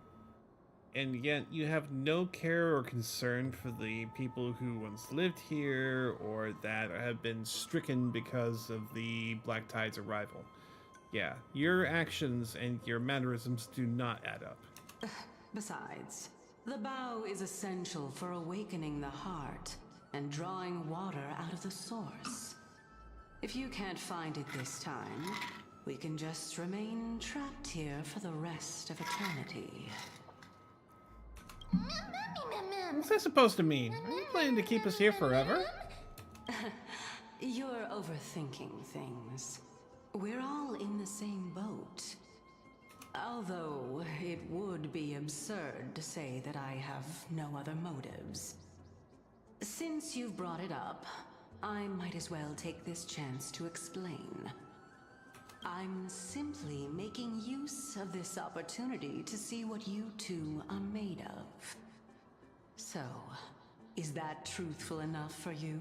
and yet you have no care or concern for the people who once lived here or that have been stricken because of the black tide's arrival. Yeah, your actions and your mannerisms do not add up. Besides, the bow is essential for awakening the heart and drawing water out of the source. If you can't find it this time, we can just remain trapped here for the rest of eternity. What's that supposed to mean? Are you planning to keep us here forever? You're overthinking things. We're all in the same boat. Although it would be absurd to say that I have no other motives. Since you've brought it up, I might as well take this chance to explain. I'm simply making use of this opportunity to see what you two are made of. So, is that truthful enough for you?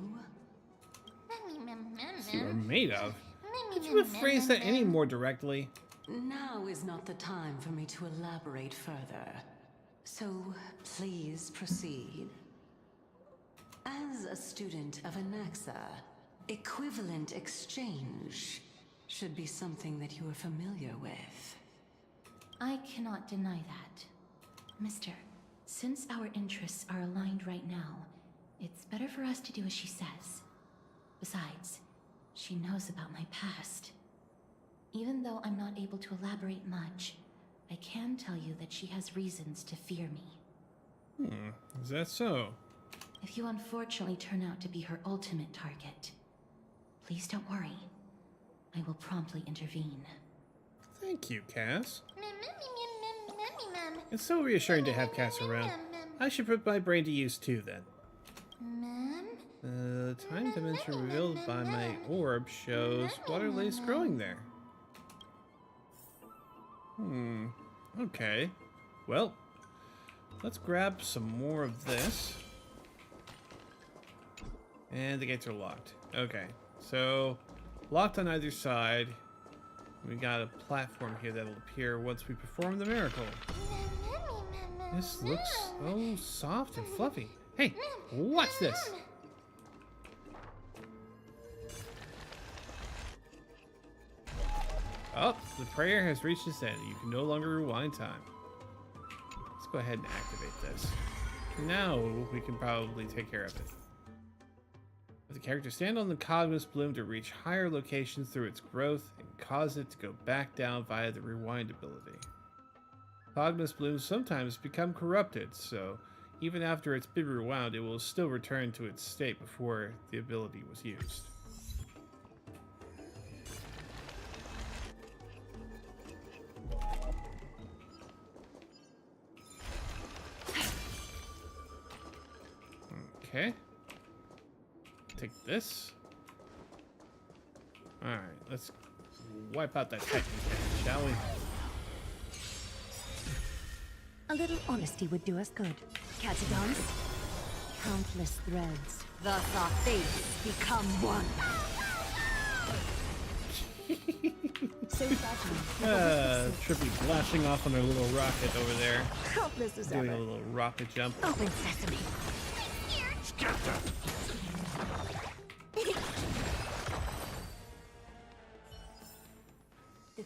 You are made of? Could you have phrased that any more directly? Now is not the time for me to elaborate further. So, please proceed. As a student of Anaxa, equivalent exchange should be something that you are familiar with. I cannot deny that. Mister, since our interests are aligned right now, it's better for us to do as she says. Besides, she knows about my past. Even though I'm not able to elaborate much, I can tell you that she has reasons to fear me. Is that so? If you unfortunately turn out to be her ultimate target, please don't worry. I will promptly intervene. Thank you, Cass. It's so reassuring to have Cass around. I should put my brain to use too, then. The time dimension revealed by my orb shows water lilies growing there. Okay. Well, let's grab some more of this. And the gates are locked. Okay, so locked on either side. We got a platform here that'll appear once we perform the miracle. This looks so soft and fluffy. Hey, watch this. Oh, the prayer has reached its end. You can no longer rewind time. Let's go ahead and activate this. Now we can probably take care of it. Let the character stand on the Cognos Bloom to reach higher locations through its growth and cause it to go back down via the rewind ability. Cognos Blooms sometimes become corrupted, so even after it's been rewound, it will still return to its state before the ability was used. Okay. Take this. Alright, let's wipe out that Titan cannon, shall we? A little honesty would do us good. Catagons, countless threads. Thus our fates become one. So Trippy blasting off on her little rocket over there. Helpless as Doing ever. a little rocket jump. Open sesame.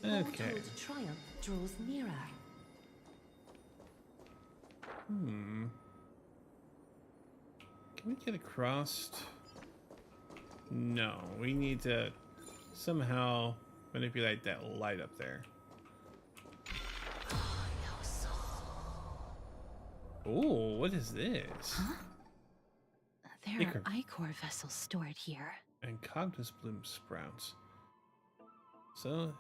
The Okay. foretold triumph draws nearer. Can we get across? No, we need to somehow manipulate that light up there. Oh, what is this? Huh? There Ichor. are ichor vessels stored here. And Cognos Bloom sprouts. So,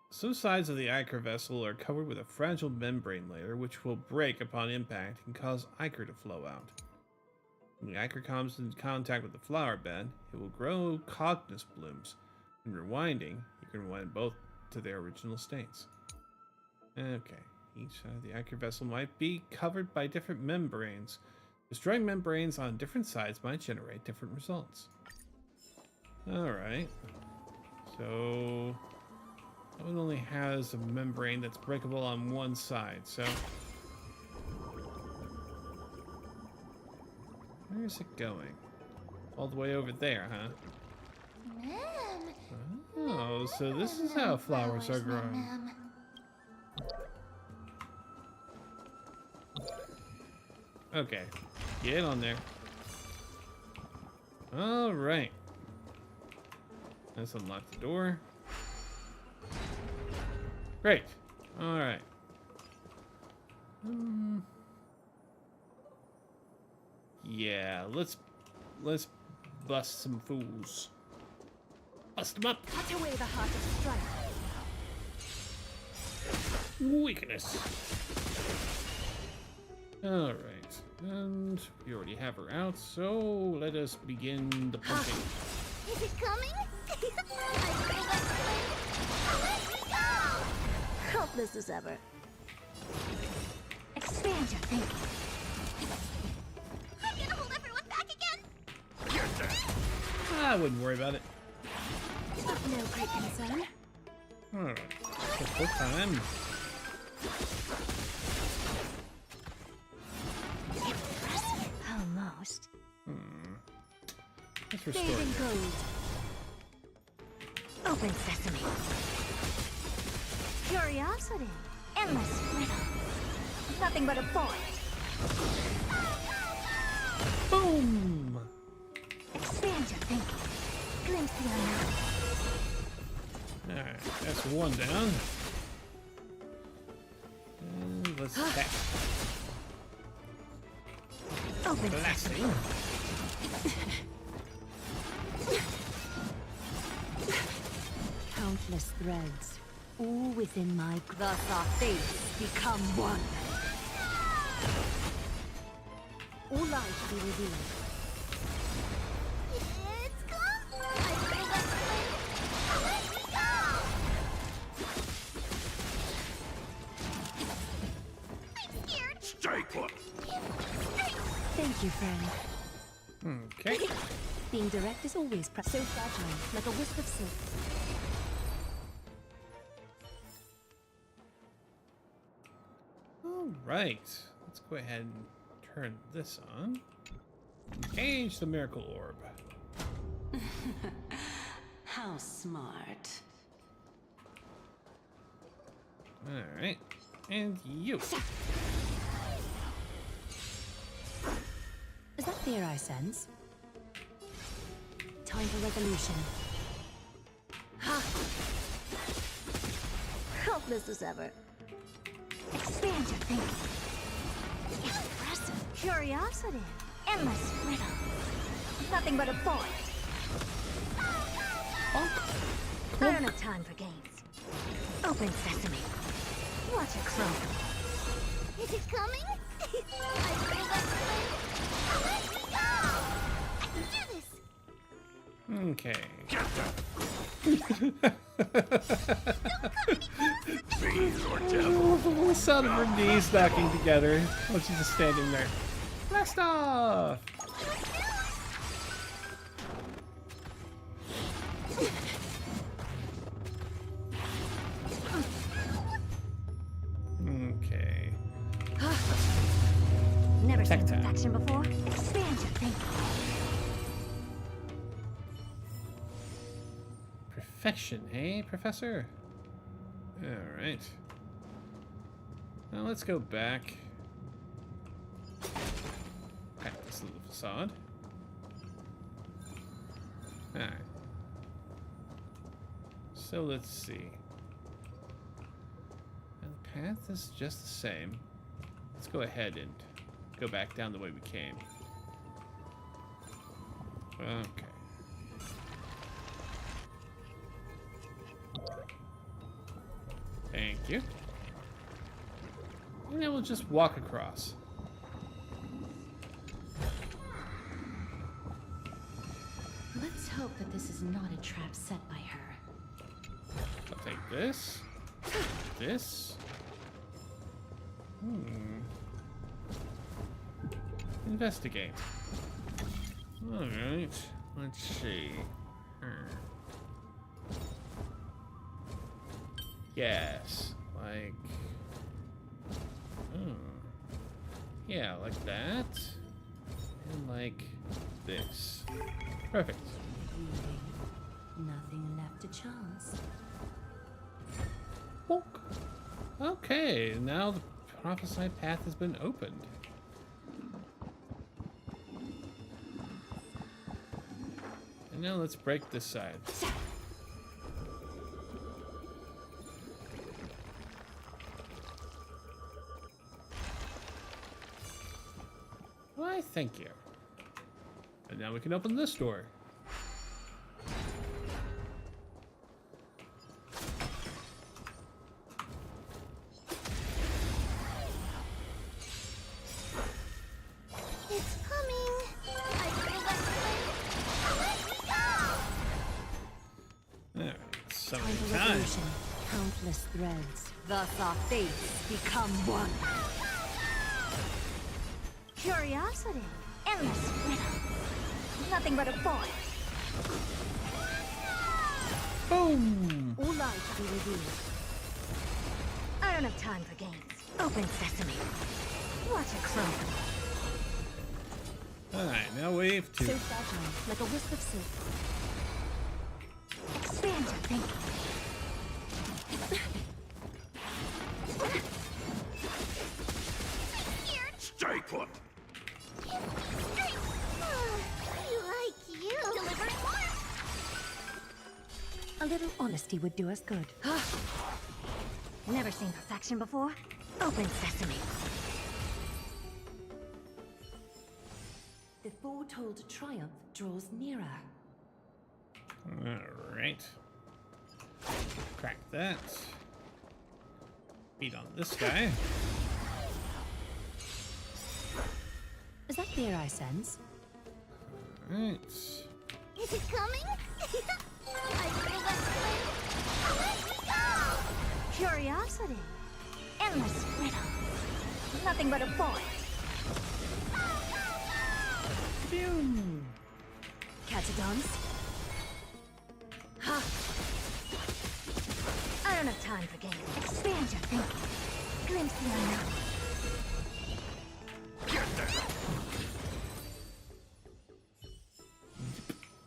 some sides of the ichor vessel are covered with a fragile membrane layer which will break upon impact and cause ichor to flow out. When the ichor comes in contact with the flower bed, it will grow Cognos Blooms. In rewinding, you can rewind both to their original states. Okay, each side of the ichor vessel might be covered by different membranes. Destroying membranes on different sides might generate different results. Alright, so that one only has a membrane that's breakable on one side, so where is it going? All the way over there, huh? Oh, so this is how flowers are growing. Okay, get on there. All right. Let's unlock the door. Great. All right. Yeah, let's bust some fools. Bust them up. Cut away the heart of strife. Weakness. All right. And we already have her out, so let us begin the punching. Is it coming? Helpless as ever. Expand your thinking. I'm gonna hold everyone back again. I wouldn't worry about it. Of no great concern. All right. The whole time. Almost. Let's restore Bathing you. code. Open sesame. Curiosity. Endless riddle. Nothing but a point. Boom! Expand your thinking. Glimpse the unknown. Alright, that's one down. And let's attack. Open Blasting. Countless threads, all within my thus our fates become one. All life be revealed. It's gone. I feel that flame. Let me go. I'm scared. Stay put. Thank you, friend. Okay. Being direct is always so fragile, like a wisp of silk. Alright. Let's go ahead and turn this on. Engage the miracle orb. How smart. Alright. And you. Is that fear I sense? Time for resolution. Ha! Helpless as ever. Expand your thinking. Impressive. Curiosity. Endless riddle. Nothing but a point. I don't have time for games. Open sesame. Watch it grow. Is it coming? I feel that flame. Let me go! I can do this. Okay. Fiend or devil. The sound of her knees knocking together while she's just standing there. Blast off! Okay. Never seen Tech time. perfection before. Expand your thinking. Perfection, eh, Professor? Alright. Now let's go back. Back this little facade. Alright. So let's see. And the path is just the same. Let's go ahead and go back down the way we came. Okay. Thank you. And then we'll just walk across. Let's hope that this is not a trap set by her. I'll take this. This. Investigate. Alright. Let's see. Yes. Like. Yeah, like that. And like this. Perfect. Nothing left to chance. Bonk. Okay, now the prophesied path has been opened. And now let's break this side. Why, thank you. And now we can open this door. It's coming. I feel that flame. Let me go. Alright, so Time for time. resolution. Countless threads, thus our fates become one. Curiosity. Endless riddle. Nothing but a point. Boom! All life be revealed. don't have time for games. Open sesame. Watch it crumble. Alright, now wave 2. So fragile, like a wisp of silk. Expand your thinking. Stay put! Like you. Delivering more. A little honesty would do us good. Never seen perfection before? Open sesame. The foretold triumph draws nearer. Alright. Crack that. Beat on this guy. Is that fear I sense? Alright. Is it coming? I feel that flame. Let me go! Curiosity. Endless riddle. Nothing but a point. Boom! Catadons? Ha! I don't have time for games. Expand your thinking. Glimpse the unknown.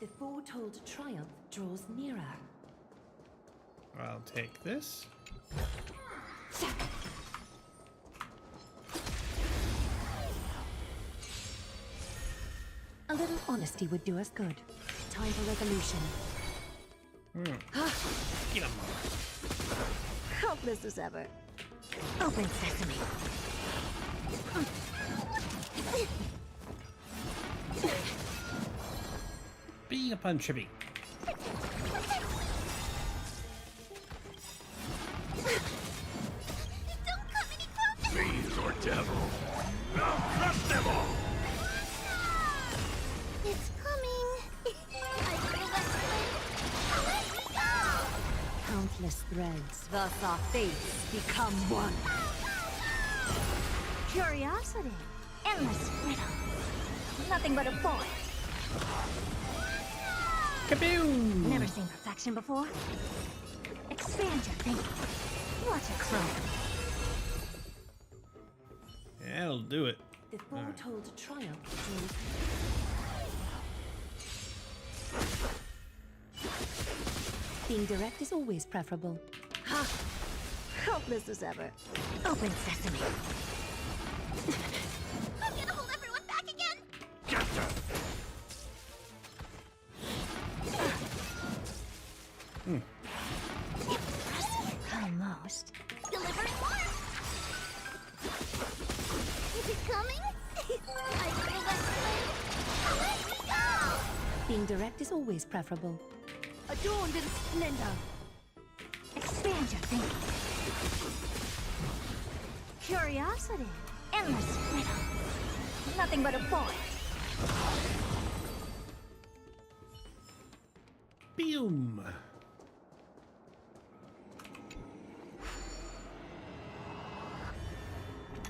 The foretold triumph draws nearer. I'll take this. A little honesty would do us good. Time for resolution. Get him. Hopeless as ever. Open sesame. Be a punchable. Don't come any closer! Fiends or devils? I'll crush them all! It's coming. I feel that flame. Let me go! Countless threads. Thus our fates become one. Curiosity. Endless riddle. Nothing but a point. Kaboom! Never seen perfection before? Expand your thinking. Watch it crumble. Yeah, that'll do it. The foretold triumph draws. Being direct is always preferable. Ha! Hopeless as ever. Open sesame. I'm gonna hold everyone back again! Get them! Almost. Delivering more! Is it coming? I feel that flame. Let me go! Being direct is always preferable. Adorned in splendor. Expand your thinking. Curiosity. Endless riddle. Nothing but a point. Boom!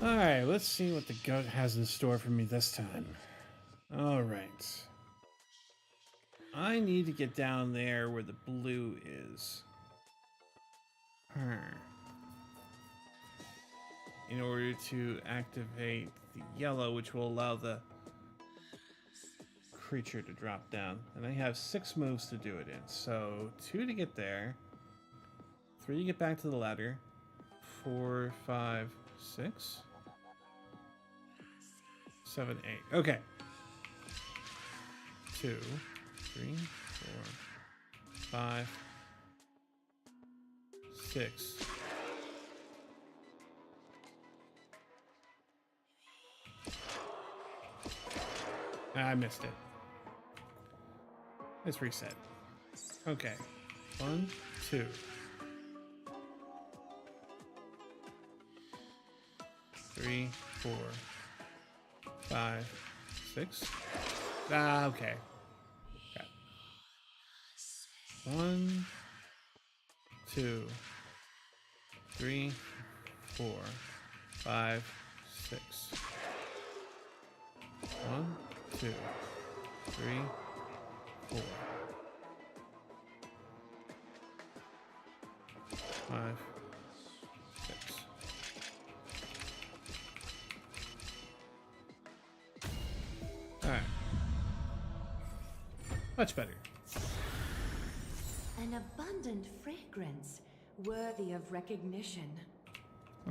Alright, let's see what the goat has in store for me this time. Alright. I need to get down there where the blue is. In order to activate the yellow, which will allow the creature to drop down. And I have 6 moves to do it in. So 2 to get there, 3 to get back to the ladder, 4, 5, 6, 7, 8. Okay. 2, 3, 4, 5, 6. I missed it. Let's reset. Okay. 1, 2. 3, 4, 5, 6. Ah, okay. Got it. 1, 2, 3, 4, 5, 6. 1, 2, 3, 4, 5, 6. Alright. Much better. An abundant fragrance, worthy of recognition.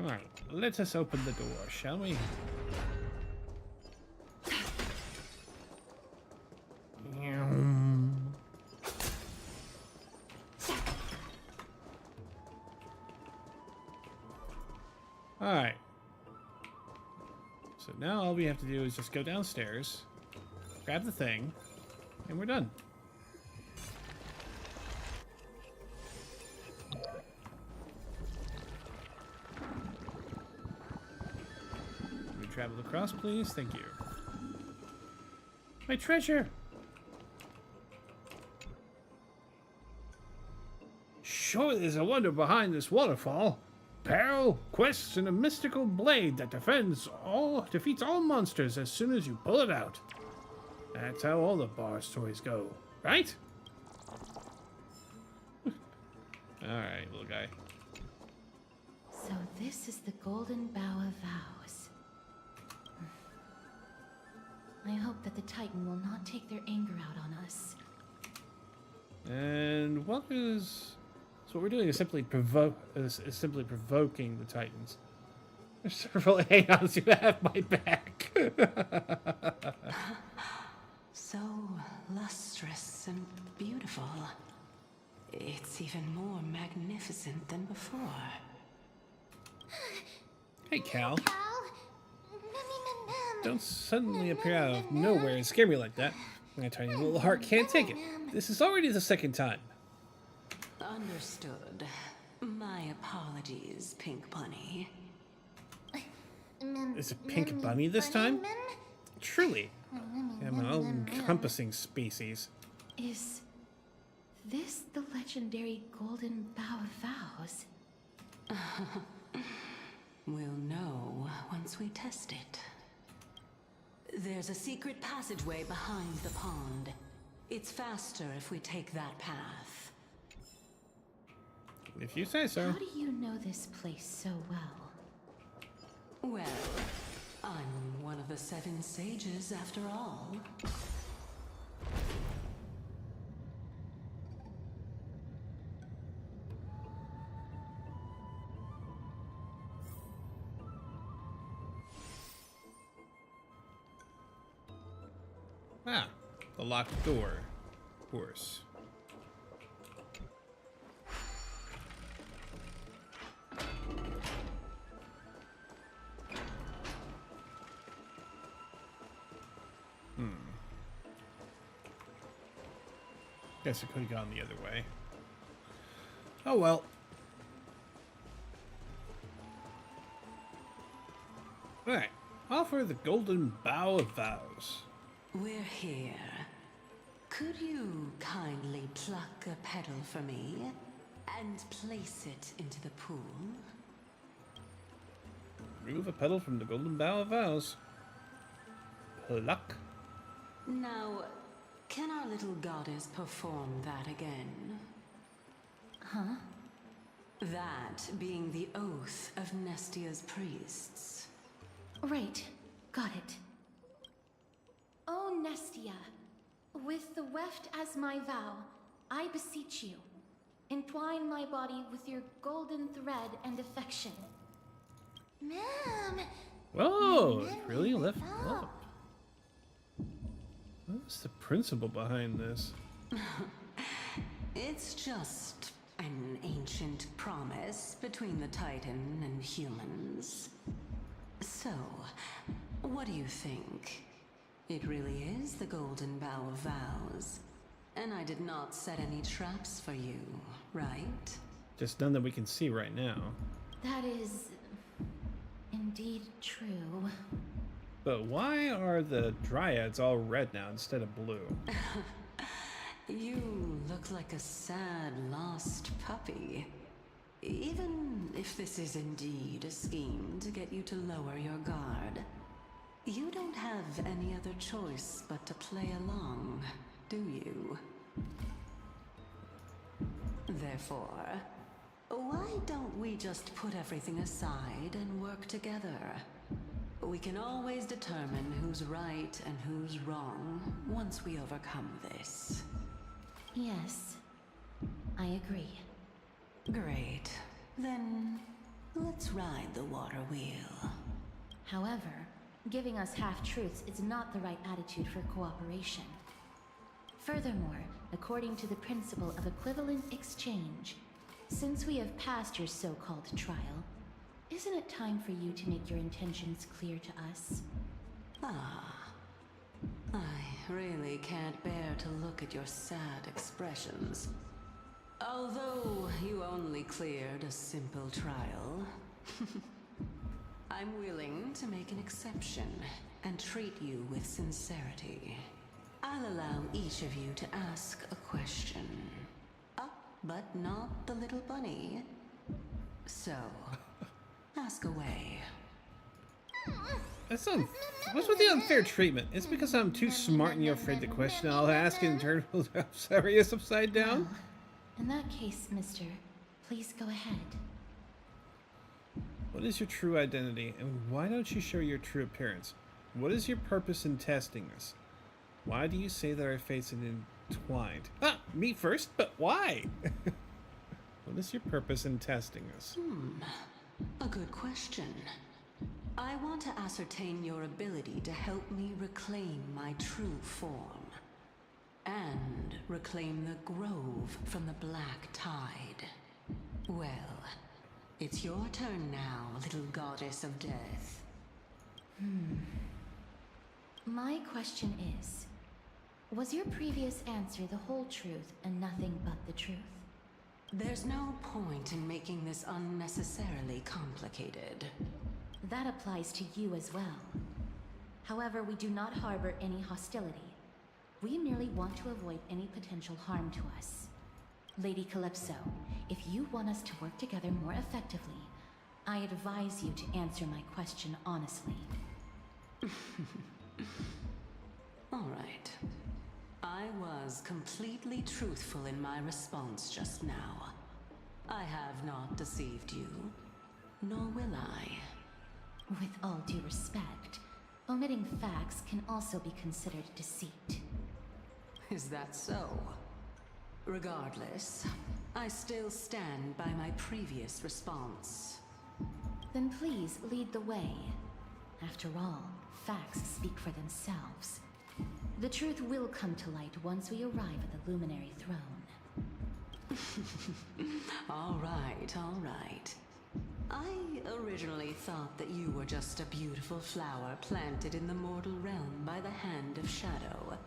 Alright, let us open the door, shall we? Alright. So now all we have to do is just go downstairs, grab the thing, and we're done. Can we travel across, please? Thank you. My treasure! Sure, there's a wonder behind this waterfall. Peril, quests, and a mystical blade that defeats all monsters as soon as you pull it out. That's how all the bar stories go, right? Alright, little guy. So this is the Golden Bough of Vows. I hope that the Titan will not take their anger out on us. And what is... So what we're doing is simply provoking the Titans. They're sort of hang on, so you have my back. So lustrous and beautiful. It's even more magnificent than before. Hey, Cal. Don't suddenly appear out of nowhere and scare me like that. My tiny little heart can't take it. This is already the second time. Understood. My apologies, Pink Bunny. Is it Pink Bunny this time? Truly. I'm an all-encompassing species. Is this the legendary Golden Bough of Vows? We'll know once we test it. There's a secret passageway behind the pond. It's faster if we take that path. If you say so. How do you know this place so well? Well, I'm one of the 7 sages after all. Ah, the locked door. Of course. Guess it could have gone the other way. Oh well. Alright. Offer the Golden Bough of Vows. We're here. Could you kindly pluck a petal for me and place it into the pool? Remove a petal from the Golden Bough of Vows. Pluck. Now, can our little goddess perform that again? Huh? That being the oath of Nestia's priests. Right. Got it. Oh, Nestia, with the weft as my vow, I beseech you, entwine my body with your golden thread and affection. Mom! Whoa, it really lifted up. What's the principle behind this? It's just an ancient promise between the Titan and humans. So, what do you think? It really is the Golden Bough of Vows. And I did not set any traps for you, right? Just none that we can see right now. That is indeed true. But why are the dryads all red now instead of blue? You look like a sad, lost puppy. Even if this is indeed a scheme to get you to lower your guard, you don't have any other choice but to play along, do you? Therefore, why don't we just put everything aside and work together? We can always determine who's right and who's wrong once we overcome this. Yes, I agree. Great. Then let's ride the water wheel. However, giving us half-truths is not the right attitude for cooperation. Furthermore, according to the principle of equivalent exchange, since we have passed your so-called trial, isn't it time for you to make your intentions clear to us? I really can't bear to look at your sad expressions. Although you only cleared a simple trial, I'm willing to make an exception and treat you with sincerity. I'll allow each of you to ask a question. But not the little bunny. So, ask away. What's with the unfair treatment? It's because I'm too smart and you're afraid to question. I'll ask and turn serious upside down. Well, in that case, mister, please go ahead. What is your true identity, and why don't you show your true appearance? What is your purpose in testing us? Why do you say that our fates are entwined? Me first, but why? What is your purpose in testing us? A good question. I want to ascertain your ability to help me reclaim my true form. And reclaim the grove from the black tide. Well, it's your turn now, little goddess of death. My question is, was your previous answer the whole truth and nothing but the truth? There's no point in making this unnecessarily complicated. That applies to you as well. However, we do not harbor any hostility. We merely want to avoid any potential harm to us. Lady Calypso, if you want us to work together more effectively, I advise you to answer my question honestly. All right. I was completely truthful in my response just now. I have not deceived you, nor will I. With all due respect, omitting facts can also be considered deceit. Is that so? Regardless, I still stand by my previous response. Then please lead the way. After all, facts speak for themselves. The truth will come to light once we arrive at the Luminary Throne. All right, all right. I originally thought that you were just a beautiful flower planted in the mortal realm by the hand of shadow.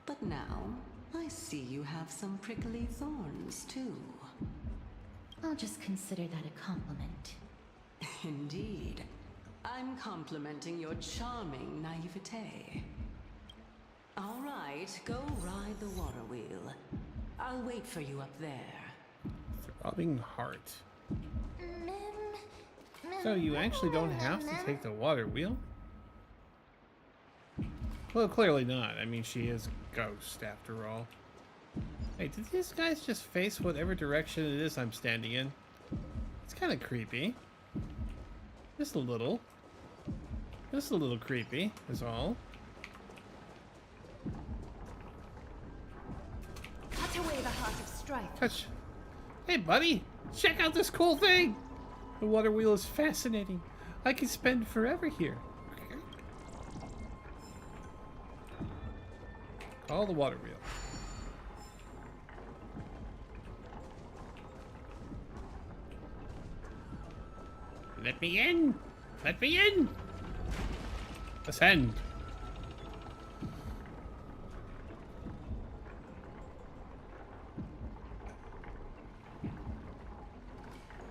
But now, I see you have some prickly thorns, too. I'll just consider that a compliment. Indeed. I'm complimenting your charming naivete. All right, go ride the water wheel. I'll wait for you up there. Throbbing heart. So you actually don't have to take the water wheel? Well, clearly not. I mean, she is Ghost after all. Hey, did these guys just face whatever direction it is I'm standing in? It's kind of creepy. Just a little. Just a little creepy, is all. Cut away the heart of strife. Touch. Hey, buddy! Check out this cool thing! The water wheel is fascinating. I could spend forever here. Call the water wheel. Let me in! Let me in! Ascend!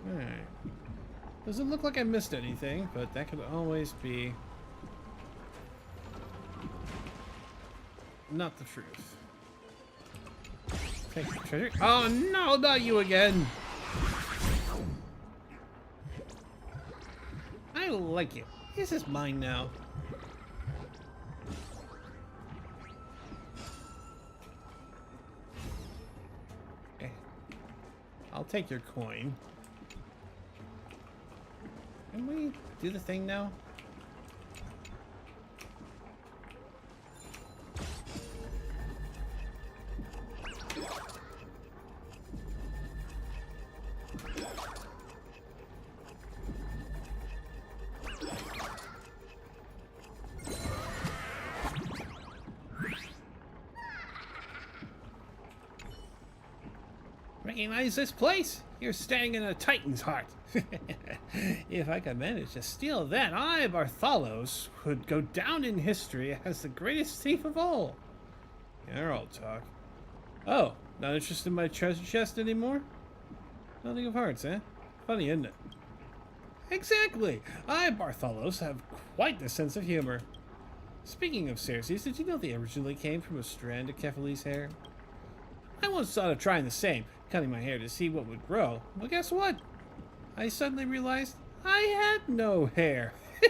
Alright. Doesn't look like I missed anything, but that could always be not the truth. Take the treasure. Oh no, not you again! I like it. This is mine now. Okay. I'll take your coin. Can we do the thing now? recognize this place? You're standing in a Titan's heart. If I could manage to steal that, I, Bartholos, would go down in history as the greatest thief of all. You're all talk. Oh, not interested in my treasure chest anymore? Nothing of hearts, eh? Funny, isn't it? Exactly! I, Bartholos, have quite the sense of humor. Speaking of Circes, did you know they originally came from a strand of Kephale's hair? I once thought of trying the same, cutting my hair to see what would grow. Well, guess what? I suddenly realized I had no hair. A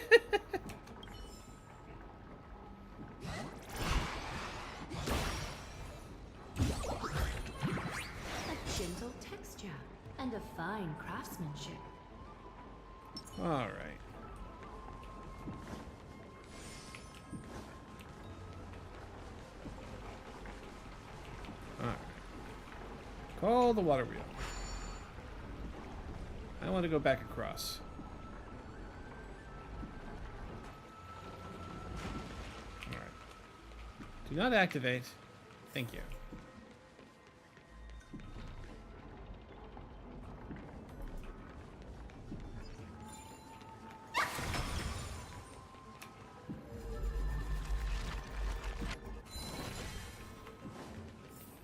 gentle texture and a fine craftsmanship. All right. All right. Call the water wheel. I want to go back across. All right. Do not activate. Thank you.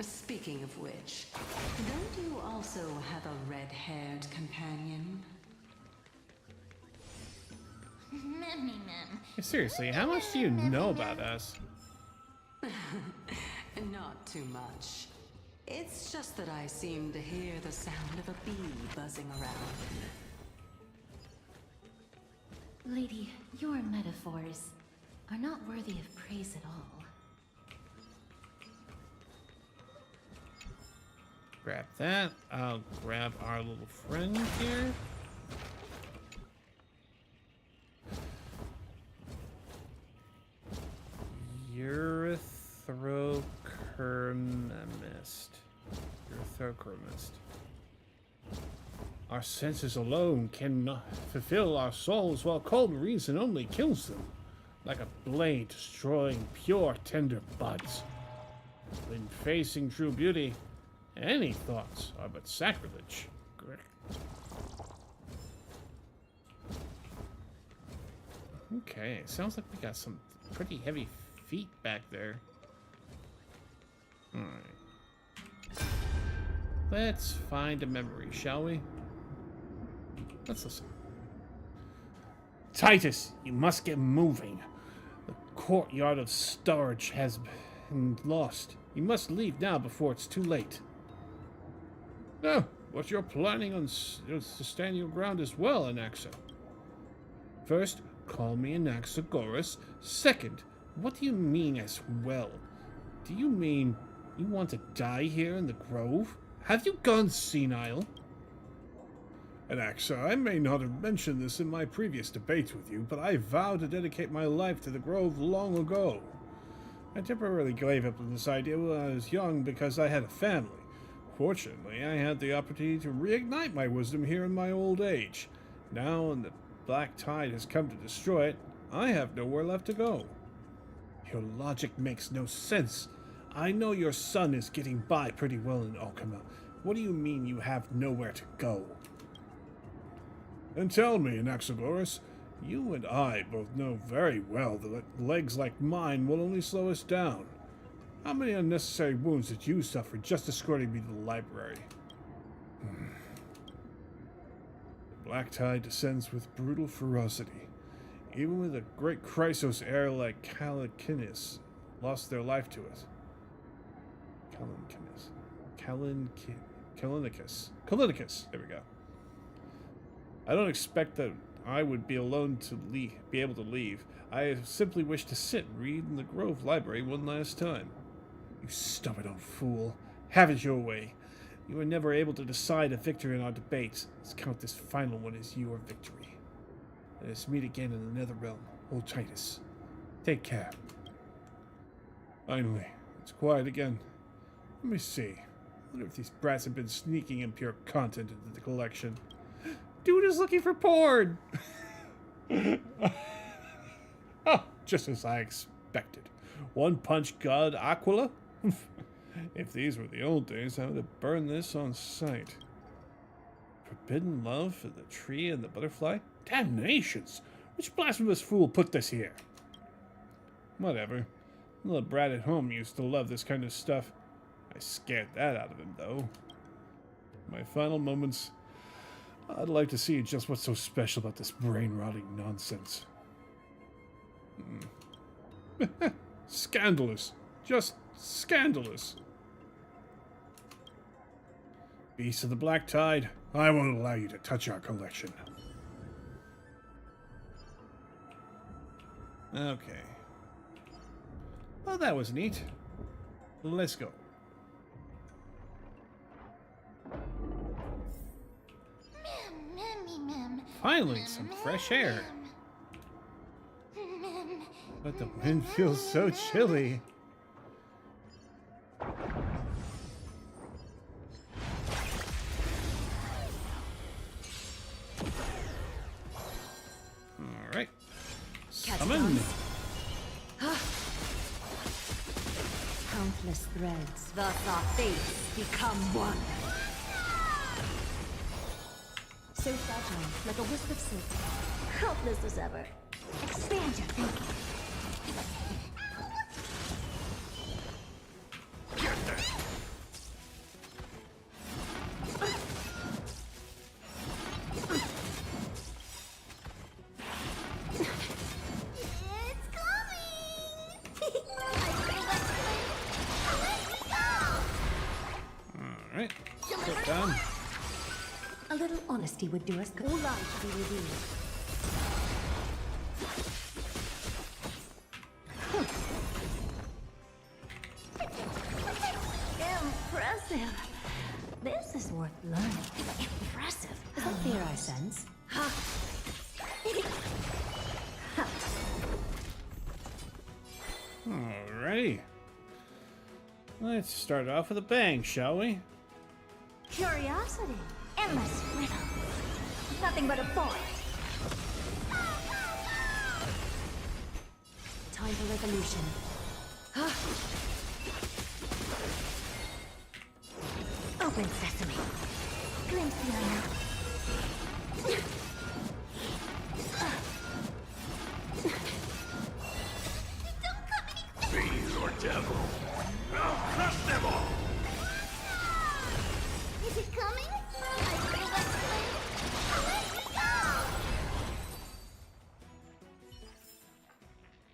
Speaking of which, don't you also have a red-haired companion? Seriously, how much do you know about us? Not too much. It's just that I seem to hear the sound of a bee buzzing around. Lady, your metaphors are not worthy of praise at all. Grab that. I'll grab our little friend here. Erythrochromist. Our senses alone cannot fulfill our souls, while cold reason only kills them, like a blade destroying pure, tender buds. When facing true beauty, any thoughts are but sacrilege. Okay, sounds like we got some pretty heavy feet back there. Alright. Let's find a memory, shall we? Let's listen. Titus, you must get moving. The courtyard of storage has been lost. You must leave now before it's too late. No, but you're planning on to stand your ground as well, Anaxa. First, call me Anaxagoras. Second, what do you mean as well? Do you mean you want to die here in the grove? Have you gone senile? Anaxa, I may not have mentioned this in my previous debates with you, but I vowed to dedicate my life to the grove long ago. I temporarily gave up on this idea when I was young because I had a family. Fortunately, I had the opportunity to reignite my wisdom here in my old age. Now, when the black tide has come to destroy it, I have nowhere left to go. Your logic makes no sense. I know your son is getting by pretty well in Okama. What do you mean you have nowhere to go? Then tell me, Anaxagoras, you and I both know very well that legs like mine will only slow us down. How many unnecessary wounds did you suffer just escorting me to the library? The black tide descends with brutal ferocity. Even with a great Chrysos heir like Callinicus lost their life to it. Callinicus. There we go. I don't expect that I would be alone to be able to leave. I simply wish to sit and read in the Grove Library one last time. You stubborn old fool. Have it your way. You were never able to decide a victor in our debates. Let's count this final one as your victory. Let us meet again in the Netherrealm, old Titus. Take care. Finally, it's quiet again. Let me see. I wonder if these brats have been sneaking impure content into the collection. Dude is looking for porn! Oh, just as I expected. One punch god Aquila? If these were the old days, I would have burned this on sight. Forbidden love for the tree and the butterfly? Damnations! Which blasphemous fool put this here? Whatever. The little brat at home used to love this kind of stuff. I scared that out of him, though. In my final moments, I'd like to see just what's so special about this brain-rotting nonsense. Scandalous. Just scandalous. Beast of the Black Tide, I won't allow you to touch our collection. Okay. Well, that was neat. Let's go. Finally, some fresh air. But the wind feels so chilly. Alright. Summon! Countless threads. Thus our fates become one. So fragile, like a wisp of silk. Helpless as ever. Expand your thinking. Alright. Sit down. A little honesty would do us good. All lies to be revealed. Impressive. This is worth learning. Impressive. Is that fear I sense? Alrighty. Let's start off with a bang, shall we? Curiosity. Endless riddle. Nothing but a point. Time for resolution. Open sesame. Glimpse the unknown. Fiend or devil, I'll crush them all! Is it coming? I feel like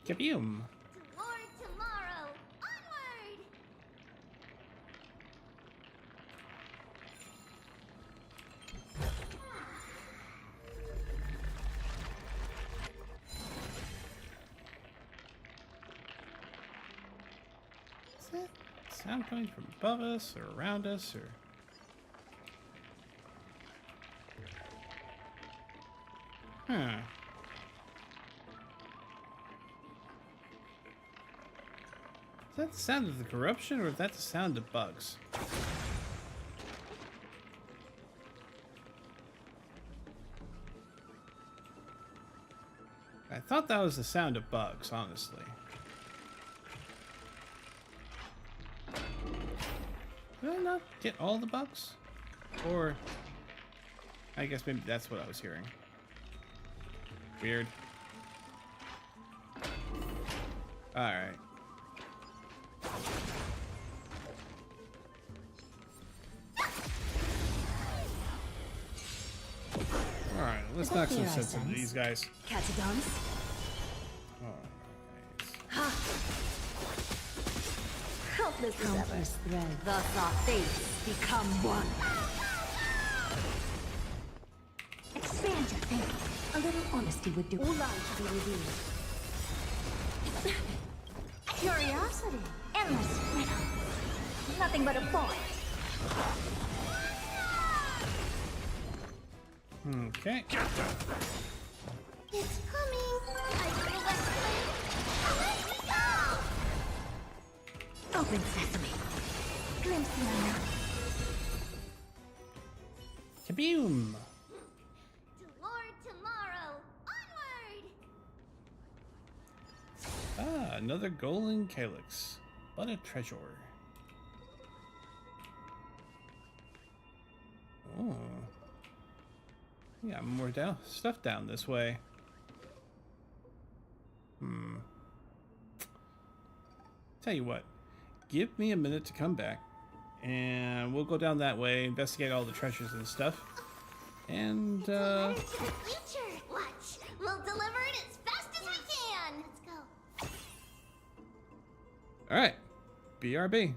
Kaboom! Lord tomorrow. Onward! Is that sound coming from above us or around us or? Huh. Is that the sound of the corruption, or is that the sound of bugs? I thought that was the sound of bugs, honestly. Did I not get all the bugs? Or... I guess maybe that's what I was hearing. Weird. Alright. Alright, let's knock some sense into these guys. Catagons. Helpless as ever. Countless threads. Thus our fates become one. Expand your thinking. A little honesty would do. All lies to be revealed. Curiosity. Endless riddle. Nothing but a point. Okay. It's coming. I feel like let me go. Open sesame. Glimpse the unknown. Kaboom! To Lord tomorrow. Onward! Ah, another golden calyx. But a treasure. Oh. Yeah, more stuff down this way. Tell you what, give me a minute to come back, and we'll go down that way, investigate all the treasures and stuff, and Letter to the future. Watch. We'll deliver it as fast as we can. Let's go. all right, BRB.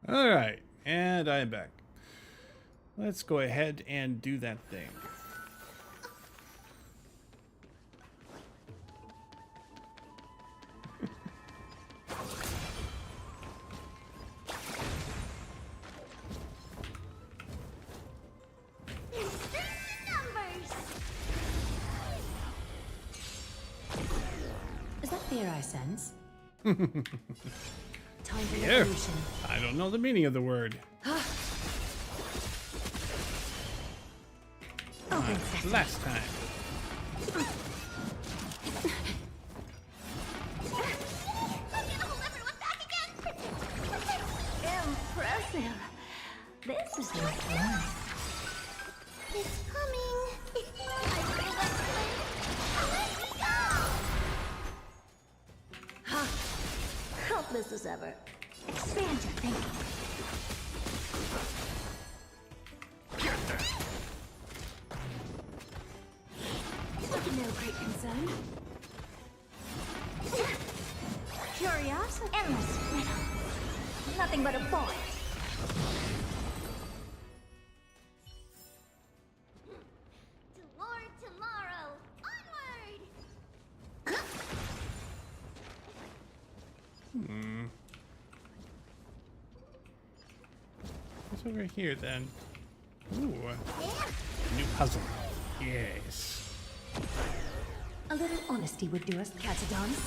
All right, and I am back. Let's go ahead and do that thing. Is that fear I sense? Time for Yeah. revolution. I don't know the meaning of the word. Open sesame. Last time. It's coming. I feel that flame. Let me go! Ha! Helpless as ever. Expand your thinking. No great concern. Curiosity. Endless riddle. Nothing but a point. Toward tomorrow. Onward! What's over here then? Ooh. New puzzle. Yes. A little honesty would do us, Catadons.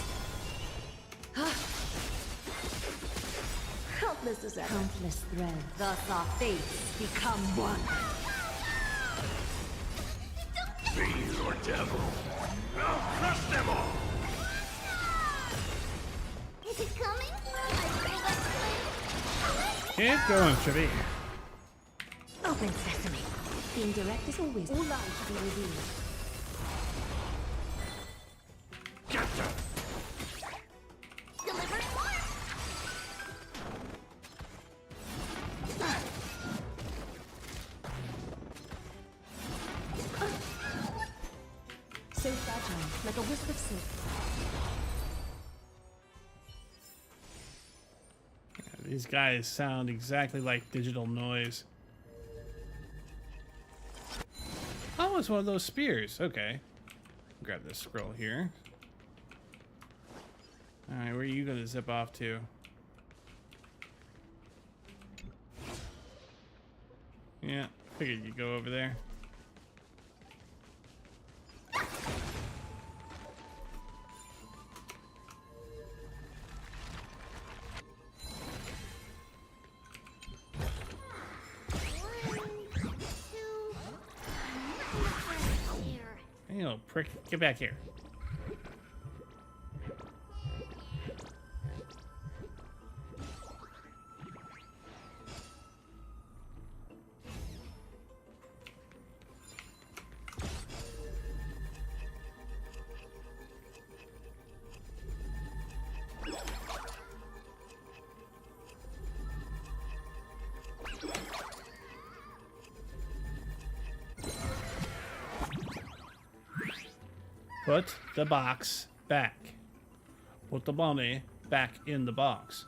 Helpless as ever. Countless threads. Thus our fates become one. Fiend or devil, I'll crush them all! Is it coming? I feel that flame. Keep going, Chubby. Open sesame. Being direct is always all lies to be revealed. Gotcha! Deliver more! So fragile, like a wisp of silk. Yeah, these guys sound exactly like digital noise. Oh, it's one of those spears. Okay. Grab this scroll here. Alright, where are you gonna zip off to? Yeah, figured you'd go over there. You know, prick, get back here. Put the box back. Put the money back in the box.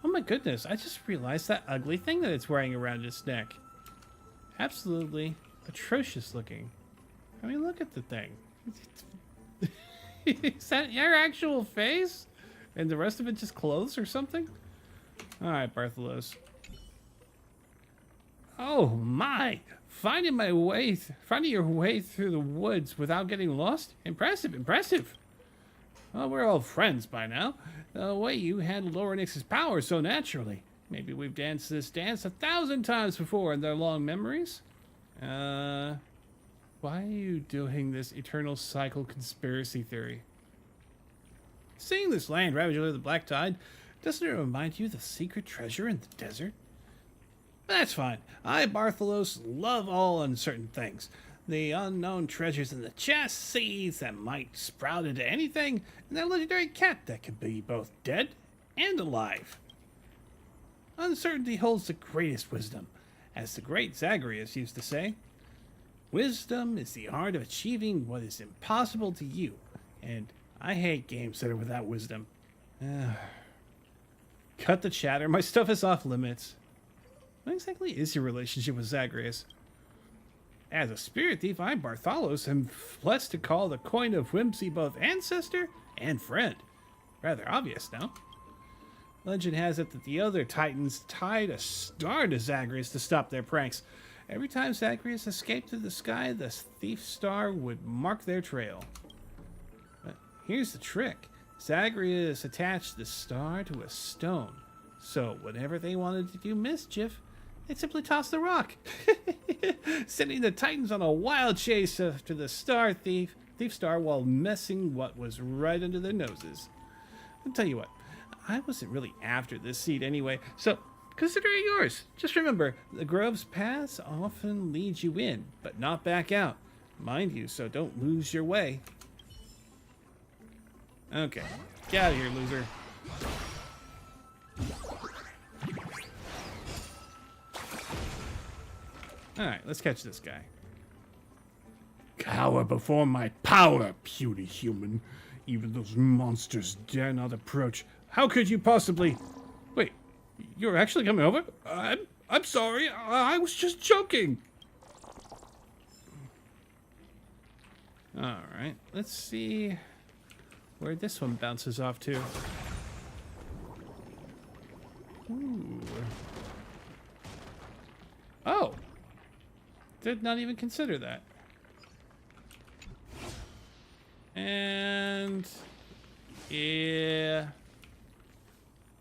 Oh my goodness, I just realized that ugly thing that it's wearing around its neck. Absolutely atrocious looking. I mean, look at the thing. Is that your actual face? And the rest of it just clothes or something? Alright, Bartholos. Oh my! Finding your way through the woods without getting lost? Impressive, impressive! Well, we're all friends by now. The way you handled Lorenix's power so naturally. Maybe we've danced this dance 1,000 times before in their long memories. Why are you doing this eternal cycle conspiracy theory? Seeing this land ravaged by the black tide, doesn't it remind you of the secret treasure in the desert? That's fine. I, Bartholos, love all uncertain things. The unknown treasures in the chest, seeds that might sprout into anything, and that legendary cat that could be both dead and alive. Uncertainty holds the greatest wisdom, as the great Zagreus used to say. Wisdom is the art of achieving what is impossible to you, and I hate games that are without wisdom. Cut the chatter, my stuff is off limits. What exactly is your relationship with Zagreus? As a spirit thief, I, Bartholos, am blessed to call the coin of whimsy both ancestor and friend. Rather obvious, no? Legend has it that the other titans tied a star to Zagreus to stop their pranks. Every time Zagreus escaped to the sky, the thief star would mark their trail. But here's the trick. Zagreus attached the star to a stone. So whenever they wanted to do mischief, they'd simply toss the rock, sending the Titans on a wild chase after the thief star while messing what was right under their noses. I'll tell you what, I wasn't really after this seed anyway, so consider it yours. Just remember, the Grove's paths often lead you in, but not back out. Mind you, so don't lose your way. Okay, get out of here, loser. Alright, let's catch this guy. Cower before my power, puny human. Even those monsters dare not approach. How could you possibly... Wait, you're actually coming over? I'm sorry, I was just joking. Alright, let's see where this one bounces off to. Ooh. Oh! Did not even consider that. And... yeah...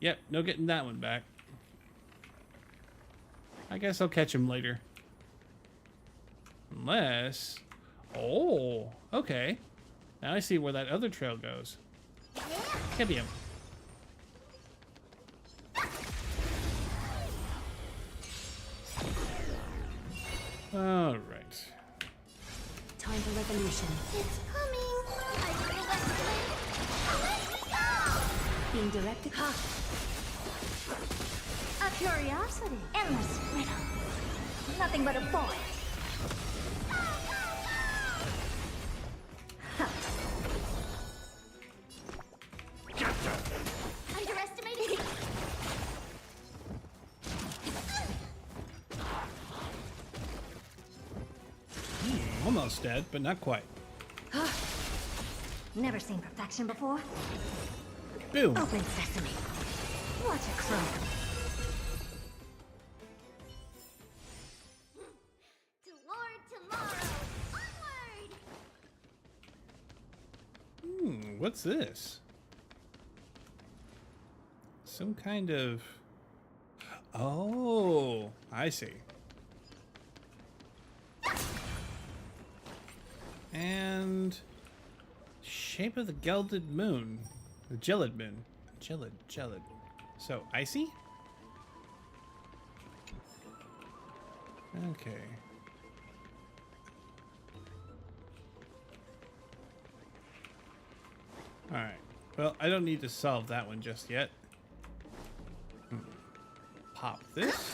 Yep, no getting that one back. I guess I'll catch him later. Unless... oh, okay. Now I see where that other trail goes. Can't be him. All right. Time for revolution. It's coming. I feel that flame. Being directed. A curiosity. Endless riddle. Nothing but a point. Underestimated. Almost dead, but not quite. Never seen perfection before. Boom. Open sesame. What a crow. Toward tomorrow. Onward. What's this? Some kind of... oh, I see. And... shape of the gilded moon. The gelid moon. Gelid. So, icy? Okay. Alright. Well, I don't need to solve that one just yet. Pop this.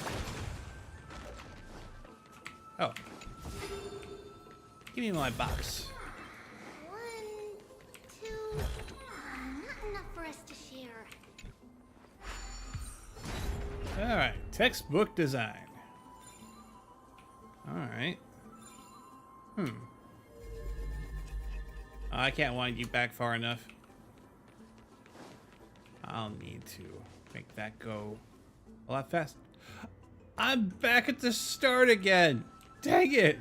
Oh. Give me my box. 1, 2. Not enough for us to share. Alright. Textbook design. Alright. I can't wind you back far enough. I'll need to make that go a lot faster. I'm back at the start again. Dang it.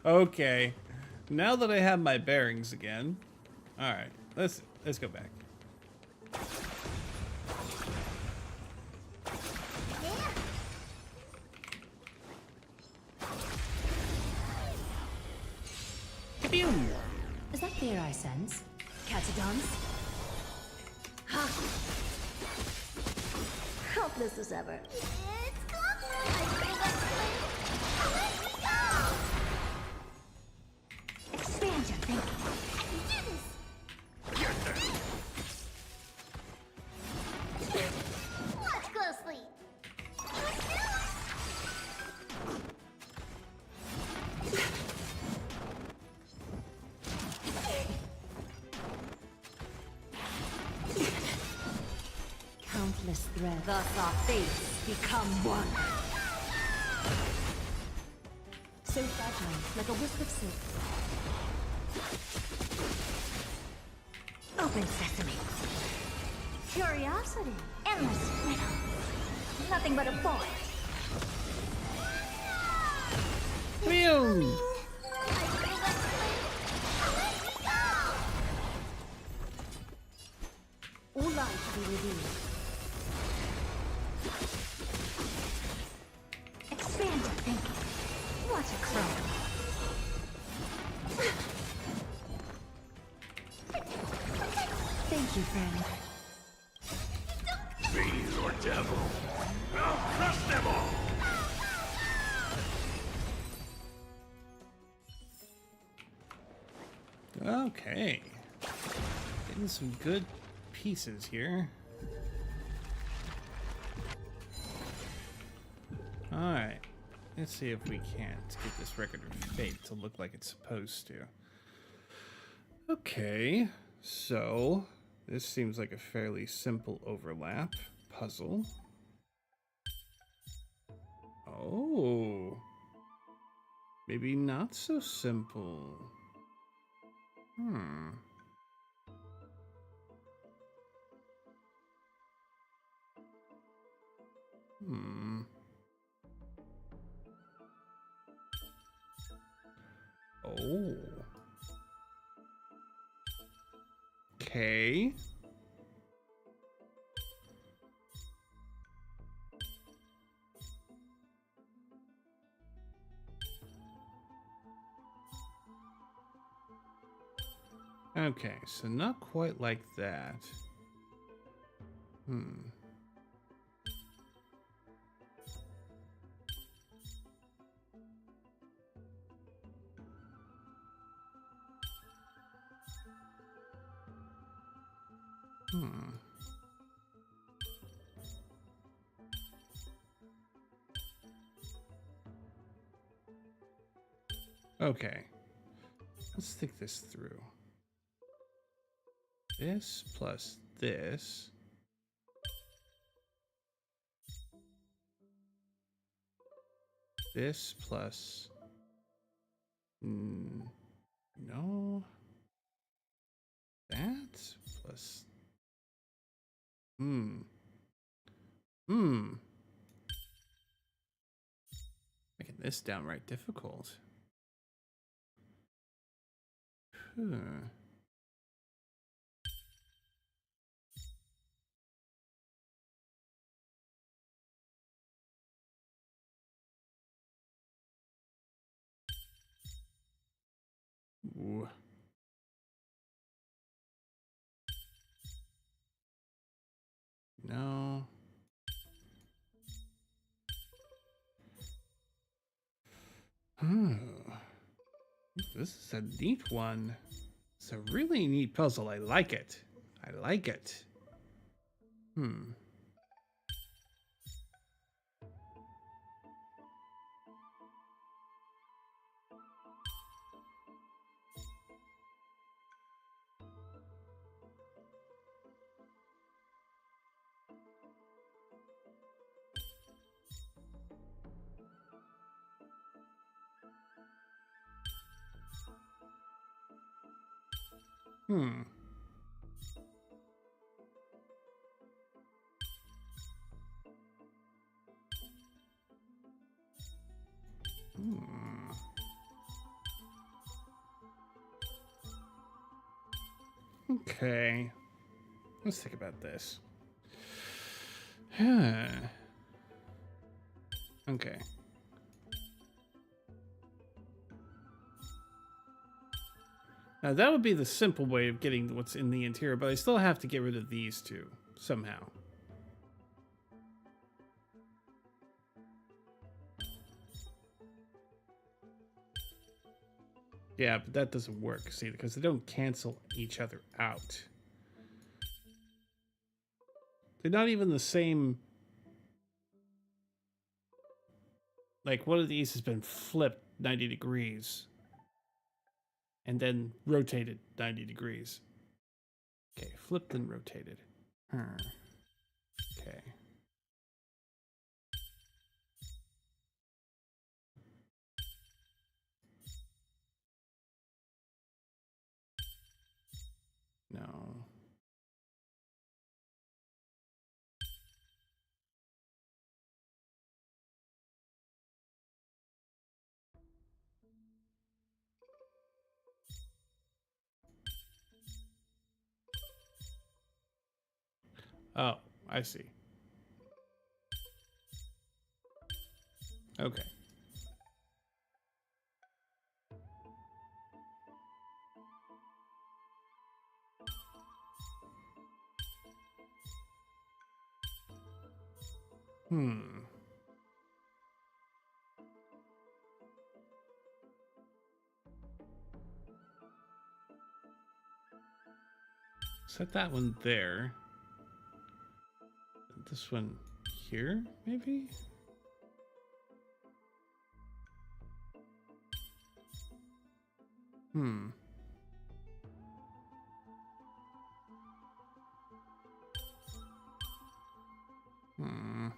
Okay. Now that I have my bearings again. All right. Let's go back. Kaboom! Is that fear I sense? Catadons? Helpless as ever. It's coming. I feel that flame. Expand your thinking. I can do this. Watch closely. Countless threads. Thus our fates become one. So fragile, like a wisp of silk. Open sesame. Curiosity. Endless riddle. Nothing but a point. Boom! All life to be revealed. Expand your thinking. What a crow. Thank you, friend. devil! I'll crush them all! Okay. Getting some good pieces here. Alright. Let's see if we can't get this Record of Fate to look like it's supposed to. Okay. So, this seems like a fairly simple overlap puzzle. Oh. Maybe not so simple. Hmm. Oh. Okay. Okay, so not quite like that. Okay. Let's think this through. This plus this. This plus... no. That plus... Making this downright difficult. Ooh. No. This is a neat one. It's a really neat puzzle. I like it. I like it. Okay. Let's think about this. Okay. Now that would be the simple way of getting what's in the interior, but I still have to get rid of these two somehow. Yeah, but that doesn't work, see, because they don't cancel each other out. They're not even the same. Like, one of these has been flipped 90 degrees and then rotated 90 degrees. Okay, flipped and rotated. Okay. No. Oh, I see. Okay. Hmm. Set that one there. This one here, maybe? Hmm. Hmm.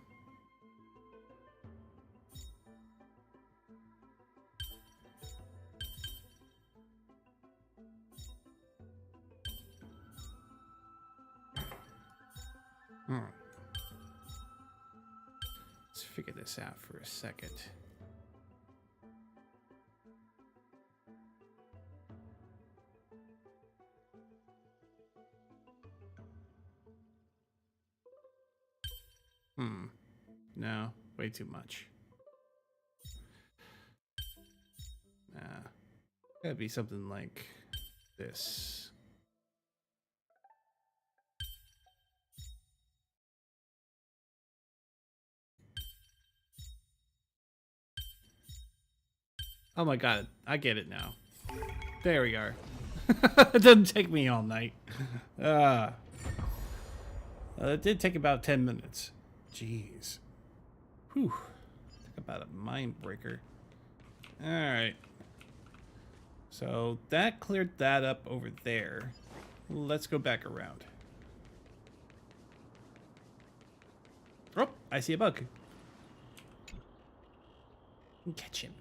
Hmm. Let's figure this out for a second. Hmm. No, way too much. Gotta be something like this. Oh my god, I get it now. There we are. It doesn't take me all night. It did take about 10 minutes. Jeez. Whew. Talk about a mind breaker. Alright. So that cleared that up over there. Let's go back around. Oh, I see a bug. Catch him.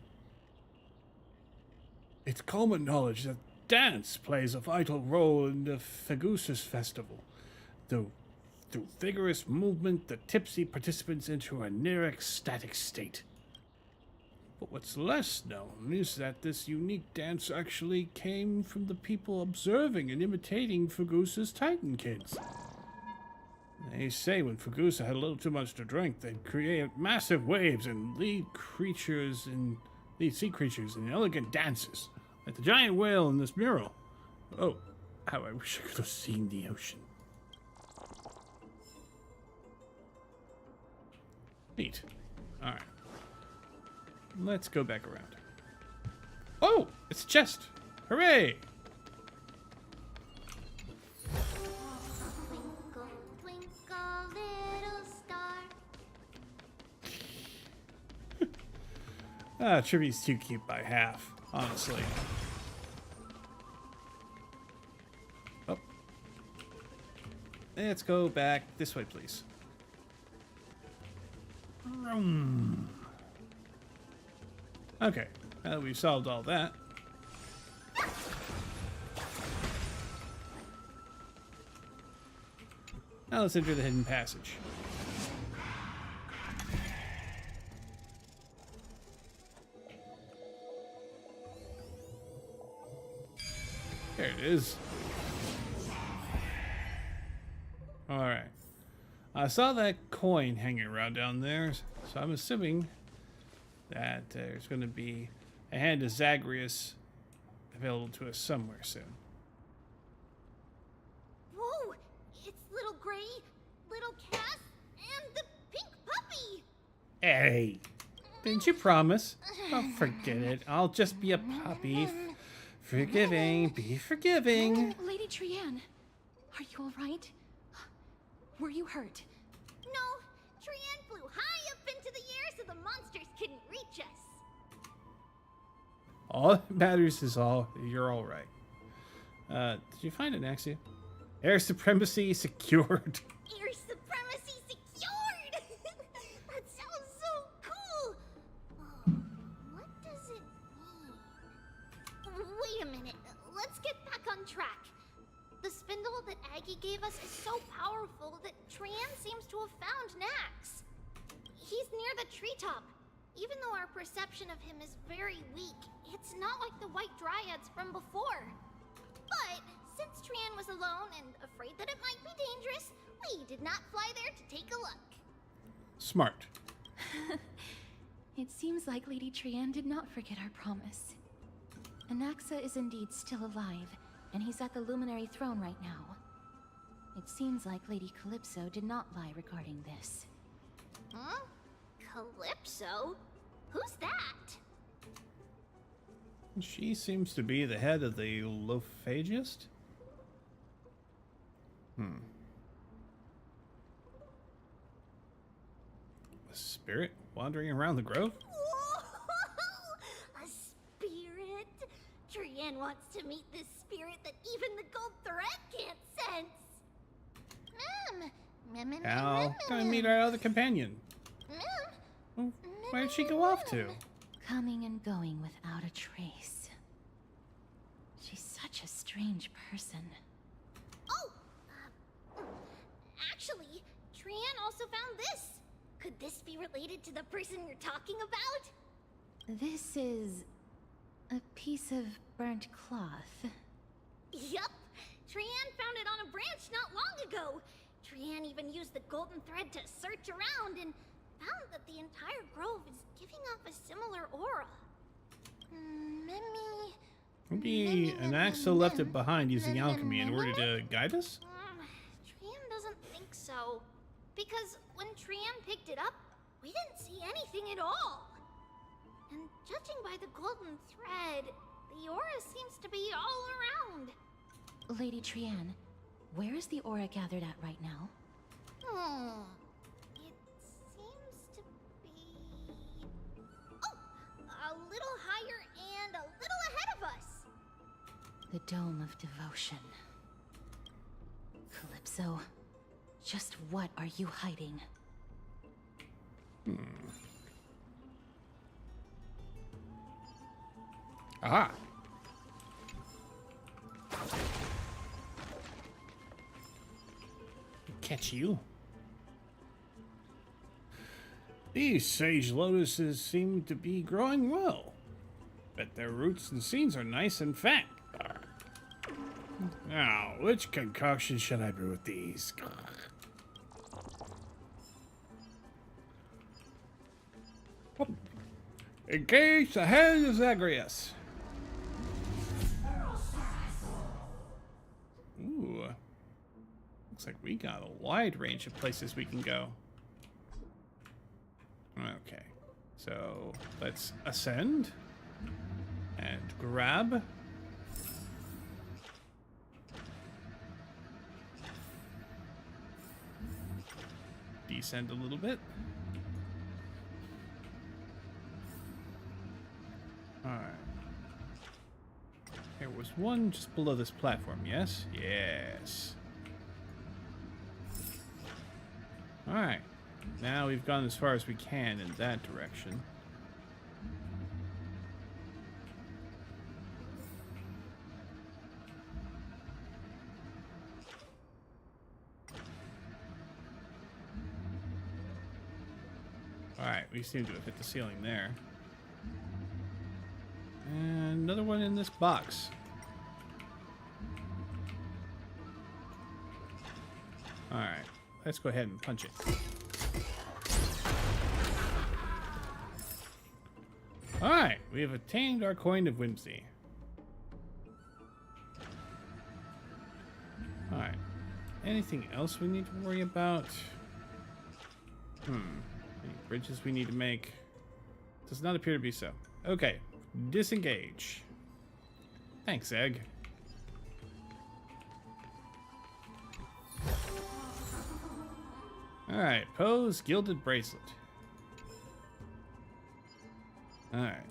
It's common knowledge that dance plays a vital role in the Fagusus festival. Through vigorous movement, the tipsy participants into a near ecstatic state. But what's less known is that this unique dance actually came from the people observing and imitating Fagusa's Titan kids. They say when Fagusa had a little too much to drink, they'd create massive waves and lead sea creatures in elegant dances, like the giant whale in this mural. Oh, how I wish I could have seen the ocean. Neat. Alright. Let's go back around. Oh! It's a chest! Hooray! Twinkle, twinkle, little star. Trivia's too cute by half, honestly. Oh. Let's go back this way, please. Okay, now that we've solved all that. Now let's enter the hidden passage. There it is. Alright. I saw that coin hanging around down there, so I'm assuming that there's going to be a hand of Zagreus available to us somewhere soon. Whoa! It's little Gray, little Cass, and the pink puppy! Hey! Didn't you promise? Oh, forget it. I'll just be a puppy. Forgiving. Be forgiving. Lady Trianne, are you all right? Were you hurt? No, Trianne flew high up into the air so the monsters couldn't reach us. All that matters is you're all right. Did you find it, Naxia? Air supremacy secured. Air supremacy secured! That sounds so cool! What does it mean? Wait a minute, let's get back on track. The spindle that Aggie gave us is so powerful that Trianne seems to have found Nax. He's near the treetop. Even though our perception of him is very weak, it's not like the White Dryads from before. But since Trianne was alone and afraid that it might be dangerous, we did not fly there to take a look. Smart. It seems like Lady Trianne did not forget our promise. Anaxa is indeed still alive, and he's at the Luminary Throne right now. It seems like Lady Calypso did not lie regarding this. Huh? Calypso? Who's that? She seems to be the head of the Lophagist. A spirit wandering around the grove? A spirit? Trian wants to meet this spirit that even the gold thread can't sense. Now, come and meet our other companion. Well, where'd she go off to? Coming and going without a trace. She's such a strange person. Oh! Actually, Trian also found this. Could this be related to the person you're talking about? This is a piece of burnt cloth. Yup! Trian found it on a branch not long ago. Trian even used the golden thread to search around and found that the entire grove is giving off a similar aura. Maybe an Axel left it behind using alchemy in order to guide us? Trian doesn't think so. Because when Trian picked it up, we didn't see anything at all. And judging by the golden thread, the aura seems to be all around. Lady Trian, where is the aura gathered at right now? It seems to be... Oh! A little higher and a little ahead of us! The Dome of Devotion. Calypso, just what are you hiding? Aha! Catch you. These sage lotuses seem to be growing well. Bet their roots and seeds are nice and fat. Now, which concoction should I brew with these? Engage the head of Zagreus. Ooh. Looks like we got a wide range of places we can go. Okay. So, let's ascend. And grab. Descend a little bit. Alright. There was one just below this platform, yes? Yes. Alright. Now we've gone as far as we can in that direction. Alright, we seem to have hit the ceiling there. And another one in this box. Alright, let's go ahead and punch it. Alright, we have attained our coin of whimsy. Alright, anything else we need to worry about? Any bridges we need to make? Does not appear to be so. Okay, disengage. Thanks, Egg. Alright, pose gilded bracelet. Alright.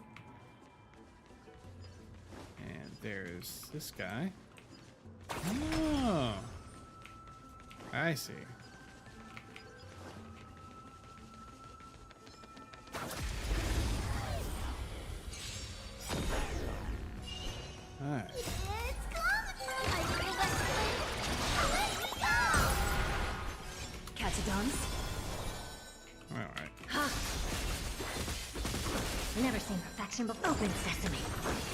And there's this guy. Oh, I see. Alright. Catchadons? Alright. Never seen perfection before. Open sesame.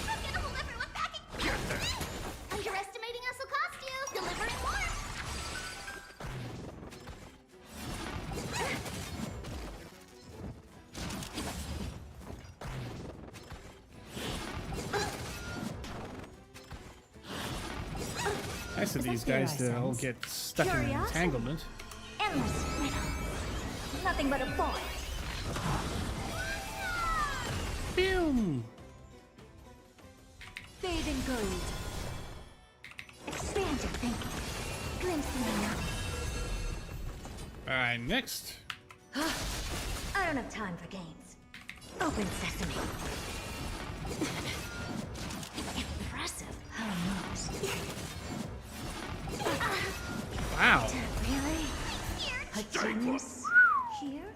I'm gonna hold everyone back and underestimating us will cost you. Delivering more. Nice of these guys to all get stuck in an entanglement. Endless riddle. The Nothing but a point. Boom! Fading gold. Expand your thinking. Glimpse me now. Alright, next. I don't have time for games. Open sesame. Impressive. How much? Wow. Really? A genius here?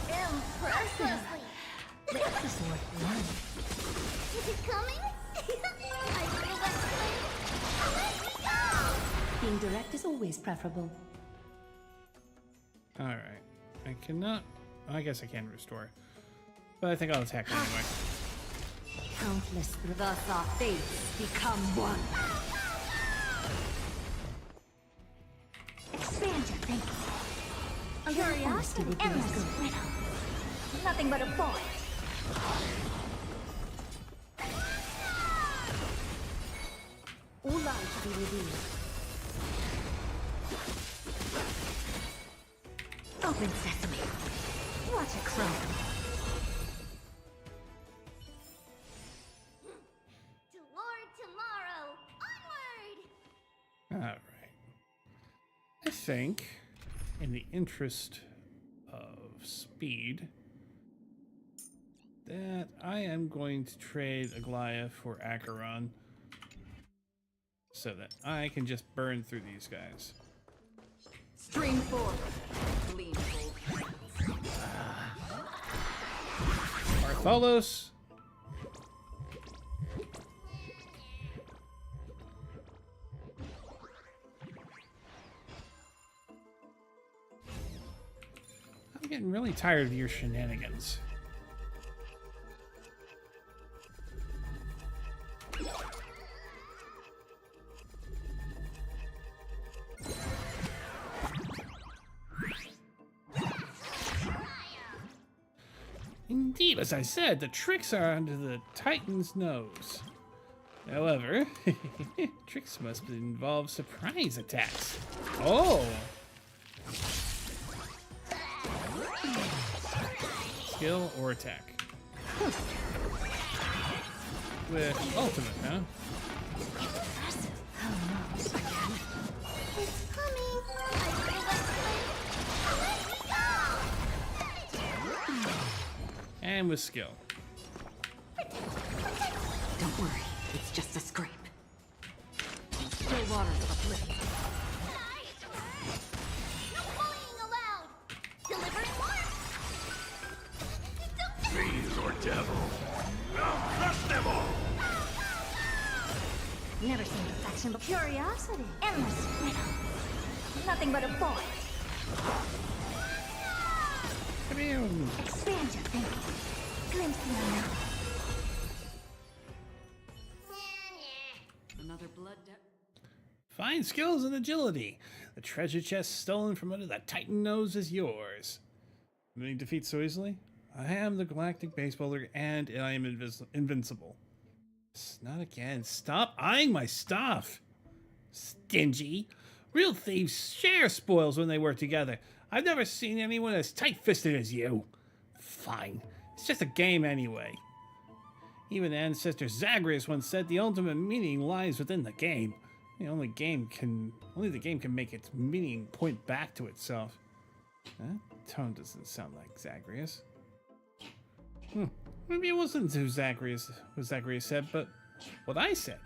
Impressive. This is worth learning. Is it coming? I feel that. Let me go! Being direct is always preferable. Alright. I cannot... I guess I can restore. But I think I'll attack anyway. Countless. Thus our fates become one. Expand your thinking. Curiosity would be endless riddle. Nothing but a point. All life to be revealed. Open sesame. Watch it crumble. To Lord Tomorrow, onward! Alright. I think, in the interest of speed, that I am going to trade Aglaia for Acheron so that I can just burn through these guys. Stream forward. Lean forward. Bartholos. I'm getting really tired of your shenanigans. Indeed, as I said, the tricks are under the Titan's nose. However, tricks must involve surprise attacks. Oh! Skill or attack. With ultimate, huh? It's coming! I feel that. Let me go! And with skill. Don't worry, it's just a scrape. Still waters of oblivion. No bullying allowed! Delivering work! Fiends or devil. I'll crush them all! Never seen affection but curiosity. Endless riddle. Nothing but a point. Expand your thinking. Glimpse me now. Another blood debt. Fine skills and agility. The treasure chest stolen from under the Titan nose is yours. Many defeats so easily? I am the galactic baseballer and I am invincible. Not again. Stop eyeing my stuff. Stingy. Real thieves share spoils when they work together. I've never seen anyone as tight-fisted as you. Fine. It's just a game anyway. Even ancestor Zagreus once said the ultimate meaning lies within the game. Only the game can make its meaning point back to itself. That tone doesn't sound like Zagreus. Maybe it wasn't what Zagreus said, but what I said.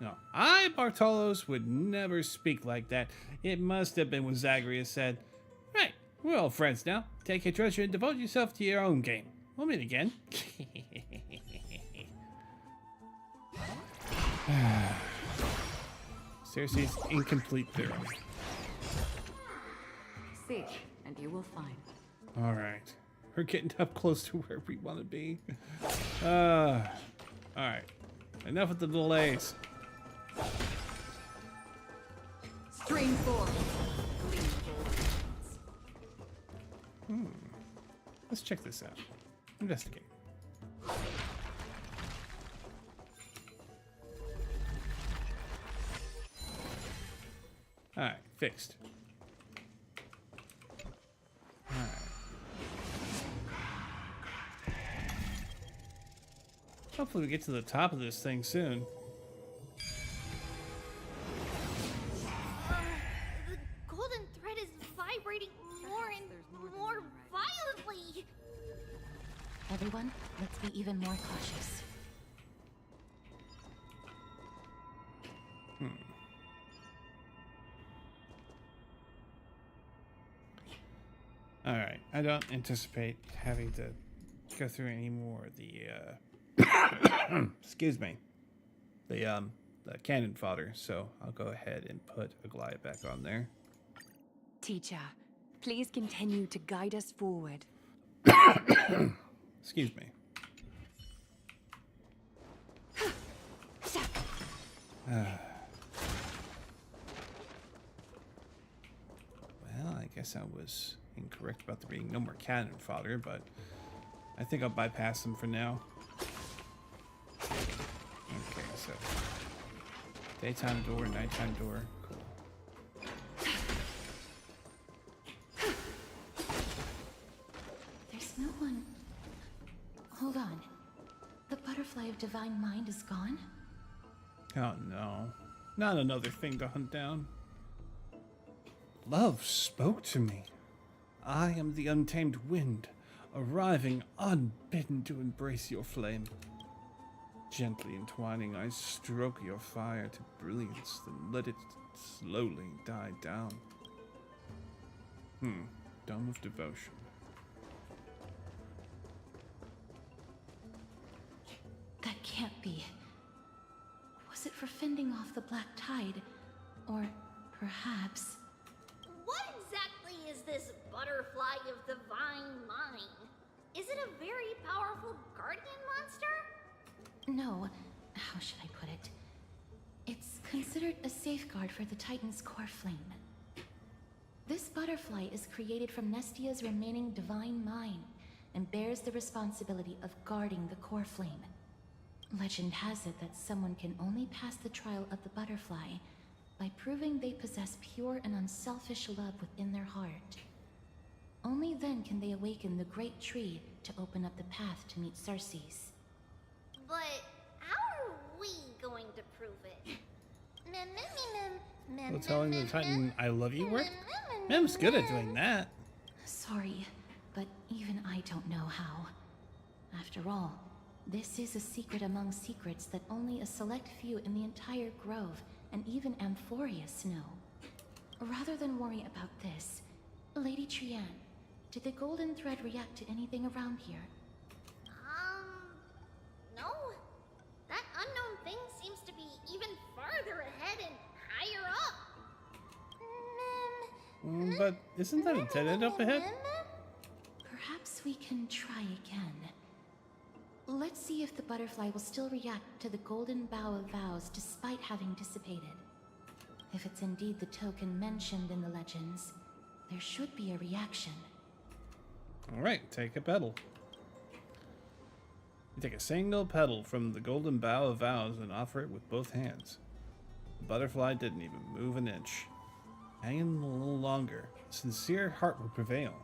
No, I, Bartolos, would never speak like that. It must have been what Zagreus said. Right, we're all friends now. Take your treasure and devote yourself to your own game. We'll meet again. Cersei's incomplete theory. Seek, and you will find. Alright. We're getting up close to where we want to be. Alright. Enough with the delays. Stream forward. Lean forward. Let's check this out. Investigate. Alright, fixed. Hopefully we get to the top of this thing soon. The golden thread is vibrating more and more violently. Everyone, let's be even more cautious. Alright, I don't anticipate having to go through any more of the, excuse me, the cannon fodder, so I'll go ahead and put a glide back on there. Teacher, please continue to guide us forward. Excuse me. Well, I guess I was incorrect about there being no more cannon fodder, but I think I'll bypass them for now. Okay, so daytime door, nighttime door, cool. There's no one. Hold on. The butterfly of divine mind is gone? Oh no, not another thing to hunt down. Love spoke to me. I am the untamed wind, arriving unbidden to embrace your flame. Gently entwining, I stroke your fire to brilliance, then let it slowly die down. Dome of devotion. That can't be. Was it for fending off the black tide? Or perhaps... What exactly is this butterfly of divine mind? Is it a very powerful guardian monster? No. How should I put it? It's considered a safeguard for the Titan's core flame. This butterfly is created from Nestia's remaining divine mind and bears the responsibility of guarding the core flame. Legend has it that someone can only pass the trial of the butterfly by proving they possess pure and unselfish love within their heart. Only then can they awaken the great tree to open up the path to meet Cersei's. But how are we going to prove it? Well, telling the Titan I love you work? Mem's good at doing that. Sorry, but even I don't know how. After all, this is a secret among secrets that only a select few in the entire grove and even Amphorius know. Rather than worry about this, Lady Trian, did the golden thread react to anything around here? No. That unknown thing seems to be even farther ahead and higher up. But isn't that a dead end up ahead? Perhaps we can try again. Let's see if the butterfly will still react to the golden bough of vows despite having dissipated. If it's indeed the token mentioned in the legends, there should be a reaction. Alright, take a petal. You take a single petal from the golden bough of vows and offer it with both hands. The butterfly didn't even move an inch. Hanging a little longer, a sincere heart will prevail.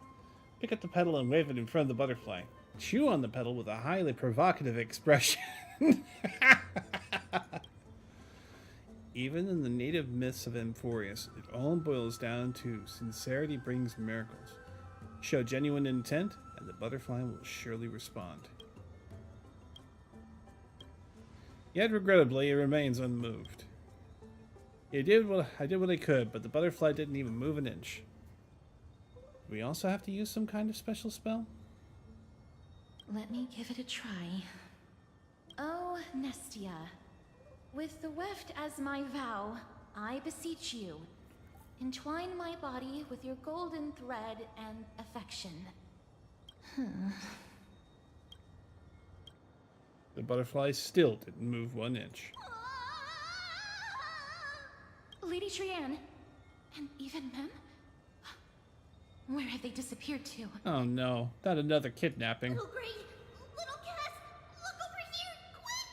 Pick up the petal and wave it in front of the butterfly. Chew on the petal with a highly provocative expression. Even in the native myths of Amphorius, it all boils down to sincerity brings miracles. Show genuine intent, and the butterfly will surely respond. Yet regrettably, it remains unmoved. I did what I could, but the butterfly didn't even move an inch. Do we also have to use some kind of special spell? Let me give it a try. Oh, Nestia. With the weft as my vow, I beseech you, entwine my body with your golden thread and affection. The butterfly still didn't move 1 inch. Lady Trian, and even Mem? Where have they disappeared to? Oh no, not another kidnapping. Little Gray, little Cass, look over here, quick!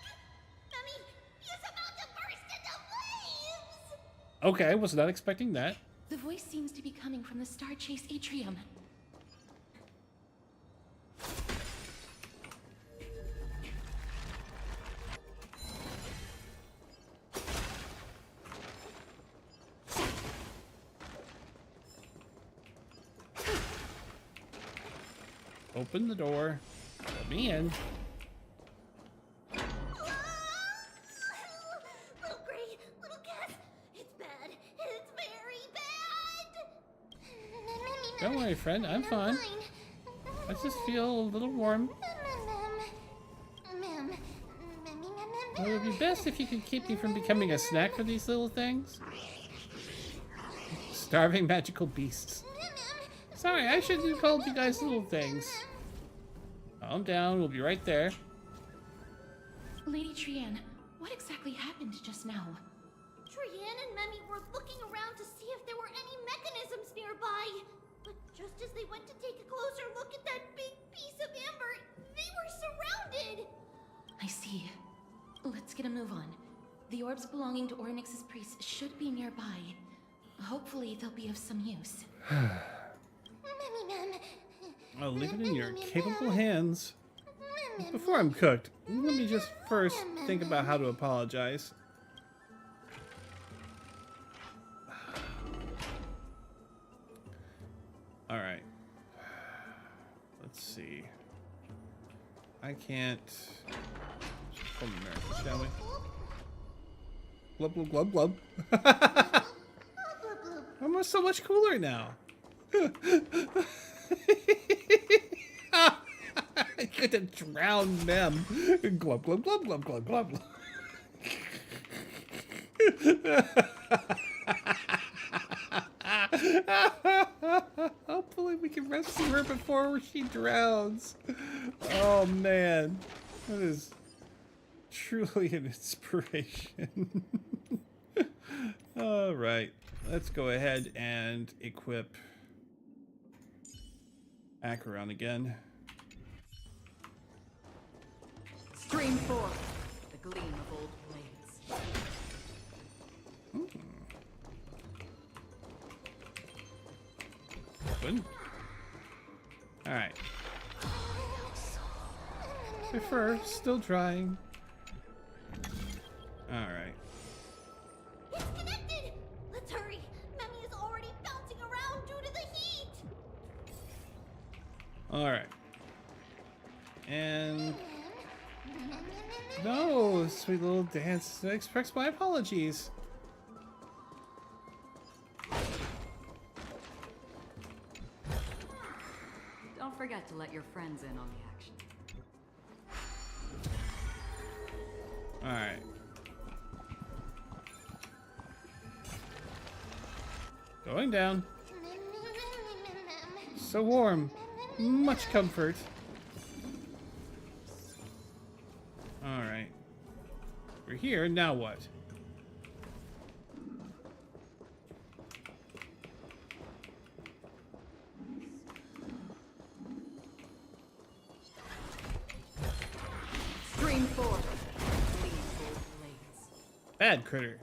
Mummy, he's about to burst into flames! Okay, I was not expecting that. The voice seems to be coming from the Star Chase atrium. Open the door. Let me in. Little Gray, little cat, it's bad. It's very bad. Don't worry, friend. I'm fine. I just feel a little warm. Well, it would be best if you could keep me from becoming a snack for these little things. Starving magical beasts. Sorry, I shouldn't have called you guys little things. Calm down, we'll be right there. Lady Trianne, what exactly happened just now? Trianne and Memmy were looking around to see if there were any mechanisms nearby. But just as they went to take a closer look at that big piece of amber, they were surrounded. I see. Let's get a move on. The orbs belonging to Ornyx's priests should be nearby. Hopefully they'll be of some use. I'll leave it in your capable hands. Before I'm cooked, let me just first think about how to apologize. Alright. Let's see. I can't... From America, shall we? Glub, glub, glub, glub. I'm so much cooler now. I could have drowned them. Glub, glub, glub, glub, glub, glub. Hopefully we can rescue her before she drowns. Oh man, that is truly an inspiration. All right, let's go ahead and equip Acheron again. Stream forth the gleam of old blades. Open. All right. My fur still drying. All right. It's connected. Let's hurry. Memmy is already bouncing around due to the heat. All right. And no, sweet little dance express my apologies. Don't forget to let your friends in on the action. All right. Going down. So warm. Much comfort. All right. We're here, now what? Stream forth. Gleam of old blades. Bad critter.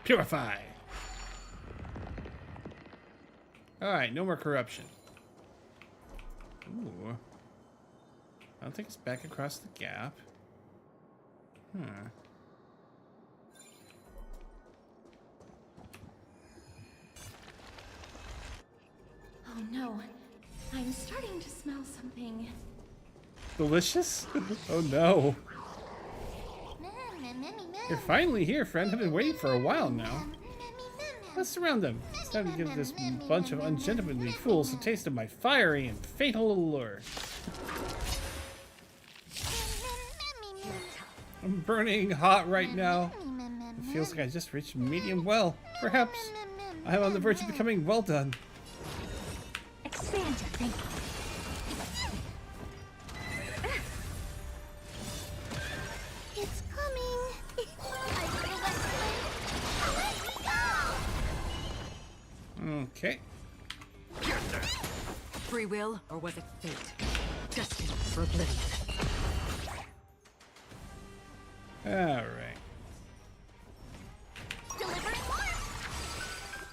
Purify. Alright, no more corruption. Ooh. I don't think it's back across the gap. Huh. Oh no. I'm starting to smell something. Delicious? Oh no. You're finally here, friend. I've been waiting for a while now. Let's surround them. It's time to give this bunch of ungentlemanly fools a taste of my fiery and fatal allure. I'm burning hot right now. It feels like I just reached medium well. Perhaps I'm on the verge of becoming well done. Expand your thinking. It's coming. Okay. Free will, or was it fate? Destined for oblivion. Alright. Delivering more.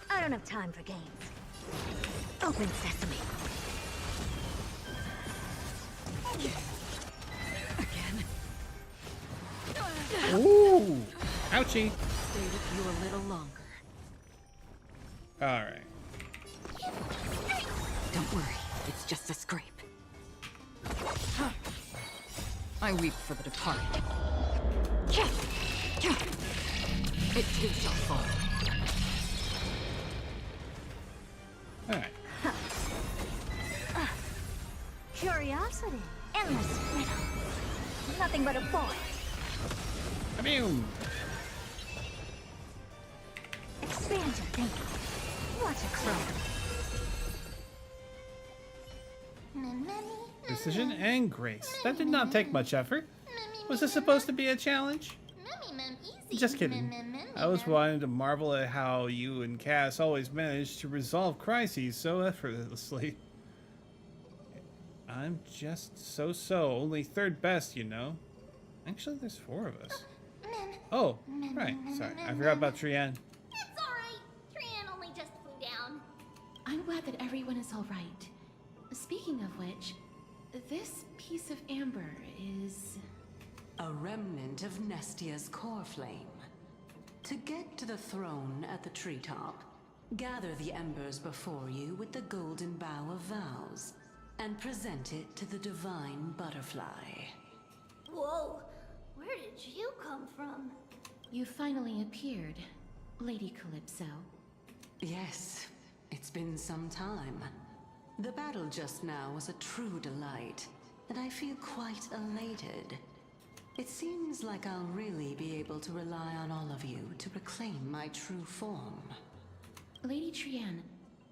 I don't have time for games. Open sesame. Again. Ouchie! Stay with you a little longer. Alright. Don't worry, it's just a scrape. I weep for the departed. It too shall fall. Alright. Curiosity. Endless riddle. Nothing but a point. Boom! Expand your thinking. Watch a crow. Precision and grace. That did not take much effort. Was this supposed to be a challenge? Just kidding. I was wanting to marvel at how you and Cass always manage to resolve crises so effortlessly. I'm just so-so, only third best, you know. Actually, there's 4 of us. Oh, right, sorry. I forgot about Trian. It's alright. Trian only just flew down. I'm glad that everyone is all right. Speaking of which, this piece of amber is... a remnant of Nestia's core flame. To get to the throne at the treetop, gather the embers before you with the golden bough of vows, and present it to the divine butterfly. Whoa, where did you come from? You finally appeared, Lady Calypso. Yes, it's been some time. The battle just now was a true delight, and I feel quite elated. It seems like I'll really be able to rely on all of you to reclaim my true form. Lady Trian,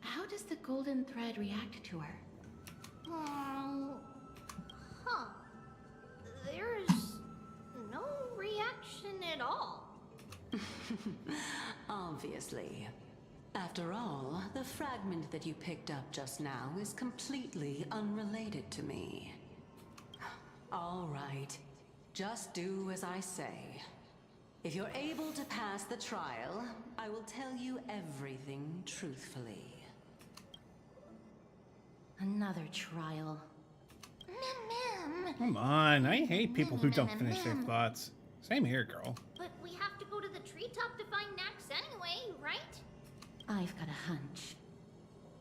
how does the golden thread react to her? Huh. There's no reaction at all. Obviously. After all, the fragment that you picked up just now is completely unrelated to me. All right. Just do as I say. If you're able to pass the trial, I will tell you everything truthfully. Another trial. Come on, I hate people who don't finish their thoughts. Same here, girl. But we have to go to the treetop to find Nax anyway, right? I've got a hunch.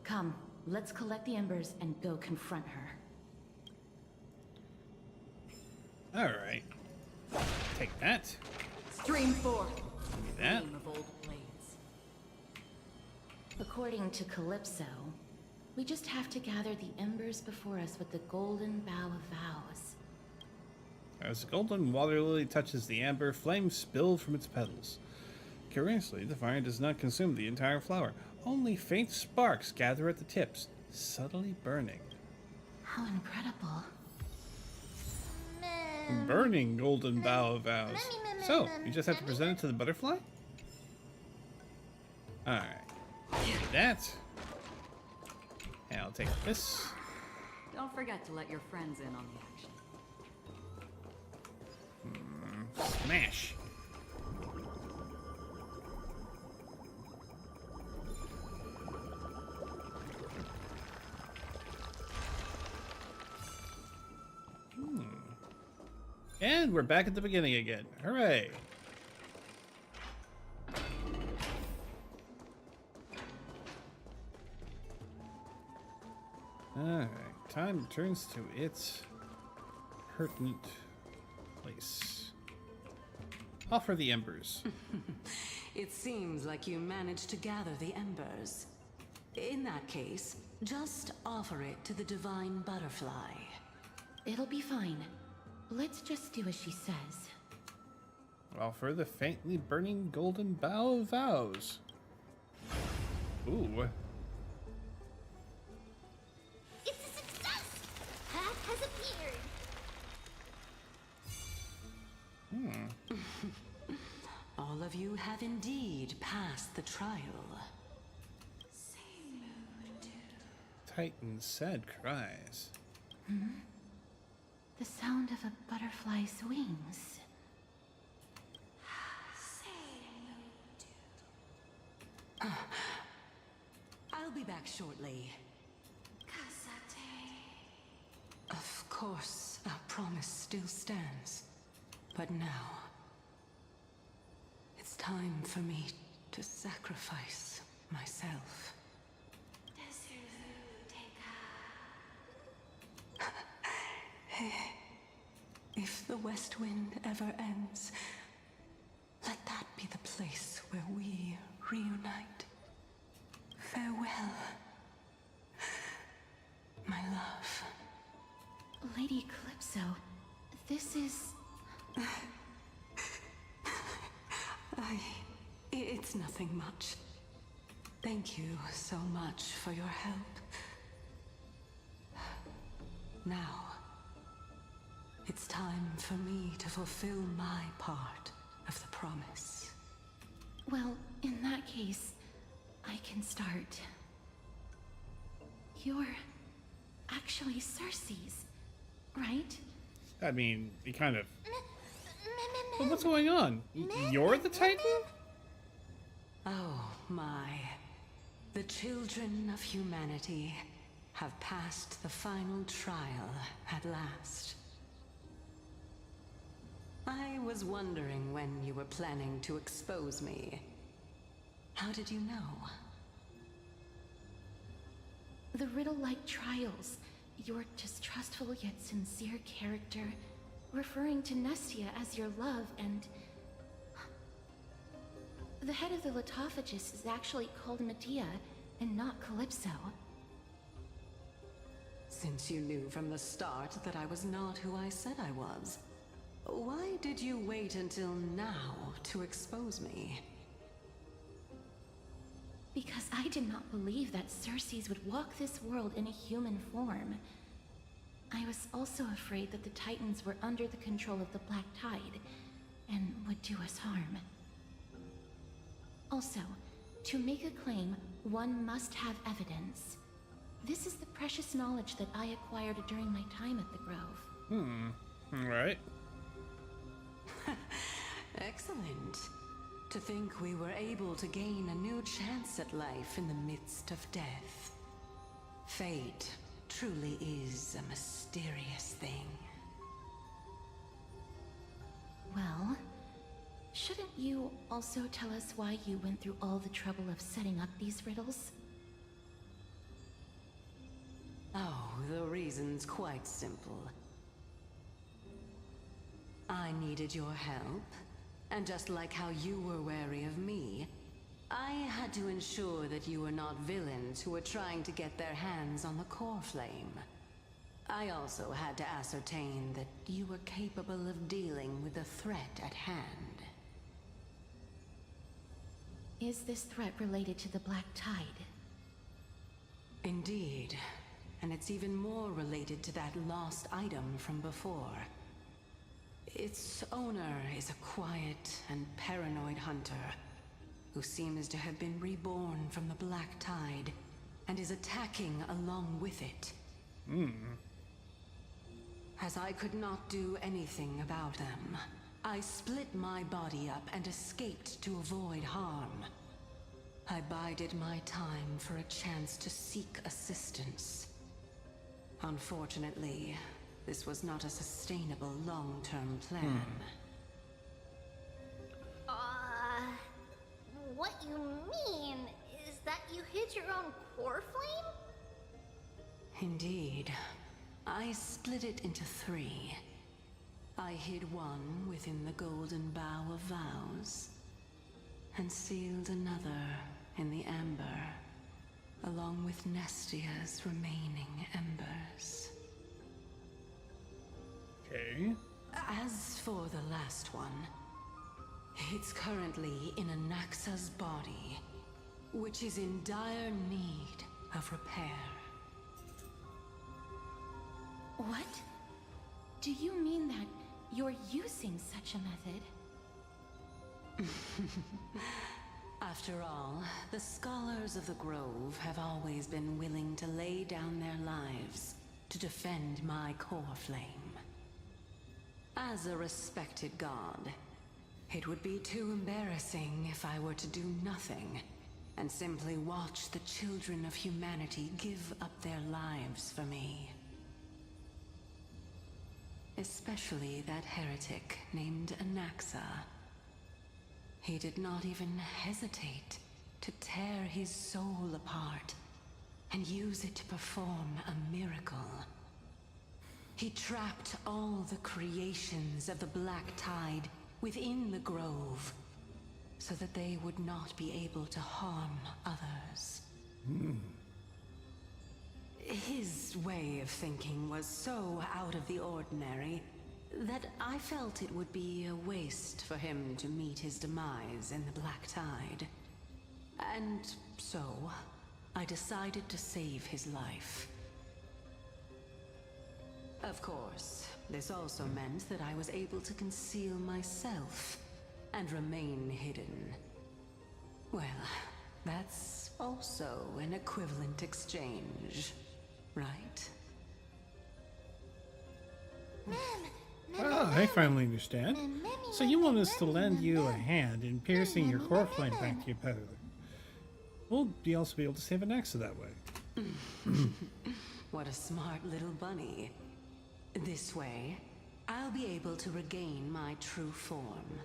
Come, let's collect the embers and go confront her. Alright. Take that. Stream 4. Give me that. Gleam of old blades. According to Calypso, we just have to gather the embers before us with the golden bough of vows. As the golden water lily touches the amber, flames spill from its petals. Curiously, the fire does not consume the entire flower. Only faint sparks gather at the tips, subtly burning. How incredible. Burning golden bough of vows. So, you just have to present it to the butterfly? Alright. That. And I'll take this. Don't forget to let your friends in on the action. Smash. And we're back at the beginning again. Hooray! Alright, time returns to its pertinent place. Offer the embers. It seems like you managed to gather the embers. In that case, just offer it to the divine butterfly. It'll be fine. Let's just do as she says. Offer the faintly burning golden bough of vows. Ooh. It's a success! Path has appeared. All of you have indeed passed the trial. Titan's sad cries. The sound of a butterfly's wings. I'll be back shortly. Of course, our promise still stands. But now, time for me to sacrifice myself. If the West Wind ever ends, let that be the place where we reunite. Farewell, my love. Lady Calypso, this is... It's nothing much. Thank you so much for your help. Now, it's time for me to fulfill my part of the promise. Well, in that case, I can start. You're actually Cersei's, right? I mean, he kind of... Well, what's going on? You're the Titan? Oh my. The children of humanity have passed the final trial at last. I was wondering when you were planning to expose me. How did you know? The riddle-like trials, your distrustful yet sincere character, referring to Nestia as your love, and... The head of the Litophagus is actually called Medea, and not Calypso. Since you knew from the start that I was not who I said I was, why did you wait until now to expose me? Because I did not believe that Cersei's would walk this world in a human form. I was also afraid that the Titans were under the control of the Black Tide, and would do us harm. Also, to make a claim, one must have evidence. This is the precious knowledge that I acquired during my time at the Grove. Alright. Excellent. To think we were able to gain a new chance at life in the midst of death. Fate truly is a mysterious thing. Well, shouldn't you also tell us why you went through all the trouble of setting up these riddles? Oh, the reason's quite simple. I needed your help, and just like how you were wary of me, I had to ensure that you were not villains who were trying to get their hands on the core flame. I also had to ascertain that you were capable of dealing with the threat at hand. Is this threat related to the Black Tide? Indeed, and it's even more related to that lost item from before. Its owner is a quiet and paranoid hunter who seems to have been reborn from the Black Tide and is attacking along with it. As I could not do anything about them, I split my body up and escaped to avoid harm. I bided my time for a chance to seek assistance. Unfortunately, this was not a sustainable long-term plan. What you mean is that you hid your own core flame? Indeed. I split it into 3. I hid one within the Golden Bough of Vows, and sealed another in the Amber, along with Nestia's remaining embers. Okay. As for the last one, it's currently in Anaxa's body, which is in dire need of repair. What? Do you mean that you're using such a method? After all, the scholars of the Grove have always been willing to lay down their lives to defend my core flame. As a respected god, it would be too embarrassing if I were to do nothing and simply watch the children of humanity give up their lives for me. Especially that heretic named Anaxa. He did not even hesitate to tear his soul apart and use it to perform a miracle. He trapped all the creations of the Black Tide within the grove, so that they would not be able to harm others. His way of thinking was so out of the ordinary that I felt it would be a waste for him to meet his demise in the Black Tide. And so, I decided to save his life. Of course, this also meant that I was able to conceal myself and remain hidden. Well, that's also an equivalent exchange, right? Oh, I finally understand. So you want us to lend you a hand in piercing your core flame back to your peddler. We'll also be able to save an extra that way. What a smart little bunny. This way, I'll be able to regain my true form,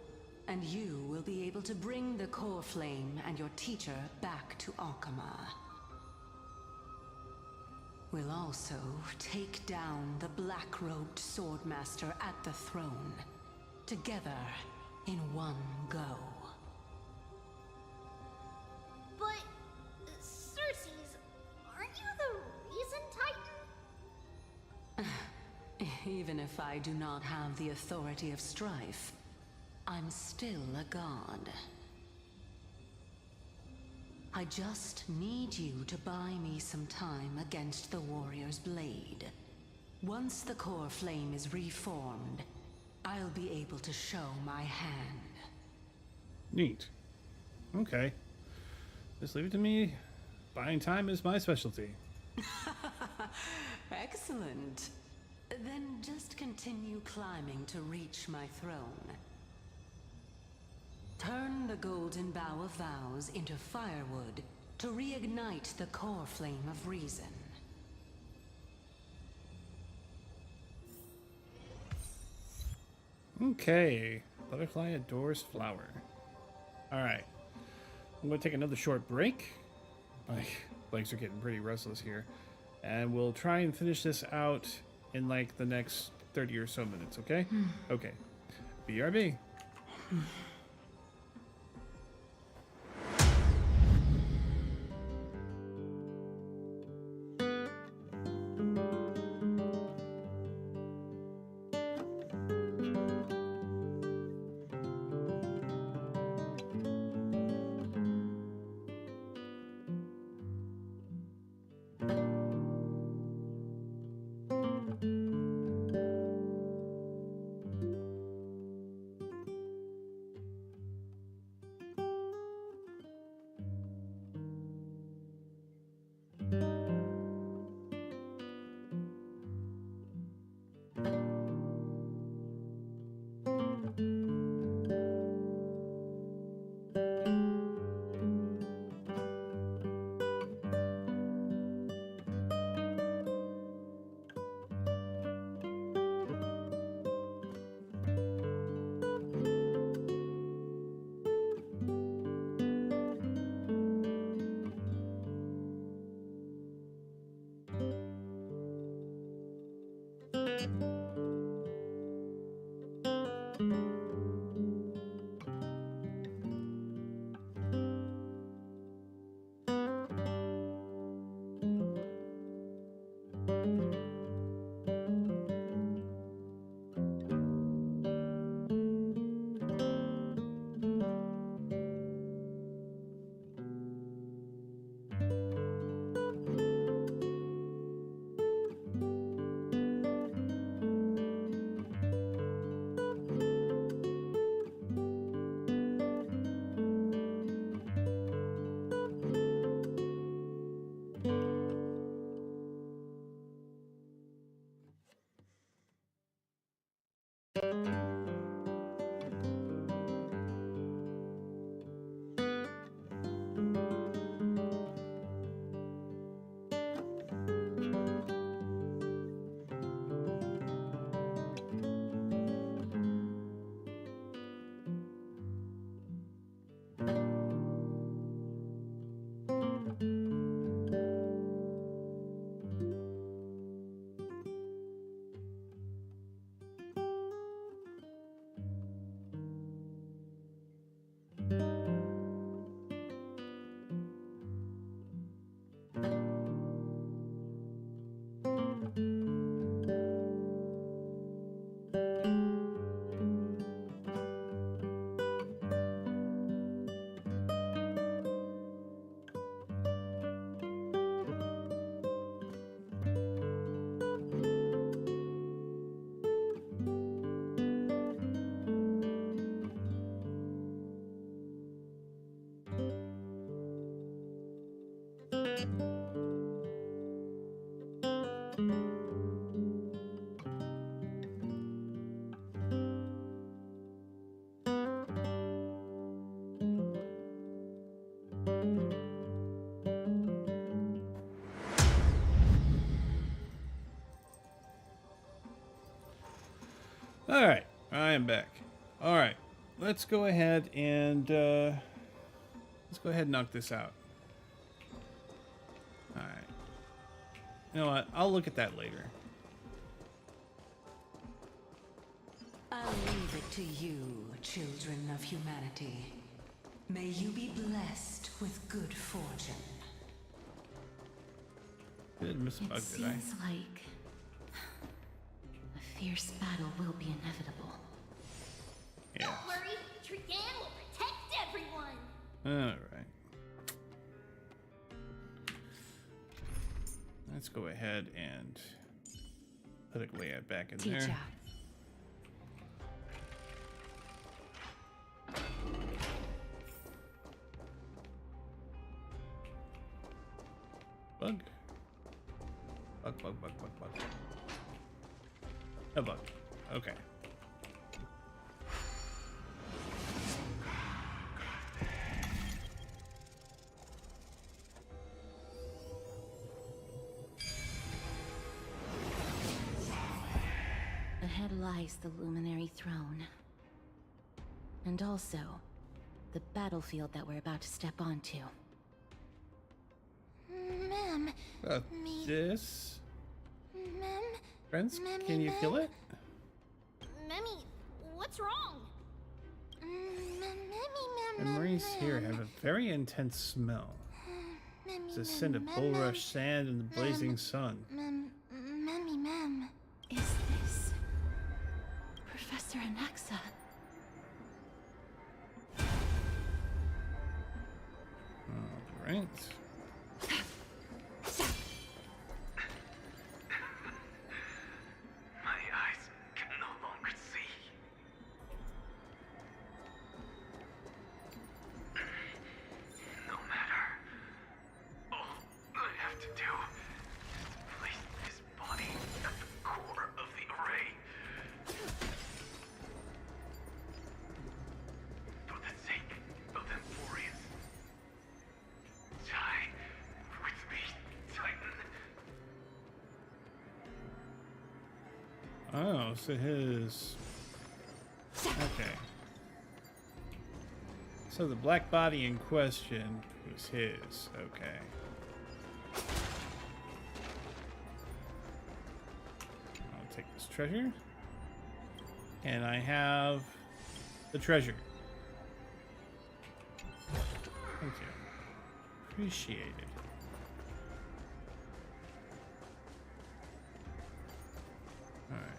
and you will be able to bring the core flame and your teacher back to Akama. We'll also take down the black-robed swordmaster at the throne, together in one go. But, Circes, aren't you the reason Titan? Even if I do not have the authority of Strife, I'm still a god. I just need you to buy me some time against the warrior's blade. Once the core flame is reformed, I'll be able to show my hand. Neat. Okay. Just leave it to me. Buying time is my specialty. Excellent. Then just continue climbing to reach my throne. Turn the golden bough of vows into firewood to reignite the core flame of reason. Okay. Butterfly adores flower. Alright. I'm going to take another short break. My legs are getting pretty restless here. And we'll try and finish this out in like the next 30 or so minutes, okay? Okay. BRB. Alright, I am back. Alright, let's go ahead and knock this out. Alright. You know what? I'll look at that later. I'll leave it to you, children of humanity. May you be blessed with good fortune. Didn't miss a bug, did I? Seems like a fierce battle will be inevitable. Yeah. Don't worry, Trigan will protect everyone. Alright. Let's go ahead and put a layout back in there. Teacher. Bug. Bug. A bug. Okay. Ahead lies the Luminary Throne. And also, the battlefield that we're about to step onto. Ma'am. This? Ma'am. Friends, can you feel it? Memmy, what's wrong? Memories here have a very intense smell. It's a scent of bulrush sand and the blazing sun. Ma'am. Is this Professor Anaxa? Alright. My eyes can no longer see. No matter. All I have to do is place his body at the core of the array. For the sake of Emporius. Die with me, Titan. Oh, so his... Okay. So the black body in question was his. Okay. I'll take this treasure. And I have the treasure. Thank you. Appreciate it. Alright.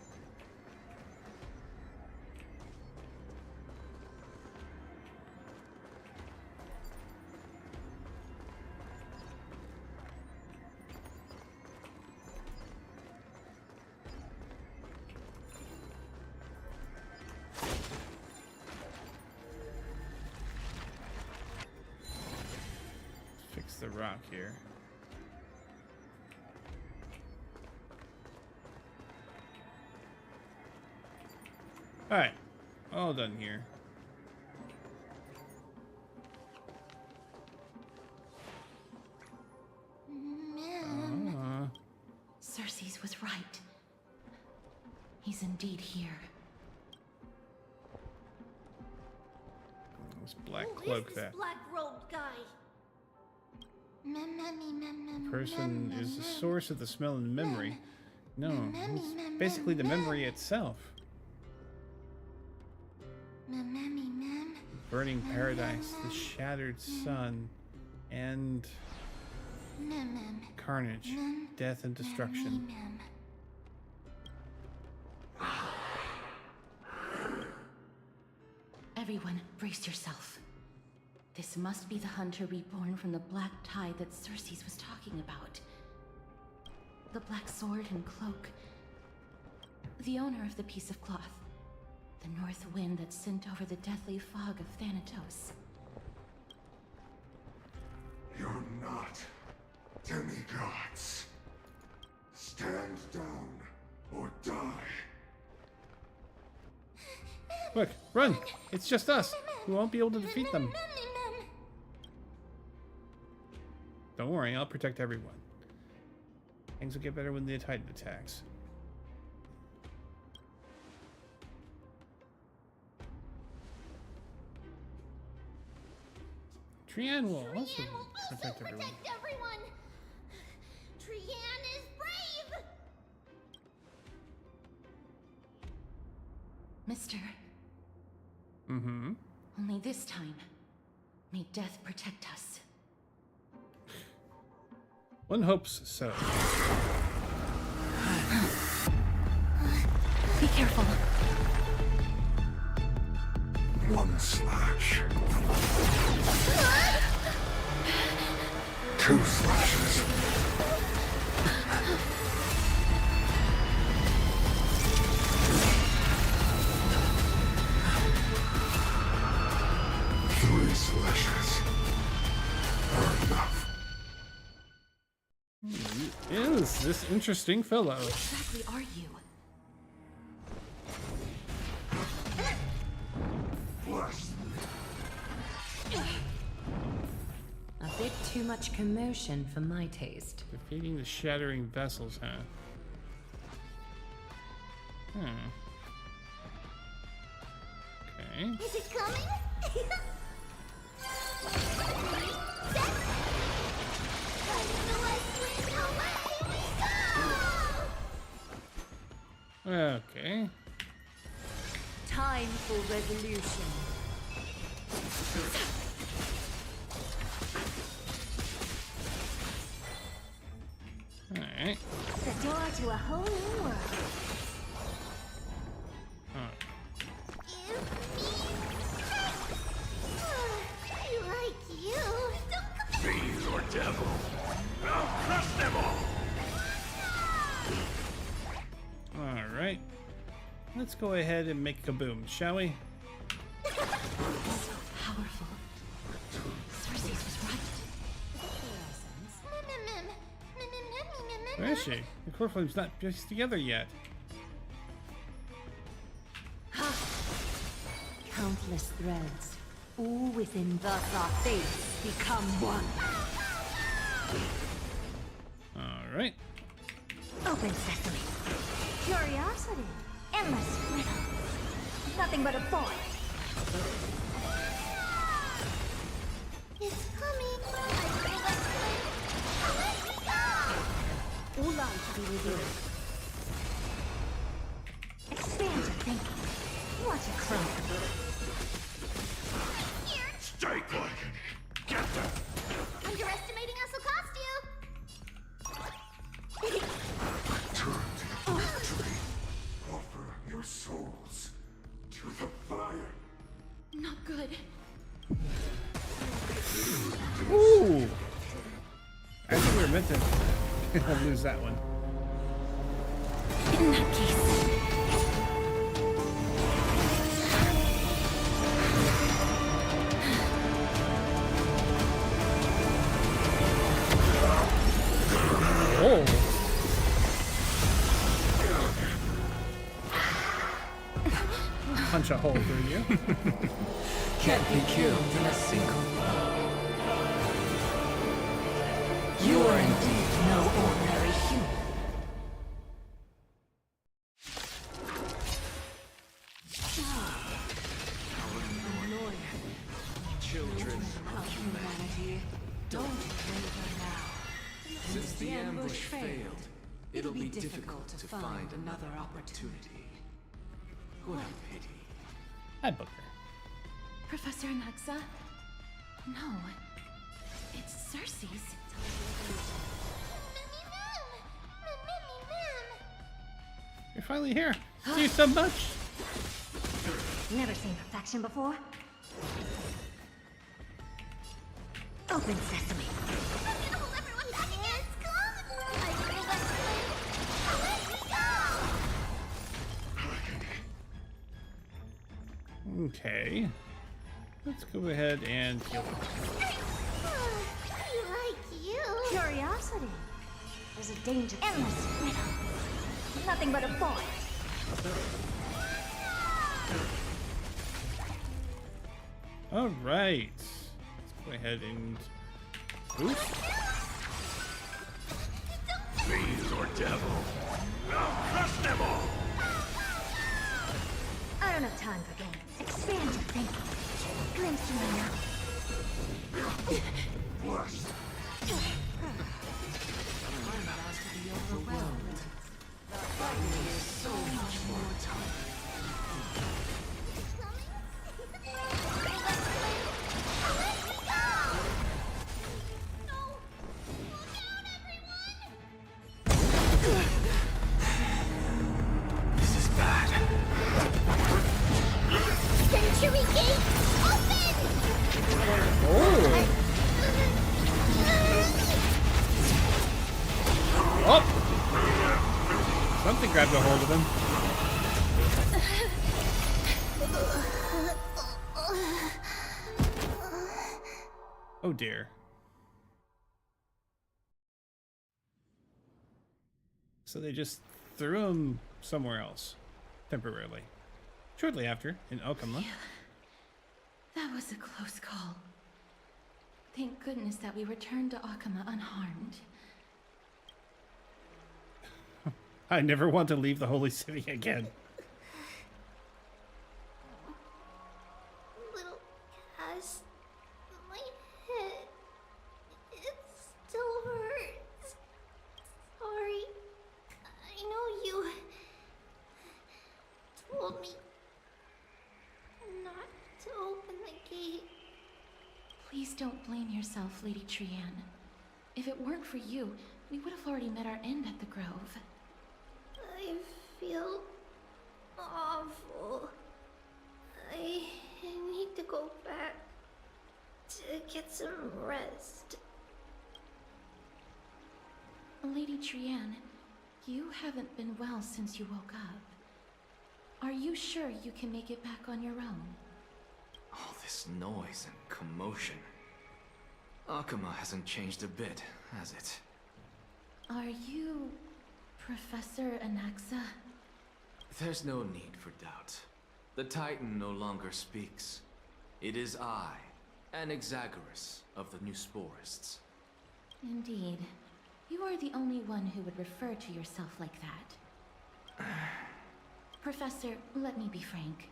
Fix the rock here. Alright, all done here. Ma'am. Cersei's was right. He's indeed here. This black Who is cloak this that black-robed guy? person is the source of the smell and memory. No, it's basically the memory itself. Burning paradise, the shattered sun, and carnage, death and destruction. Everyone, brace yourself. This must be the hunter reborn from the black tide that Cersei's was talking about. The black sword and cloak. The owner of the piece of cloth. The north wind that sent over the deathly fog of Thanatos. You're not Demigods, stand down or die. Quick, run! It's just us. We won't be able to defeat them. Don't worry, I'll protect everyone. Things will get better when the Titan attacks. Trian will also protect everyone. Trian is brave! Mister, Mm-hmm. only this time, may death protect us. One hopes so. Be careful. One slash. 2 slashes. 3 slashes are enough. Is this interesting fellow? Who exactly are you? A bit too much commotion for my taste. Defeating the shattering vessels, huh? Okay. Is it coming? Okay. Time for resolution. Alright. The door to a whole new world. I like you. Fiend or devil, I'll crush them all! Alright. Let's go ahead and make kaboom, shall we? So powerful. Cersei was right. Where is she? The core flame's not just together yet. Countless threads, all within thus our fates become one. Alright. Open sesame. Curiosity. Endless riddle. Nothing but a boy. It's coming. All life to be revealed. Expand your thinking. Watch it crumble. Stay put! Get them! Underestimating us will cost you. Return to the factory. Offer your souls to the fire. Not good. Ooh! I think we were meant to lose that one. In that case. Oh! Punch a hole through you. Can't be killed in a single blow. You are indeed no ordinary human. Children of humanity, don't waver now. Since the ambush failed, it'll be difficult to find another opportunity. What a pity. Hi, Booker. Professor Naxa? No. It's Cersei's. You're finally here. See you so much. Never seen perfection before. Open sesame. Okay. Let's go ahead and heal. like you. Curiosity is a endless riddle. Nothing but a boy. All right. Let's go ahead and boost. Fiend or devil, I'll crush them all. I don't have time for games. Expand your thinking. Glimpse me now. I'm about to be overwhelmed. The fighting is so much more time. This is bad. Century Gate, open! Oh! Something grabbed a hold of him. Oh dear. So they just threw him somewhere else, temporarily. Shortly after, in Okama. That was a close call. Thank goodness that we returned to Akama unharmed. I never want to leave the holy city again. Little Cass, my head, it still hurts. Sorry, I know you told me not to open the gate. Please don't blame yourself, Lady Trianne. If it weren't for you, we would have already met our end at the Grove. I feel awful. I need to go back to get some rest. Lady Trianne, you haven't been well since you woke up. Are you sure you can make it back on your own? All this noise and commotion. Akama hasn't changed a bit, has it? Are you Professor Anaxa? There's no need for doubt. The Titan no longer speaks. It is I, Anaxagoras of the New Sporists. Indeed. You are the only one who would refer to yourself like that. Professor, let me be frank.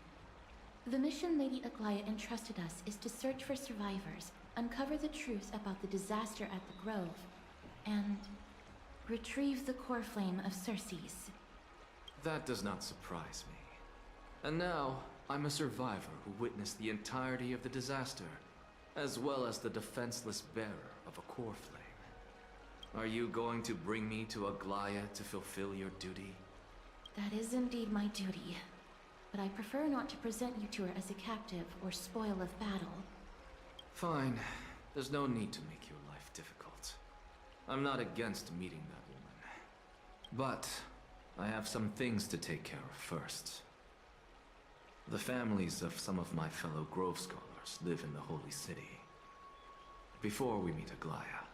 The mission Lady Aglaya entrusted us is to search for survivors, uncover the truth about the disaster at the Grove, and retrieve the core flame of Circes. That does not surprise me. And now, I'm a survivor who witnessed the entirety of the disaster, as well as the defenseless bearer of a core flame. Are you going to bring me to Aglaya to fulfill your duty? That is indeed my duty, but I prefer not to present you to her as a captive or spoil of battle. Fine. There's no need to make your life difficult. I'm not against meeting that woman. But I have some things to take care of first. The families of some of my fellow Grove Scholars live in the Holy City. Before we meet Aglaya,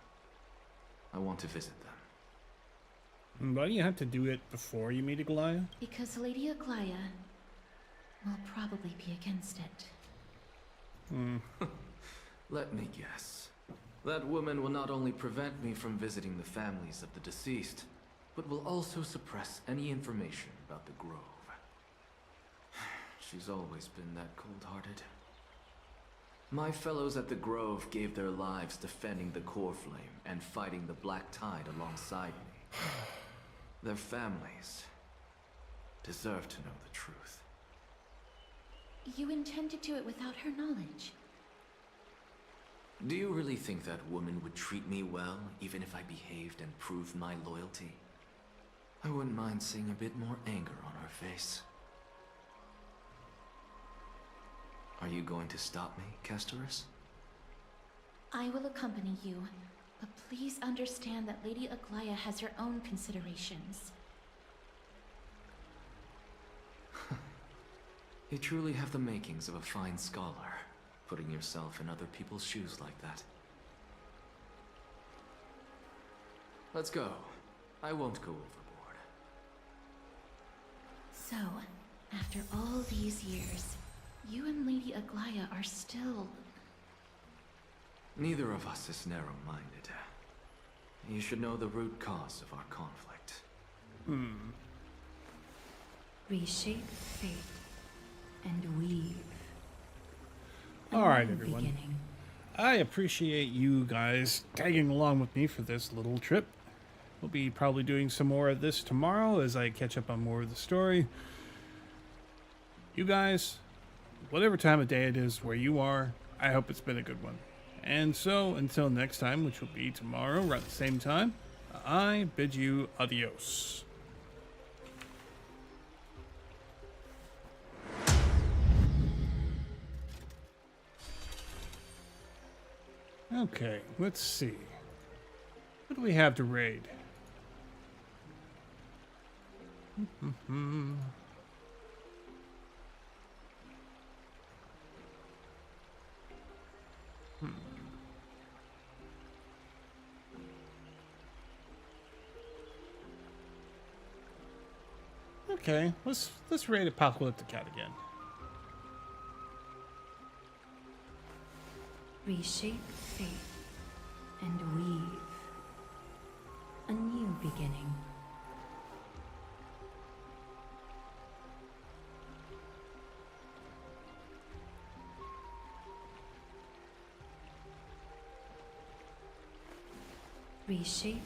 I want to visit them. Why do you have to do it before you meet Aglaya? Because Lady Aglaya will probably be against it. Let me guess. That woman will not only prevent me from visiting the families of the deceased, but will also suppress any information about the Grove. She's always been that cold-hearted. My fellows at the Grove gave their lives defending the core flame and fighting the Black Tide alongside me. Their families deserve to know the truth. You intend to do it without her knowledge? Do you really think that woman would treat me well, even if I behaved and proved my loyalty? I wouldn't mind seeing a bit more anger on her face. Are you going to stop me, Castorus? I will accompany you, but please understand that Lady Aglaya has her own considerations. You truly have the makings of a fine scholar, putting yourself in other people's shoes like that. Let's go. I won't go overboard. So, after all these years, you and Lady Aglaya are still... Neither of us is narrow-minded. You should know the root cause of our conflict. Reshape fate and weave. Alright, everyone. I appreciate you guys tagging along with me for this little trip. We'll be probably doing some more of this tomorrow as I catch up on more of the story. You guys, whatever time of day it is where you are, I hope it's been a good one. And so, until next time, which will be tomorrow, around the same time, I bid you adios. Okay, let's see. What do we have to raid? Okay, let's raid Apocalyptic Cat again. Reshape fate and weave. A new beginning. Reshape